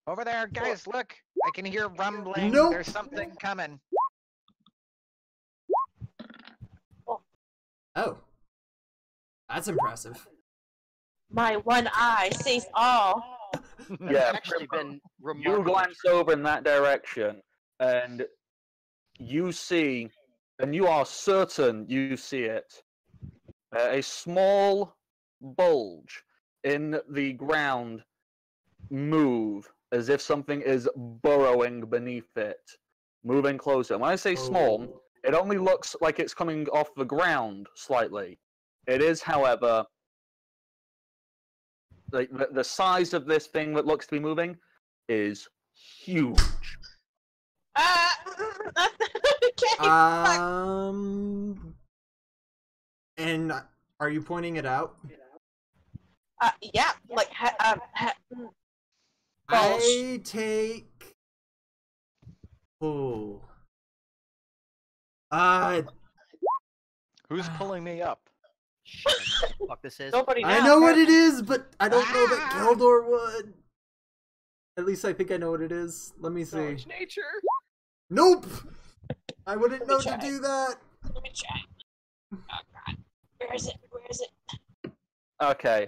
Over there, guys, look! I can hear rumbling. Nope. There's something coming. Oh. That's impressive. My one eye sees all. That's Yeah, actually been You remarkable. glance over in that direction, and you see, and you are certain you see it, a small bulge in the ground move as if something is burrowing beneath it, moving closer. When I say small, Oh. it only looks like it's coming off the ground slightly. It is, however, like the size of this thing that looks to be moving is huge. Okay. And are you pointing it out? Yeah, like I take. Oh. Who's pulling me up? Shit, I don't know what the fuck this is. nobody knows. I know what it is, but I don't know that Keldor would. At least I think I know what it is. Let me see. Knowledge nature. Nope. I wouldn't know to try. do that. Let me try. Oh god. Where is it? Where is it? Okay,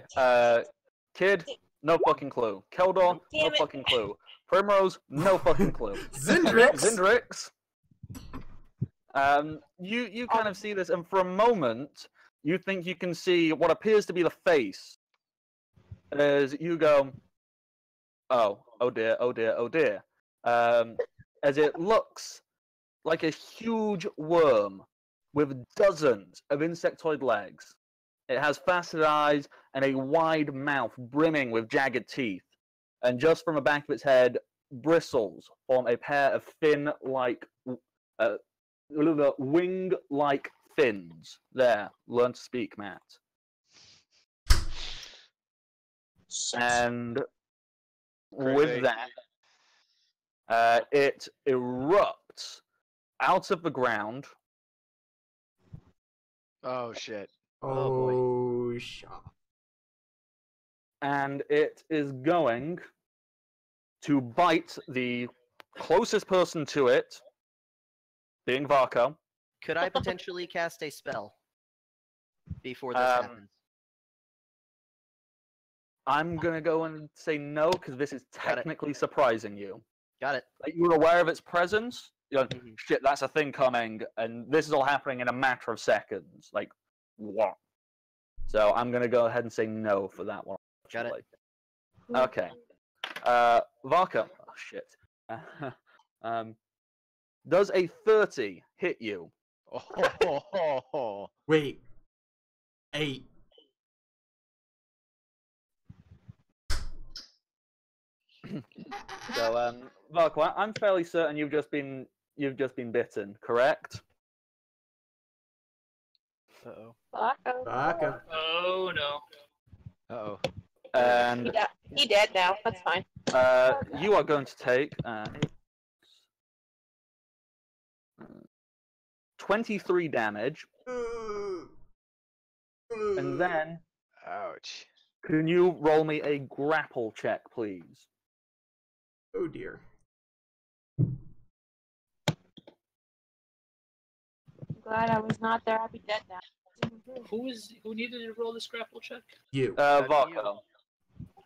Kid, no fucking clue. Keldor, no Damn it. fucking clue. Primrose, no fucking clue. Zindrix. Zindrix. You kind of see this, and for a moment, you think you can see what appears to be the face. As you go, oh dear, oh dear, oh dear. As it looks like a huge worm with dozens of insectoid legs. It has faceted eyes and a wide mouth brimming with jagged teeth. And just from the back of its head, bristles form a pair of fin-like, wing-like fins. There, learn to speak, Matt. And Crazy. with that, it erupts out of the ground. Oh shit. Oh, shit. And it is going to bite the closest person to it, being Varko. Could I potentially cast a spell before this happens? I'm going to go and say no, because this is Got it. technically surprising you. Got it. Like, you were aware of its presence. You're like, Mhm. shit, that's a thing coming, and this is all happening in a matter of seconds. Like, what? So I'm going to go ahead and say no for that one. Got it. Okay. Varka. Oh, shit. Does a 30 hit you? Oh. Wait. 8. So, Varka, I'm fairly certain you've just been bitten, correct? Uh-oh. Baka. Oh no. Uh-oh. And He dead now. That's fine. you are going to take 23 damage, and then Ouch. can you roll me a grapple check, please? Oh, dear. Glad I was not there. I'd be dead now. Who needed to roll this grapple check? You. Varko.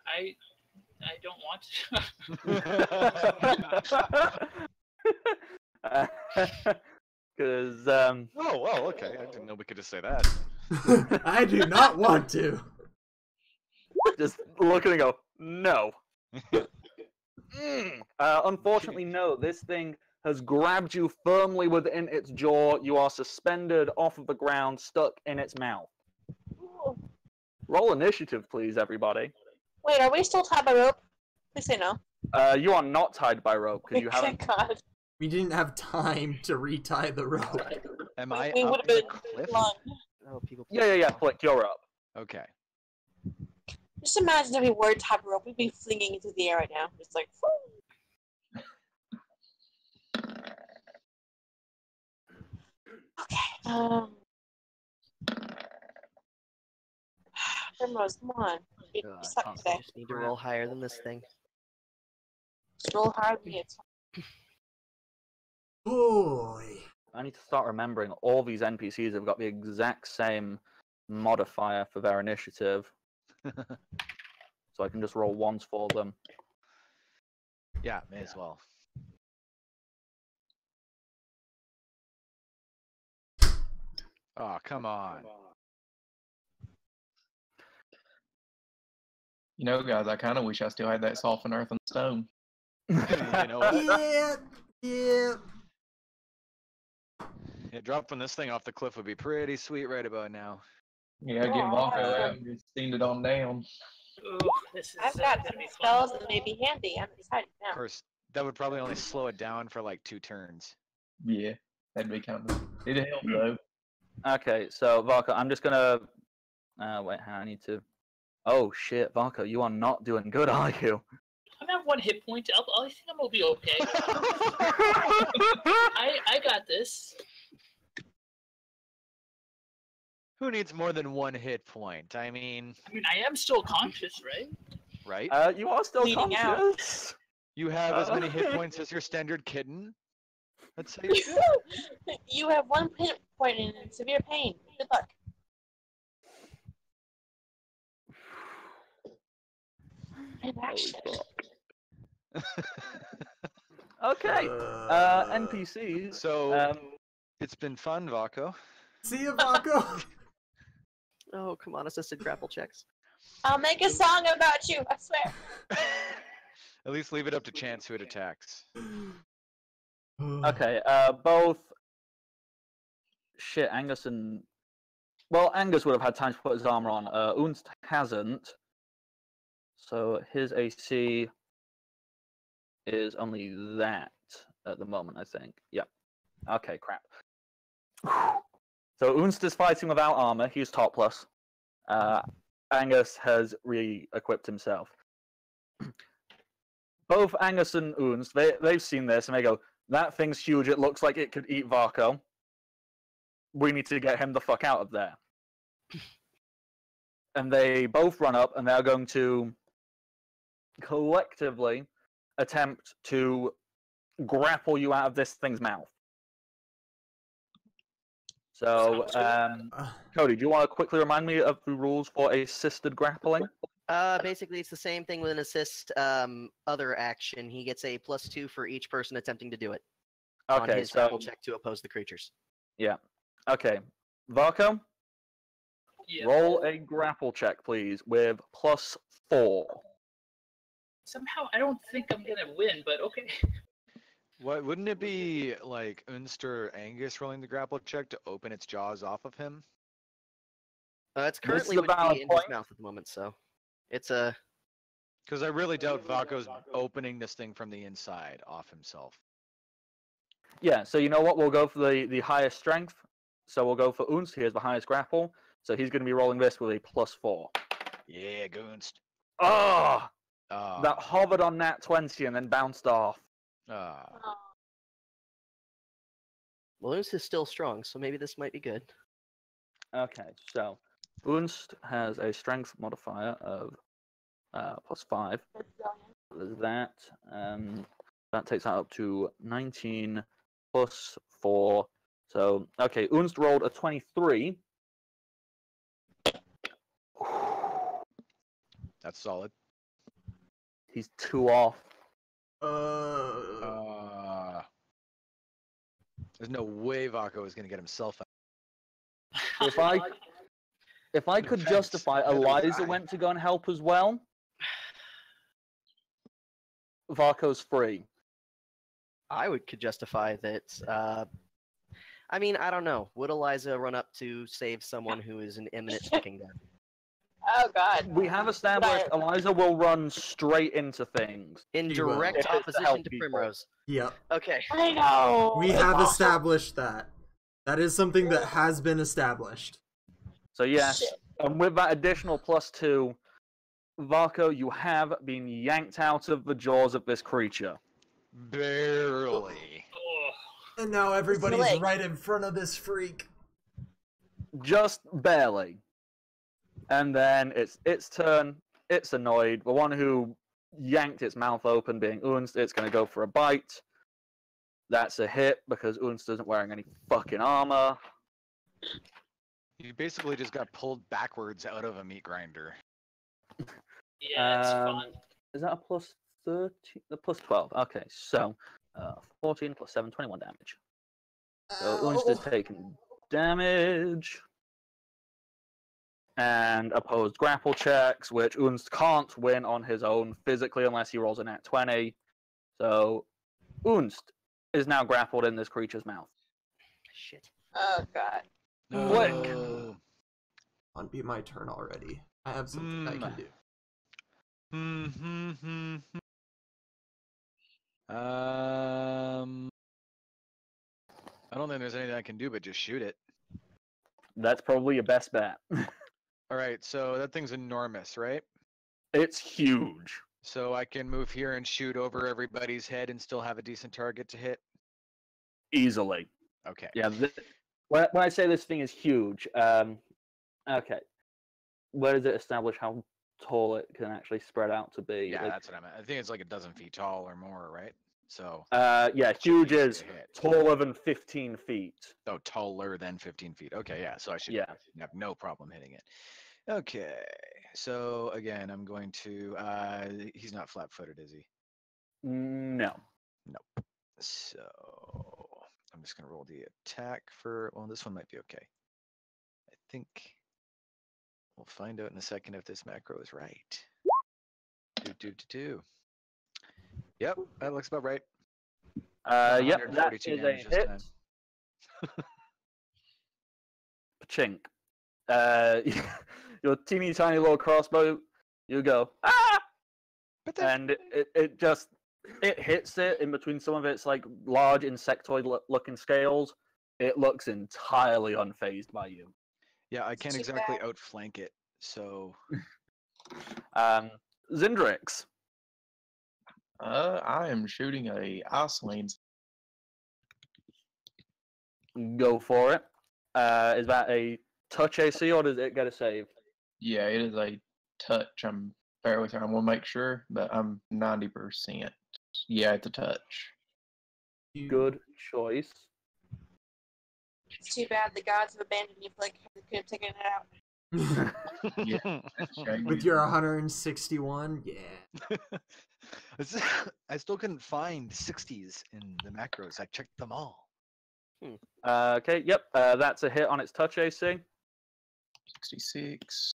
I don't want to. Because Oh, well, okay. I didn't know we could just say that. I do not want to. just look at it and go, no. Unfortunately, no. This thing has grabbed you firmly within its jaw. You are suspended off of the ground, stuck in its mouth. Roll initiative, please, everybody. Wait, are we still tied by rope? Please say no. You are not tied by rope because you haven't. Thank God. We didn't have time to retie the rope. Am I We up would have the been cliff? flung. Oh, people. Yeah. Flick, you're up. Okay. Just imagine if we were tied by rope, we'd be flinging into the air right now. Just like, whoo. Okay. Primrose, come on. You suck I today. just need to roll higher than this thing. Just roll hard with me. It's Boy. I need to start remembering all these NPCs have got the exact same modifier for their initiative, so I can just roll ones for them. Yeah, may as well. Oh, come on. You know, guys, I kind of wish I still had that soften earth and stone. You know what? Yeah. Yeah, dropping this thing off the cliff would be pretty sweet right about now. Yeah, get Vonko out and just send it on down. Ooh, this is I've got gonna some be fun. spells that may be handy. I'm excited Of now. course, that would probably only slow it down for like 2 turns. Yeah, that'd be kind of. It'd help though. Okay, so Varko, I'm just gonna. Wait, I need to. Oh shit, Varko, you are not doing good, are you? I'm at 1 hit point. I think I'm gonna be okay. I got this. Who needs more than 1 hit point? I mean, I am still conscious, right? right? You are still Bleeding out. conscious. You have as many hit points as your standard kitten. Let's say you're good. You have 1 hit point in severe pain. Good luck. And action. Okay, NPCs. So, it's been fun, Vako. See you, Vaco. Oh, come on, assisted grapple checks. I'll make a song about you, I swear. At least leave it up to chance who it attacks. Okay, both. Shit, Angus and. Well, Angus would have had time to put his armor on. Unst hasn't. So his AC is only that at the moment, I think. Yep. Okay, crap. So Unst is fighting without armor. He's topless. Angus has re-equipped himself. Both Angus and Unst, they've seen this and they go, that thing's huge. It looks like it could eat Varko. We need to get him the fuck out of there. And they both run up and they're going to collectively attempt to grapple you out of this thing's mouth. So, Cody, do you want to quickly remind me of the rules for assisted grappling? Basically, it's the same thing with an assist other action. He gets a +2 for each person attempting to do it. On Okay, his so grapple check to oppose the creatures. yeah. Okay, Varko, Yeah. roll a grapple check, please, with +4. Somehow, I don't think I'm gonna win, but okay. What wouldn't it be like Unst or Angus rolling the grapple check to open its jaws off of him? It's This is currently a would valid be in his point. mouth at the moment, so it's a. Because I really doubt Vako's opening this thing from the inside off himself. Yeah, so you know what? We'll go for the highest strength. So we'll go for Unst. Here's the highest grapple. So he's going to be rolling this with a +4. Yeah, Gunst. Oh! Ah. That hovered on nat 20 and then bounced off. Ah. Well, Unst is still strong, so maybe this might be good. Okay, so Unst has a strength modifier of +5. There's that. That takes that up to 19 +4. So, okay, Unst rolled a 23. That's solid. He's 2 off. There's no way Vako is going to get himself out. If I could Defense, justify neither would Eliza I. went to go and help as well, Varko's free. I could justify that. I mean, I don't know. Would Eliza run up to save someone who is in imminent fucking death? Oh God. We have established But- Eliza will run straight into things. In He will. direct If it's to opposition help to people. Primrose. Yep. Okay. I know. We it's have awesome. established that. That is something that has been established. So yes, Shit. and with that additional +2, Varko, you have been yanked out of the jaws of this creature. Barely. Oh, And now everybody's leg. right in front of this freak. Just barely. And then it's its turn. It's annoyed. The one who yanked its mouth open, being Unst, it's going to go for a bite. That's a hit because Unst isn't wearing any fucking armor. You basically just got pulled backwards out of a meat grinder. yeah, it's Um, fun. Is that a +13? The +12. Okay, so 14 + 7, 21 damage. So Unst is taking damage. And opposed grapple checks, which Unst can't win on his own physically unless he rolls a nat 20. So Unst is now grappled in this creature's mouth. Shit. Oh God. Flick. No. On be my turn already. I have something I can do. I don't think there's anything I can do but just shoot it. That's probably your best bet. All right, so that thing's enormous, right? It's huge. So I can move here and shoot over everybody's head and still have a decent target to hit. Easily. Okay. Yeah. When I say this thing is huge, okay. Where does it establish how tall it can actually spread out to be? Yeah, Like, that's what I meant. I think it's like a dozen feet tall or more, right? So. yeah, should huge be easy is to hit. taller than 15 feet. Oh, taller than 15 feet. Okay, yeah. So I should Yeah. have no problem hitting it. Okay. So again, I'm going to. He's not flat-footed, is he? No. So I'm just gonna roll the attack for. Well, this one might be okay. I think we'll find out in a second if this macro is right. Do. Yep, that looks about right. Yep, that 142 is a damage this hit. time. Pachink. Your teeny tiny little crossbow, you go, ah! But then, And it just hits it in between some of its like large insectoid looking scales. It looks entirely unfazed by you. yeah, I can't Too exactly bad. outflank it. So Zindrix. I am shooting a ice lance. Go for it. Is that a touch AC or does it get a save? Yeah, it is a touch. I'm fairly sure. I want to make sure, but I'm 90%. Yeah, it's a touch. Good choice. It's too bad the gods have abandoned you. Like they could have taken it out. Yeah. With your 161, yeah. I still couldn't find 60s in the macros. I checked them all. Okay, yep, that's a hit on its touch AC. 66.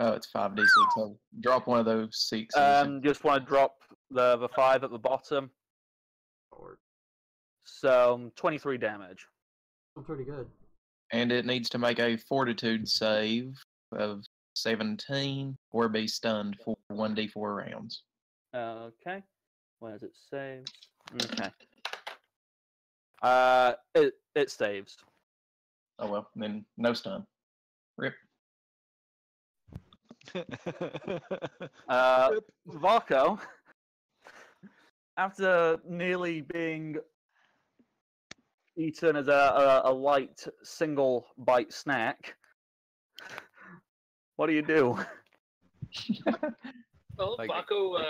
Oh, it's 5d6. I'll drop one of those sixes. Just want to drop the 5 at the bottom. So 23 damage. Still pretty good. And it needs to make a fortitude save of 17 or be stunned for 1d4 rounds. Okay. Where's it saved? Okay. It saves. Oh well, then no stun. Rip. Varko, after nearly being eaten as a light single bite snack, what do you do? Well, Like- Baco,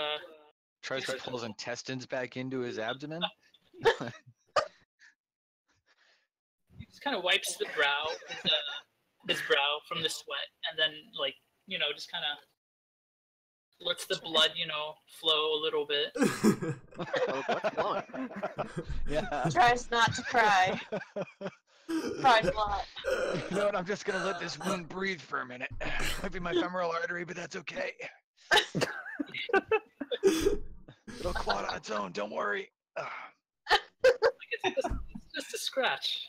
Tries to pull his intestines back into his abdomen. he just kind of wipes the brow, his brow from the sweat, and then, like, just kind of lets the blood, flow a little bit. Oh, what's flowing? Yeah. Tries not to cry. Cries a lot. You know what? I'm just gonna let this wound breathe for a minute. Might be my femoral artery, but that's okay. It'll clot on its own. Don't worry. It's just a scratch.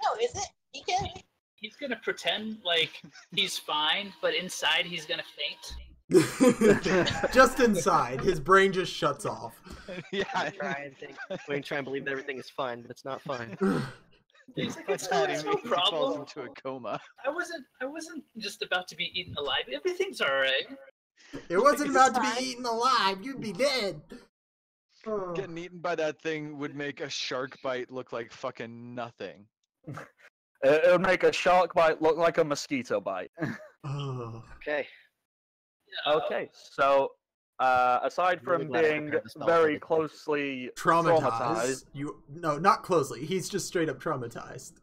No, is it? He can. He's gonna pretend like he's fine, but inside he's gonna faint. Just inside, his brain just shuts off. Yeah. Try and believe that everything is fine, but it's not fine. He's like, What's it's no happening? He falls problem. into a coma. I wasn't just about to be eaten alive. Everything's alright. It wasn't about to fine. be eaten alive. You'd be dead. Getting eaten by that thing would make a shark bite look like fucking nothing. It would make a shark bite look like a mosquito bite. Oh. Okay. Okay, so aside Really from glad I being prepared the spell very for this. closely Traumatized. No, not closely. He's just straight up traumatized.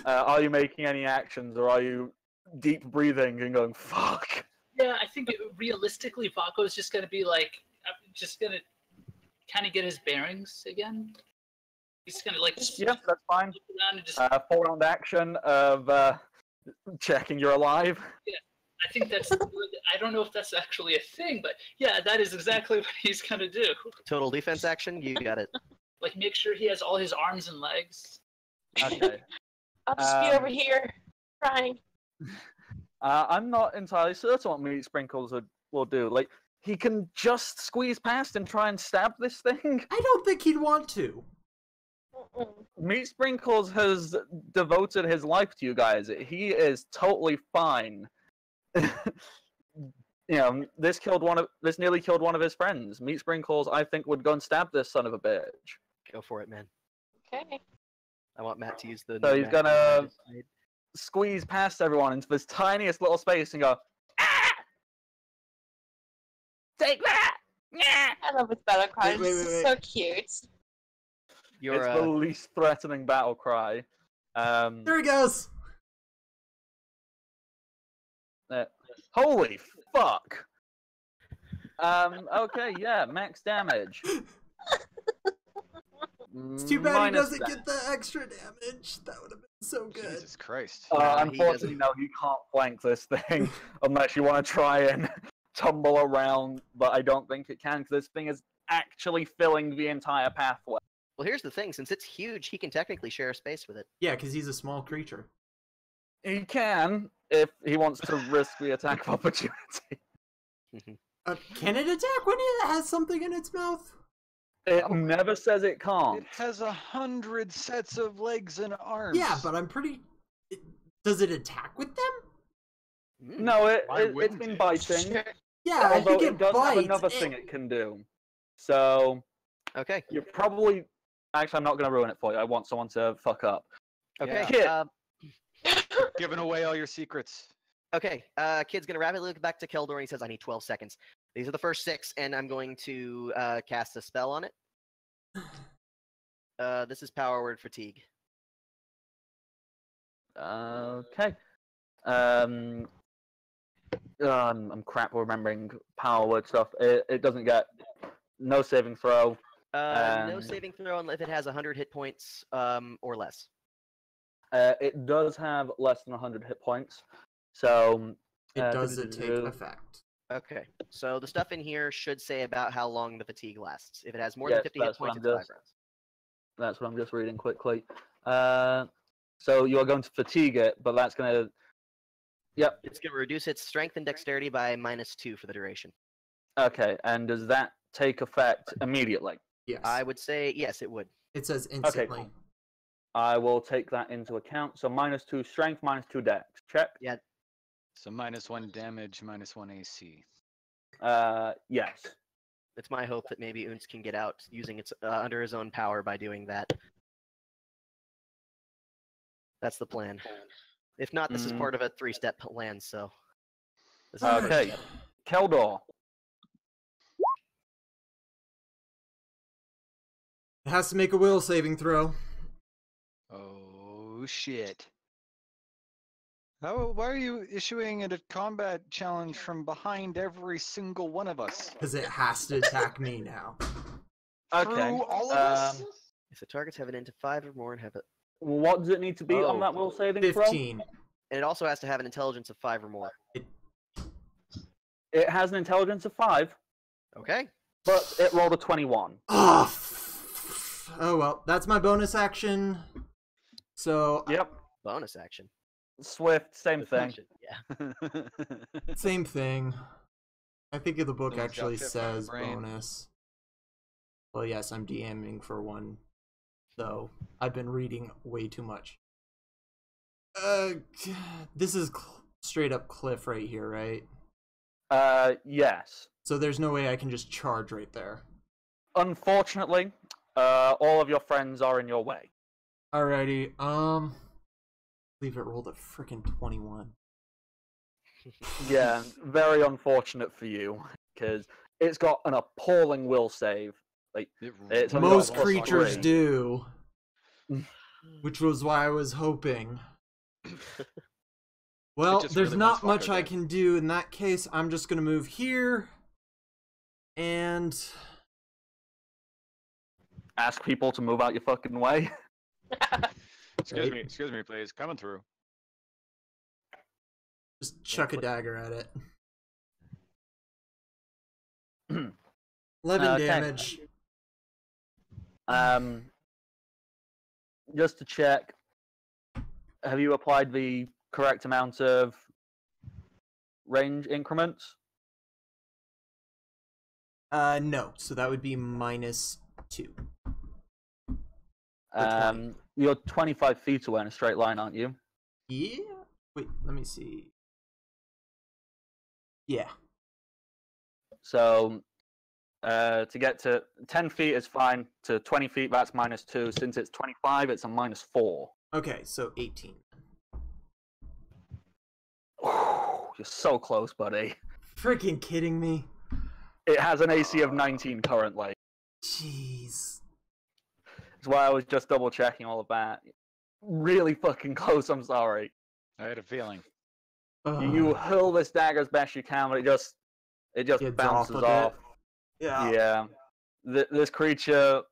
are you making any actions, or are you deep breathing and going fuck? Yeah, I think realistically, Vako's just gonna be like, just gonna kind of get his bearings again. He's gonna like just Yeah, that's fine. look around and just. 4-round action of checking you're alive. I think that's. I don't know if that's actually a thing, but yeah, that is exactly what he's gonna do. Total defense action. You got it. Like, make sure he has all his arms and legs. Okay. I'll just be over here crying. I'm not entirely certain what Meat Sprinkles will do. Like, he can just squeeze past and try and stab this thing. I don't think he'd want to. Mm-mm. Meat Sprinkles has devoted his life to you guys. He is totally fine. This nearly killed one of his friends. Meat Sprinkles, I think, would go and stab this son of a bitch. Go for it, man. Okay. I want Matt to use the. So new he's map gonna to decide. squeeze past everyone into this tiniest little space and go, ah! Take that! Yeah! I love his battle cry. Wait, It's wait, so cute. You're It's the least threatening battle cry. There he goes. Holy fuck! Okay, yeah, max damage. It's too bad Minus he doesn't that. get the extra damage. That would have been so good. Jesus Christ. Nah, he Unfortunately, no, you can't flank this thing unless you want to try and tumble around, but I don't think it can, because this thing is actually filling the entire pathway. Well, here's the thing. Since it's huge, he can technically share space with it. Yeah, because he's a small creature. He can, if he wants to risk the attack of opportunity. Can it attack when it has something in its mouth? It never says it can't. It has 100 sets of legs and arms. Yeah, but I'm pretty... Does it attack with them? No, Why it's wouldn't been it? biting. Sure. Yeah, I Although think it does bites. have another thing it can do. So, Okay. you're probably... Actually, I'm not going to ruin it for you. I want someone to fuck up. Okay. Kid. Giving away all your secrets. Okay. Kid's gonna rapidly look back to Keldor and he says, "I need 12 seconds." These are the first 6, and I'm going to cast a spell on it. This is Power Word Fatigue. Okay. I'm crap remembering power word stuff. It doesn't get no saving throw. No Um, saving throw if it has 100 hit points or less. It does have less than 100 hit points, so It doesn't take effect. Okay. So the stuff in here should say about how long the fatigue lasts. If it has more Yes, than 50 hit that's what points, I'm it's 5 just- rounds. That's what I'm just reading quickly. So you are going to fatigue it, but that's going to. Yep. It's going to reduce its strength and dexterity by -2 for the duration. Okay, and does that take effect immediately? Yes. I would say yes, it would. It says instantly. cool. I will take that into account. So -2 strength, -2 dex. Check. So -1 damage, -1 AC. Yes. It's my hope that maybe Unz can get out using its under his own power by doing that. That's the plan. If not, this is part of a 3-step plan. So. This is the first Okay. step. Keldor. It has to make a will saving throw. Oh shit. Why are you issuing a combat challenge from behind every single one of us? Because it has to attack me now. Okay. Through all of us? If the targets have an int of 5 or more and have it, What does it need to be on that will saving throw? 15. and it also has to have an intelligence of 5 or more. It has an intelligence of 5, Okay. but it rolled a 21. Oh, oh well, that's my bonus action. So Yep. Bonus action. Swift, same thing. Action, yeah. same thing. I think the book Someone's got actually fit by the says brain. bonus. Well, yes, I'm DMing for one, so I've been reading way too much. This is straight up cliff right here, right? Yes. So there's no way I can just charge right there. Unfortunately, all of your friends are in your way. Alrighty, believe it rolled a freaking 21. Yeah, very unfortunate for you, because it's got an appalling will save. Like, it's only got Most plus creatures 3. do. Which was why I was hoping. Well, just there's really not wants much Wacko I dead. can do. In that case, I'm just gonna move here. And Ask people to move out your fucking way. Excuse me, please. Coming through. just chuck a dagger at it. 11 Okay. damage. Just to check, have you applied the correct amount of range increments? No. So that would be -2. Or 20. You're 25 feet away in a straight line, aren't you? Yeah. Wait, let me see. Yeah. So, to get to 10 feet is fine. To 20 feet, that's -2. Since it's 25, it's a -4. Okay, so 18. You're so close, buddy. Freaking kidding me? It has an AC of 19 currently. Jeez. That's why I was just double checking all of that. Really fucking close, I'm sorry. I had a feeling. You hurl this dagger as best you can, but it just Gets bounces off a bit. off. Yeah. Yeah. This creature.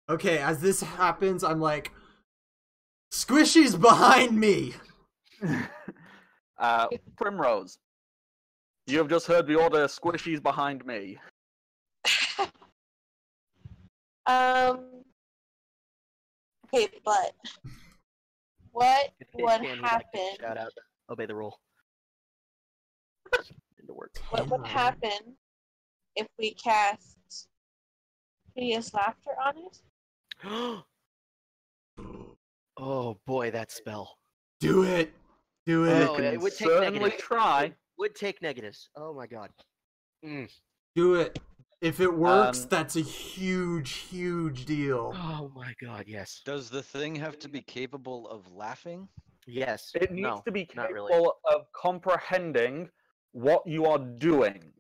Okay, as this happens, I'm like, Squishy's behind me! Primrose. You have just heard the order, Squishy's behind me. Okay, but what If it would can, we'd like to happen? Shout out. Obey the rule. Into work. What would happen if we cast hideous laughter on it? Oh boy, that spell. Do it! Do it! Oh, You it can would take certainly negatives. try. Would take negatives. Oh my god. Do it! If it works, that's a huge, huge deal. Oh my god, yes. Does the thing have to be capable of laughing? Yes. It needs no, to be not capable really. of comprehending what you are doing.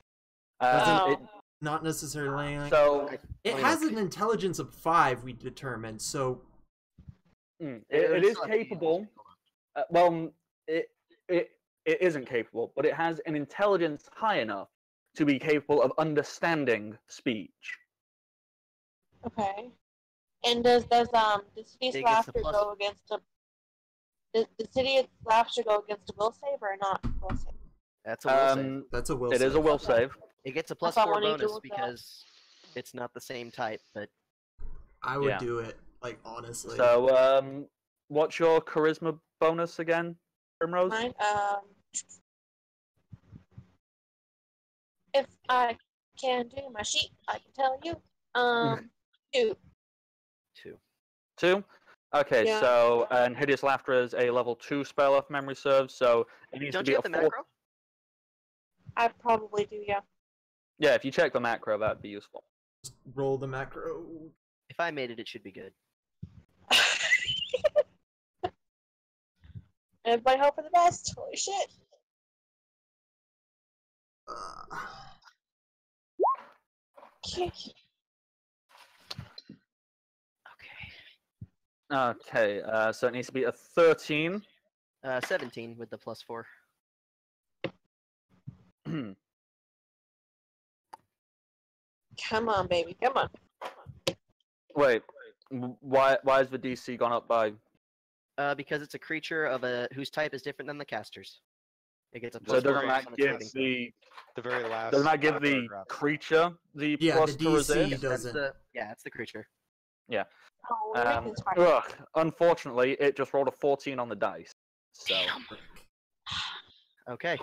Oh. Not necessarily. So It has an intelligence of 5, we determined, so... it is capable. It isn't capable, but it has an intelligence high enough to be capable of understanding speech. Okay. And does hideous It gets the laughter plus- go against a? Does hideous laughter go against a will save or not will save? That's a will save. That's a will It is a save. will save. It gets a thought +4 one equal bonus with that. because it's not the same type, but I would Yeah. do it, like, honestly. So, what's your charisma bonus again, Primrose? Mine, if I can do my sheet, I can tell you. 2. 2. 2? Okay, Yeah. so, and Hideous Laughter is a level 2 spell if memory serves, so it needs Don't to be you a have the 4. macro? I probably do, yeah. Yeah, if you check the macro, that'd be useful. Just roll the macro. If I made it, it should be good. Everybody hope for the best. Holy shit. Okay. Okay. Okay, so it needs to be a 13. 17 with the +4. Come on, baby. Come on. Wait, why has the DC gone up by? Because it's a creature of a whose type is different than the casters. It gets a So +4 doesn't bonus that on its give saving throw. the The very last. doesn't that give the paragraph. creature the Yeah, plus the to DC resist? That's doesn't. yeah, it's the creature. Oh, Um, Lincoln's fine. ugh, unfortunately, it just rolled a 14 on the dice. So. Okay.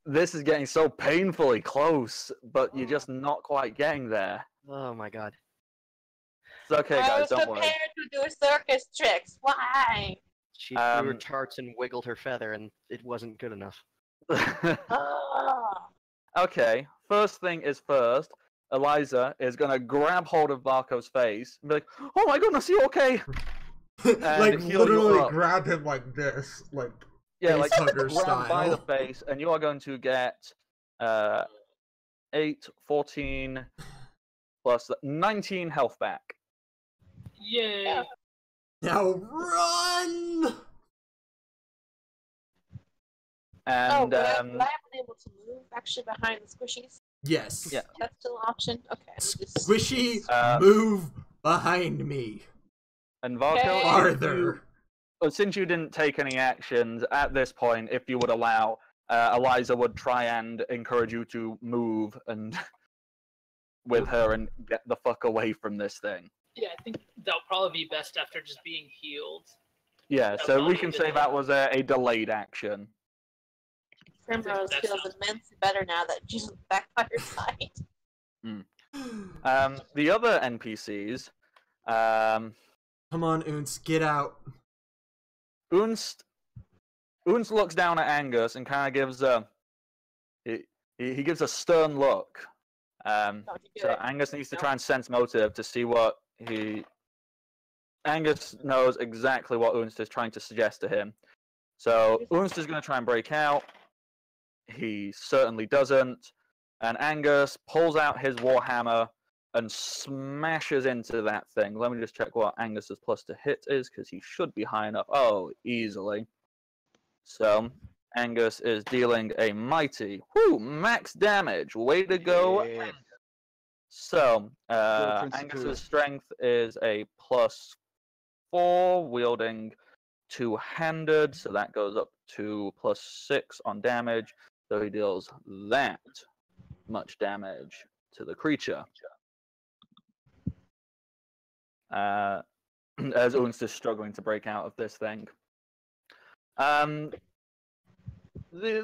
This is getting so painfully close, but you're just not quite getting there. Oh my god. It's okay, I guys, was don't prepared to do circus tricks. Why? She threw her tarts and wiggled her feather, and it wasn't good enough. worry. Oh. Okay, first thing is first. Eliza is gonna grab hold of Barco's face and be like, "Oh my goodness, you okay?" Like heal you literally up. grab him like this, like Yeah, like hugger grab by the style. face, and you are going to get 8, 14, plus 19 health back. Yay! Yeah. Now run! Oh, And would I have been able to move actually behind the squishies? Yes. Yeah. That's still an option? Okay. Squishy, Uh, move behind me. and Varko, Okay. Farther. since you didn't take any actions at this point, if you would allow, Eliza would try and encourage you to move and with her and get the fuck away from this thing. Yeah, I think that'll probably be best after just being healed. Yeah, That's so all we you can did say there. that was a delayed action. Primrose That feels sounds- immensely better now that she's back by her side. The other NPCs, Come on, Oons, get out. Unst looks down at Angus and kind of gives he gives a stern look. Don't you do So it. Angus needs to No. try and sense motive to see what he. Angus knows exactly what Unst is trying to suggest to him. So Unst is going to try and break out. He certainly doesn't. And Angus pulls out his warhammer and smashes into that thing. Let me just check what Angus's plus to hit is, because he should be high enough. Oh, easily. So Angus is dealing a mighty, max damage. Way to go. Yeah. So Prince Angus's Pooh. strength is a +4, wielding two-handed, so that goes up to +6 on damage. So he deals that much damage to the creature. As Unst is struggling to break out of this thing. The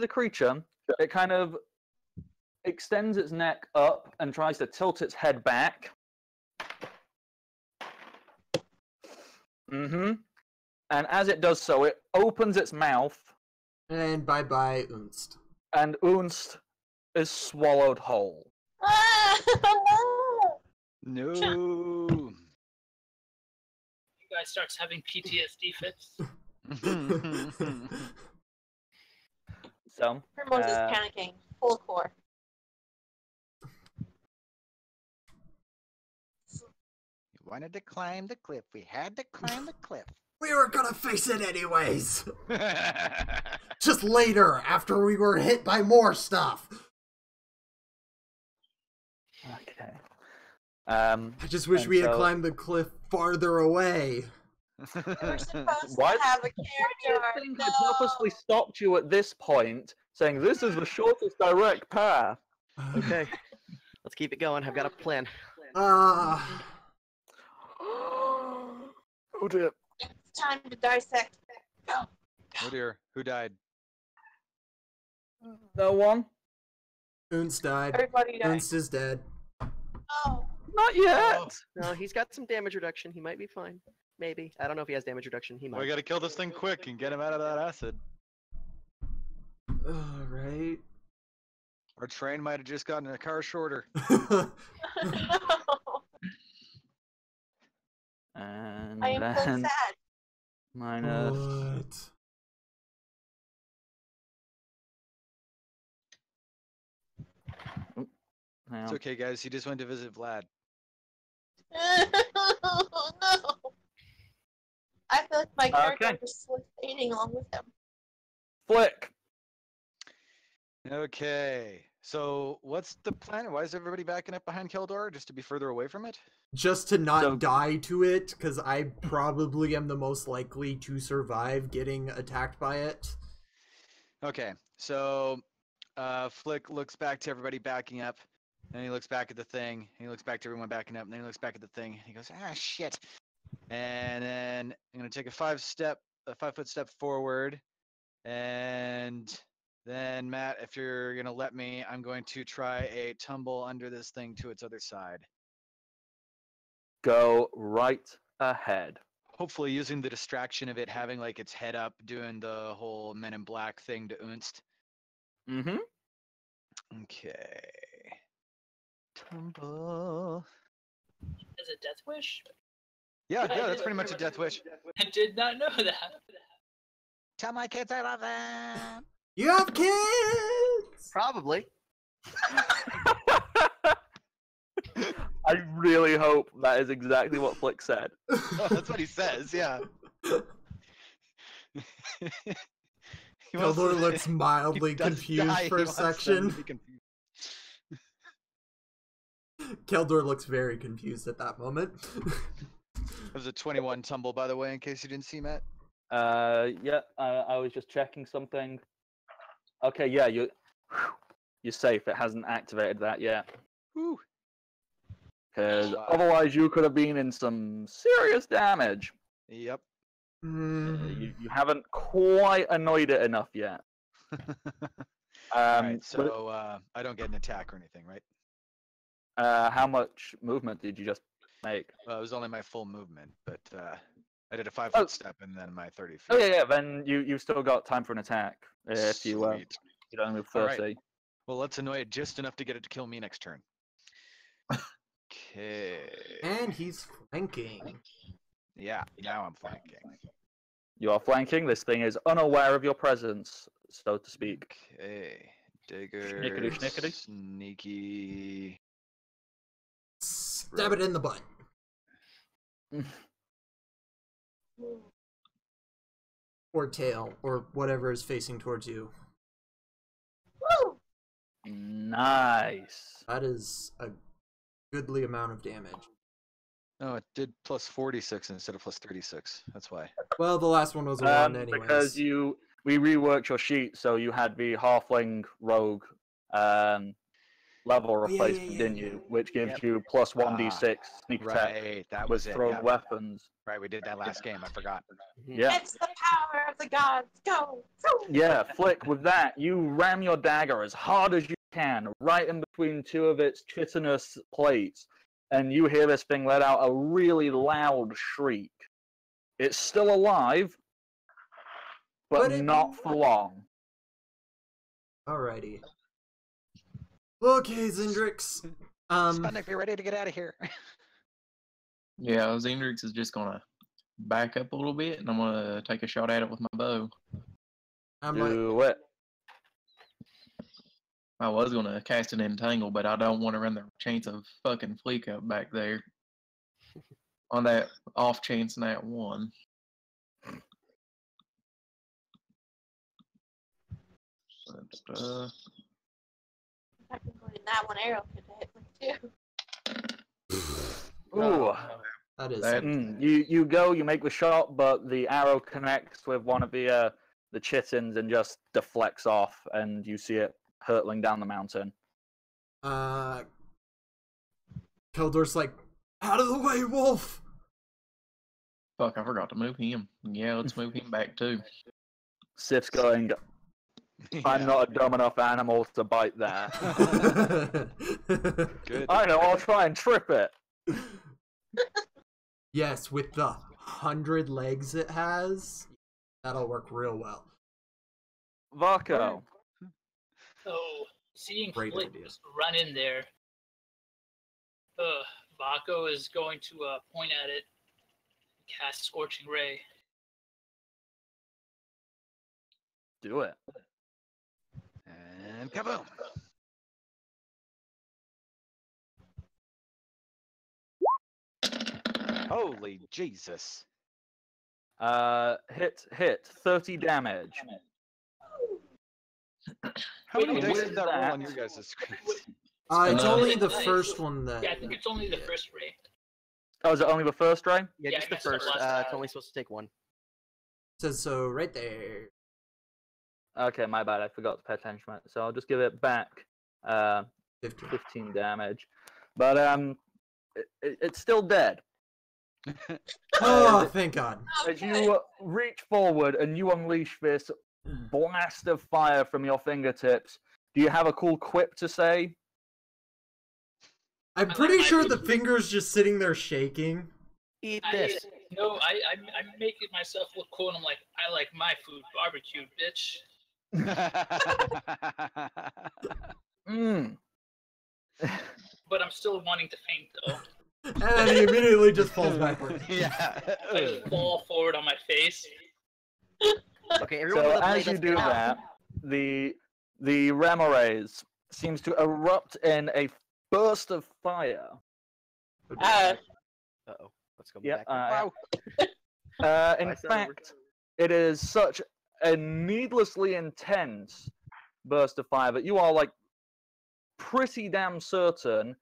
creature, it kind of extends its neck up and tries to tilt its head back. And as it does so, it opens its mouth, And bye-bye, Oonst. and Unst is swallowed whole. Ah, No. You guy starts having PTSD fits. So, Primrose is panicking. Full core. We wanted to climb the cliff. We had to climb the cliff. We were gonna face it anyways. Just later, after we were hit by more stuff. okay. I just wish And we had so- climbed the cliff farther away. We were supposed What? to have a I character. think No. I purposely stopped you at this point, saying this is the shortest direct path. Okay. Let's keep it going. I've got a plan. Ah. Oh dear. It's time to dissect. Go. Oh dear, who died? No one? Oonst died. Everybody died. Oonst is dead. Oh. Not yet. No, he's got some damage reduction. He might be fine. Maybe. I don't know if he has damage reduction. He Well, we might. gotta kill this thing quick and get him out of that acid. Alright. Our train might have just gotten a car shorter. And I am so then sad. minus. What? Hang It's on. okay, guys. He just went to visit Vlad. No. I feel like my character Okay. was fading along with him. Flick. Okay. So what's the plan? Why is everybody backing up behind Keldor? Just to be further away from it? Just to not So- die to it, because I probably am the most likely to survive getting attacked by it. Okay. So Flick looks back to everybody backing up. And he looks back at the thing. And he looks back to everyone backing up. And then he looks back at the thing. And he goes, ah, shit. And then I'm gonna take a 5-foot step forward. And then Matt, if you're gonna let me, I'm going to try a tumble under this thing to its other side. Go right ahead. Hopefully using the distraction of it having like its head up, doing the whole Men in Black thing to Unst. Mm-hmm. Okay. Tumble. Is it Death Wish? Yeah, that's pretty much a death wish. I did not know that. Tell my kids I love them. You have kids. Probably. I really hope that is exactly what Flick said. Oh, that's what he says, yeah. He wants Keldor to- looks mildly he does confused die, for he a wants them to section. be confused. Keldor looks very confused at that moment. It was a 21 tumble, by the way, in case you didn't see, Matt. Yeah, I was just checking something. Okay, yeah, you're safe. It hasn't activated that yet. Woo. Because Wow. otherwise you could have been in some serious damage. Yep. You haven't quite annoyed it enough yet. Alright, But, so I don't get an attack or anything, right? how much movement did you just make? Well, it was only my full movement, but I did a 5-foot Oh. step and then my 30 feet. Oh yeah, then you've still got time for an attack if you Sweet. you don't move Alright. 30. Well, let's annoy it just enough to get it to kill me next turn. Okay. And he's flanking. Yeah, now I'm flanking. You are flanking. This thing is unaware of your presence, so to speak. Okay. Digger. Schnickety, schnickety. Sneaky. Stab it in the butt. Or tail, or whatever is facing towards you. Woo! Nice. That is a goodly amount of damage. No, it did plus 46 instead of plus 36. That's why. Well, the last one was a 1 anyways. Because we reworked your sheet, so you had the halfling rogue level replacement, yeah, didn't yeah. you? Which gives Yep. you plus 1d6 sneak attack Right, that with was it. thrown Yeah. weapons. Right, we did that last game. I forgot. Yeah. It's the power of the gods. Go! Go! Yeah, Flick, with that, you ram your dagger as hard as you can, right in between two of its chitinous plates, and you hear this thing let out a really loud shriek. It's still alive, but not for long. Alrighty. Okay, Zindrix. Sputnik, be ready to get out of here. Yeah, Zendrix is just gonna back up a little bit, and I'm gonna take a shot at it with my bow. I'm like, Do it. I was gonna cast an entangle, but I don't want to run the chance of fucking Fleek up back there. On that off chance, nat one. Technically, that one arrow could hit me too. Ooh. that is. That- You go, you make the shot, but the arrow connects with one of the chitins and just deflects off, and you see it hurtling down the mountain. Keldor's like, out of the way, wolf! Fuck, I forgot to move him. Yeah, let's move him back too. Sif's going, I'm not a dumb enough animal to bite that. Good. I know, I'll try and trip it. Yes, with the 100 legs it has, that'll work real well. Varko. So, seeing Great Flick idea. just run in there, Vaco is going to point at it, cast Scorching Ray. Do it. And kaboom. Holy Jesus. Hit, 30 damage. How many Wait, dice what did is that roll that? on your guys' screens? It's Uh, only the nice. first one that. Yeah, I think it's only the first Ray. Oh, is it only the first ray? Yeah, Yeah, just I the messed up first. last time. It's only supposed to take one. Says so right there. Okay, my bad. I forgot to pay attention to it. So I'll just give it back 15 damage. But it's still dead. Oh, thank God. As you reach forward and you unleash this blast of fire from your fingertips, do you have a cool quip to say? I'm pretty sure the finger's just sitting there shaking. Eat this. No, I'm making myself look cool, and I'm like, I like my food barbecued, bitch. Mmm. But I'm still wanting to faint, though. And then he immediately just falls backward. Yeah. I fall forward on my face. Okay, everyone So with a blade, as you let's do get out. that, the Remorays seems to erupt in a burst of fire. Uh-oh. Let's go Yep. back. In I said over. fact, it is such a needlessly intense burst of fire that you are like pretty damn certain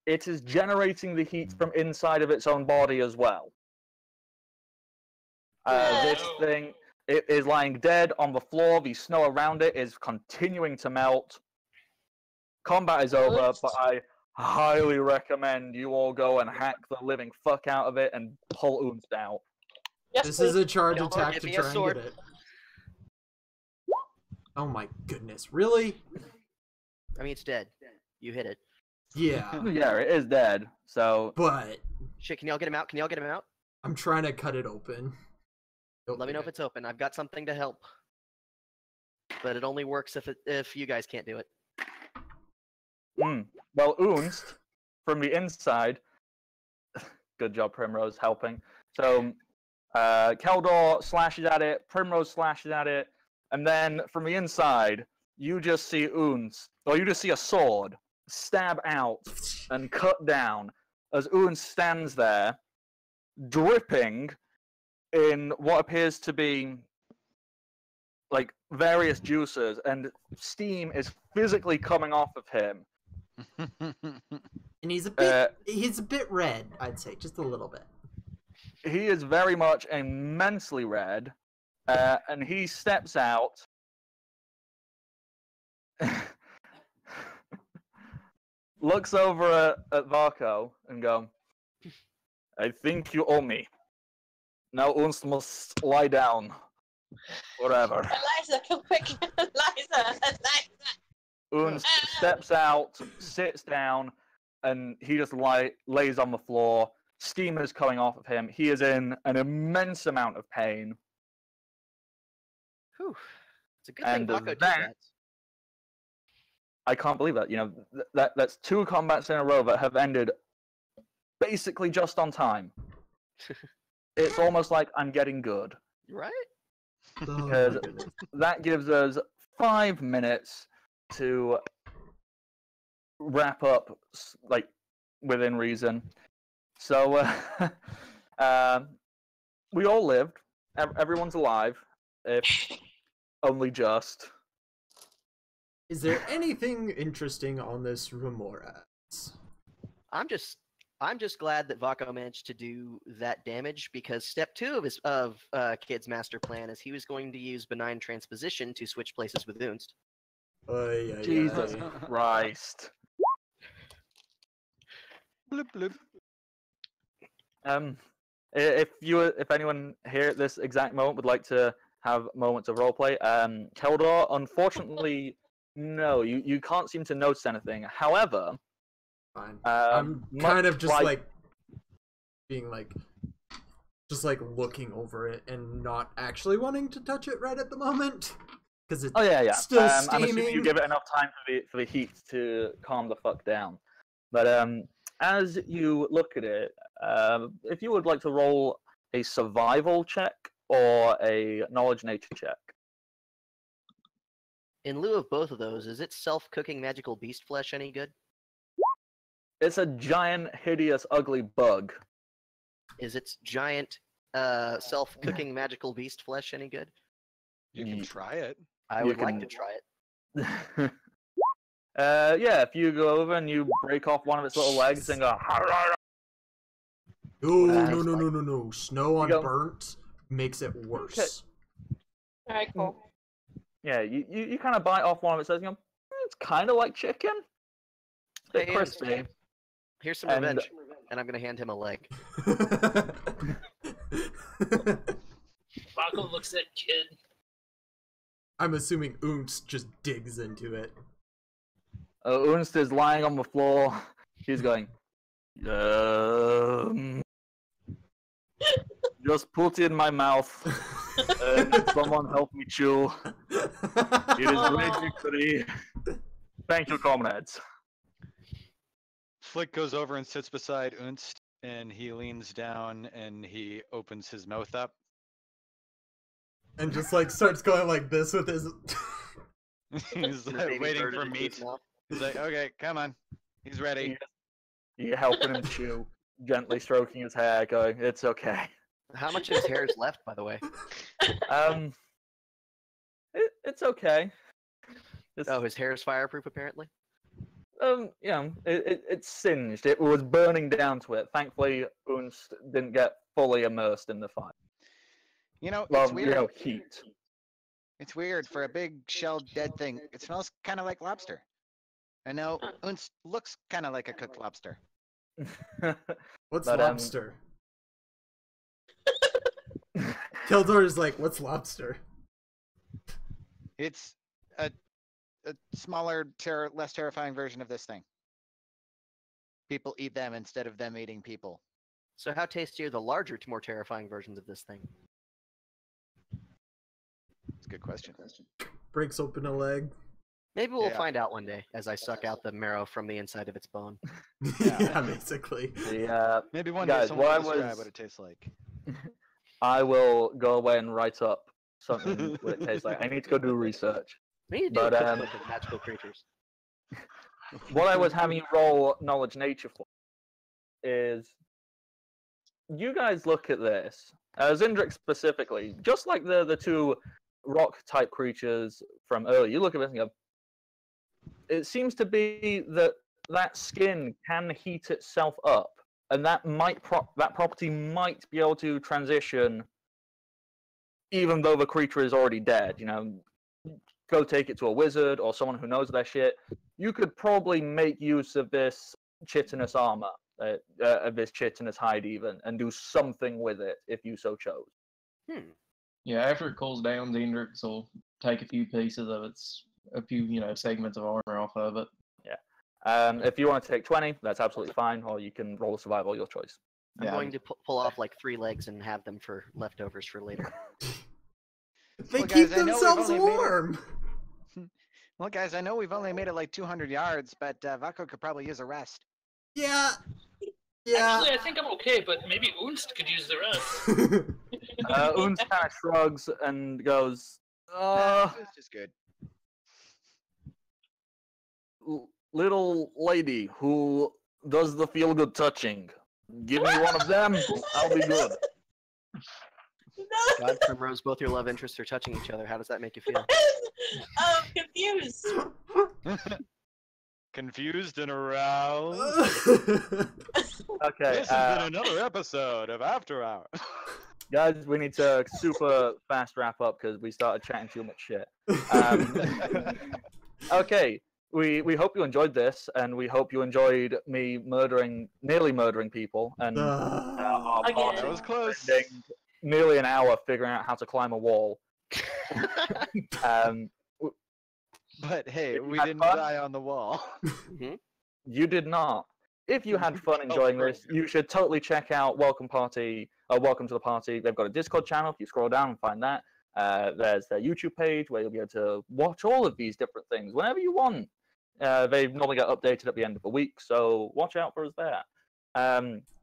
it is generating the heat from inside of its own body as well. This thing, it is lying dead on the floor. The snow around it is continuing to melt. Combat is over, but I highly recommend you all go and hack the living fuck out of it and pull Oonst out. Yes, This please. is a charge Don't attack give to me a try and sword. get it. Oh my goodness, really? I mean, it's dead. You hit it. Yeah, Yeah, it is dead. So but Shit, can y'all get him out? Can y'all get him out? I'm trying to cut it open. Let me know if it's open. I've got something to help. But it only works if you guys can't do it. well, Oonst from the inside. Good job, Primrose, helping. So Keldor slashes at it, Primrose slashes at it, and then from the inside, you just see Oonst, or you just see a sword stab out and cut down as Oonst stands there, dripping in what appears to be like various juices, and steam is physically coming off of him. And he's a bit red, I'd say, just a little bit. He is very much immensely red, and he steps out. Looks over at Varko and go, I think you owe me. Now Unst must lie down. Forever. Eliza, come quick. Eliza. Unst steps out, sits down, and he just lays on the floor. Steam is coming off of him. He is in an immense amount of pain. Whew. It's a good thing And Baco did that- that. I can't believe that. You know, that's 2 combats in a row that have ended basically just on time. It's almost like I'm getting good. Right? Oh my Because goodness. that gives us 5 minutes to wrap up, like, within reason. So, we all lived. Everyone's alive. If only just. Is there anything interesting on this Remoras? I'm just glad that Vaco managed to do that damage, because step 2 of Kid's master plan is he was going to use benign transposition to switch places with Unst. Jesus Christ. Bloop, bloop. If anyone here at this exact moment would like to have moments of roleplay, Keldor, unfortunately, no, you can't seem to notice anything. However, Fine. I'm kind of just like- like being like, just like looking over it and not actually wanting to touch it right at the moment because it's oh yeah. still I'm assuming steaming. you give it enough time for the heat to calm the fuck down. But as you look at it, if you would like to roll a survival check or a knowledge nature check. In lieu of both of those, is it self-cooking magical beast flesh any good? It's a giant, hideous, ugly bug. Is its giant self-cooking magical beast flesh any good? You can try it. I You would like can- to try it. Yeah, if you go over and you break off one of its little legs and go, Oh, That's no. Snow on go- burnt makes it worse. Alright, cool. yeah, you kind of bite off one of its legs and go, it's kind of like chicken. bit Hey, crispy. Here's some And- revenge, and I'm gonna hand him a leg. Rocco looks at Kid. I'm assuming Oonst just digs into it. Ernst is lying on the floor. He's going, just put it in my mouth. Someone help me chew. It is great victory. Thank you, comrades. Flick goes over and sits beside Unst, and he leans down and he opens his mouth up. And just like starts going like this with his. He's The like, baby waiting bird for into his meat. mouth. He's like, okay, come on. He's ready. You're helping him chew, gently stroking his hair, going, "It's okay." How much of his hair is left, by the way? It's okay. It's, Oh, his hair is fireproof, apparently. it's singed. It was burning down to it. Thankfully, Unst didn't get fully immersed in the fire. You know, Well, it's weird. Heat. It's weird for a big shelled dead thing. It smells kind of like lobster. I know Unst looks kind of like a cooked lobster. What's But, lobster? Keldor is like, what's lobster? It's a smaller, less terrifying version of this thing. People eat them instead of them eating people. So how tasty are the larger, more terrifying versions of this thing? It's a good question. Breaks open a leg. Maybe we'll Yeah. find out one day as I suck out the marrow from the inside of its bone. Yeah, basically. Maybe one Guys, day someone what will I describe was- what it tastes like. I will go away and write up something what it tastes like. I need to go do research. We need to do But, a cookbook of magical creatures. What I was having you roll knowledge nature for is you guys look at this, Zindric specifically, just like the two rock type creatures from earlier. You look at this and go, it seems to be that skin can heat itself up, and that property might be able to transition, even though the creature is already dead. You know, go take it to a wizard or someone who knows their shit. You could probably make use of this chitinous armor, of this chitinous hide even, and do something with it if you so chose. Yeah, after it cools down, the Indrix will take a few pieces of a few segments of armor off of it. If you want to take 20, that's absolutely fine, or you can roll a survival, your choice. I'm going to pull off like 3 legs and have them for leftovers for later. They Well, keep guys, I know we've themselves only made it- warm. Well, guys, I know we've only made it like 200 yards, but Vako could probably use a rest. Yeah. Yeah. Actually, I think I'm okay, but maybe Unst could use the rest. Unz kind of shrugs and goes, This is good. little lady who does the feel-good touching. Give me one of them, I'll be good. God, Primrose, both your love interests are touching each other. How does that make you feel? I'm confused. Confused and aroused. Okay, This has been another episode of After Hours. guys, we need to super fast wrap up because we started chatting too much shit. Okay, we hope you enjoyed this, and we hope you enjoyed me nearly murdering people, and Again. That was close. spending nearly an hour figuring out how to climb a wall. But hey, we had didn't fun? die on the wall. You did not. If you had fun enjoying this, you should totally check out Welcome to the Party. They've got a Discord channel. If you scroll down and find that, there's their YouTube page where you'll be able to watch all of these different things whenever you want. They normally get updated at the end of the week, so watch out for us there.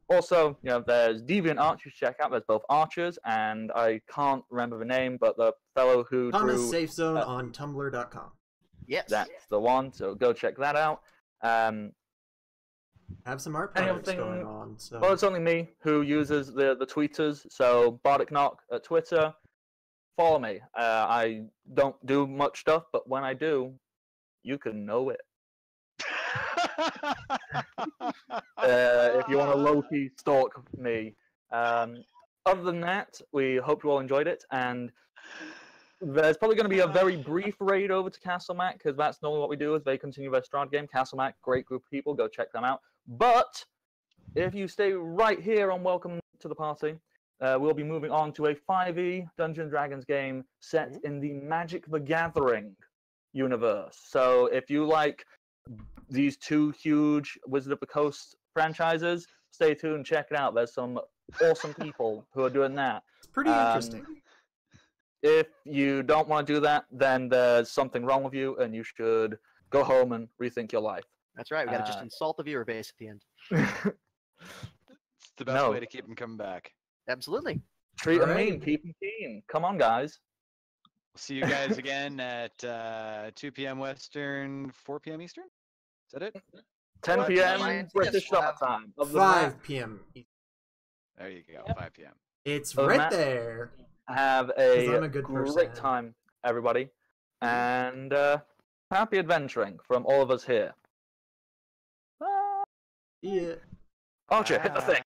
Also, there's Deviant Archers to check out. There's both Archers, and I can't remember the name, but the fellow who Thomas drew Safe Zone on Tumblr.com. Yes. that's the one. So go check that out. Have some art Any other projects thing- going on. So Well, it's only me who uses the tweeters. So Bardic Knock at Twitter. Follow me. I don't do much stuff, but when I do, you can know it. If you want to low-key stalk me. Other than that, we hope you all enjoyed it, and There's probably going to be a very brief raid over to Castle Mac, because that's normally what we do as they continue their Strahd game. Castle Mac, great group of people, go check them out. But if you stay right here on Welcome to the Party, we'll be moving on to a 5e Dungeons & Dragons game set in the Magic the Gathering universe. So if you like these two huge Wizard of the Coast franchises, stay tuned, check it out. There's some awesome people who are doing that. It's pretty interesting. If you don't want to do that, then there's something wrong with you, and you should go home and rethink your life. That's right. We got to just insult the viewer base at the end. It's the best way to keep them coming back. Absolutely. Treat them mean, keep them keen. Come on, guys. We'll see you guys again at 2 p.m. Western, 4 p.m. Eastern? Is that it? 10 p.m. British summer time. 5 p.m. There you go, 5 p.m. It's right there. Have a great time, everybody. And happy adventuring from all of us here. Yeah. Archer, hit the thing.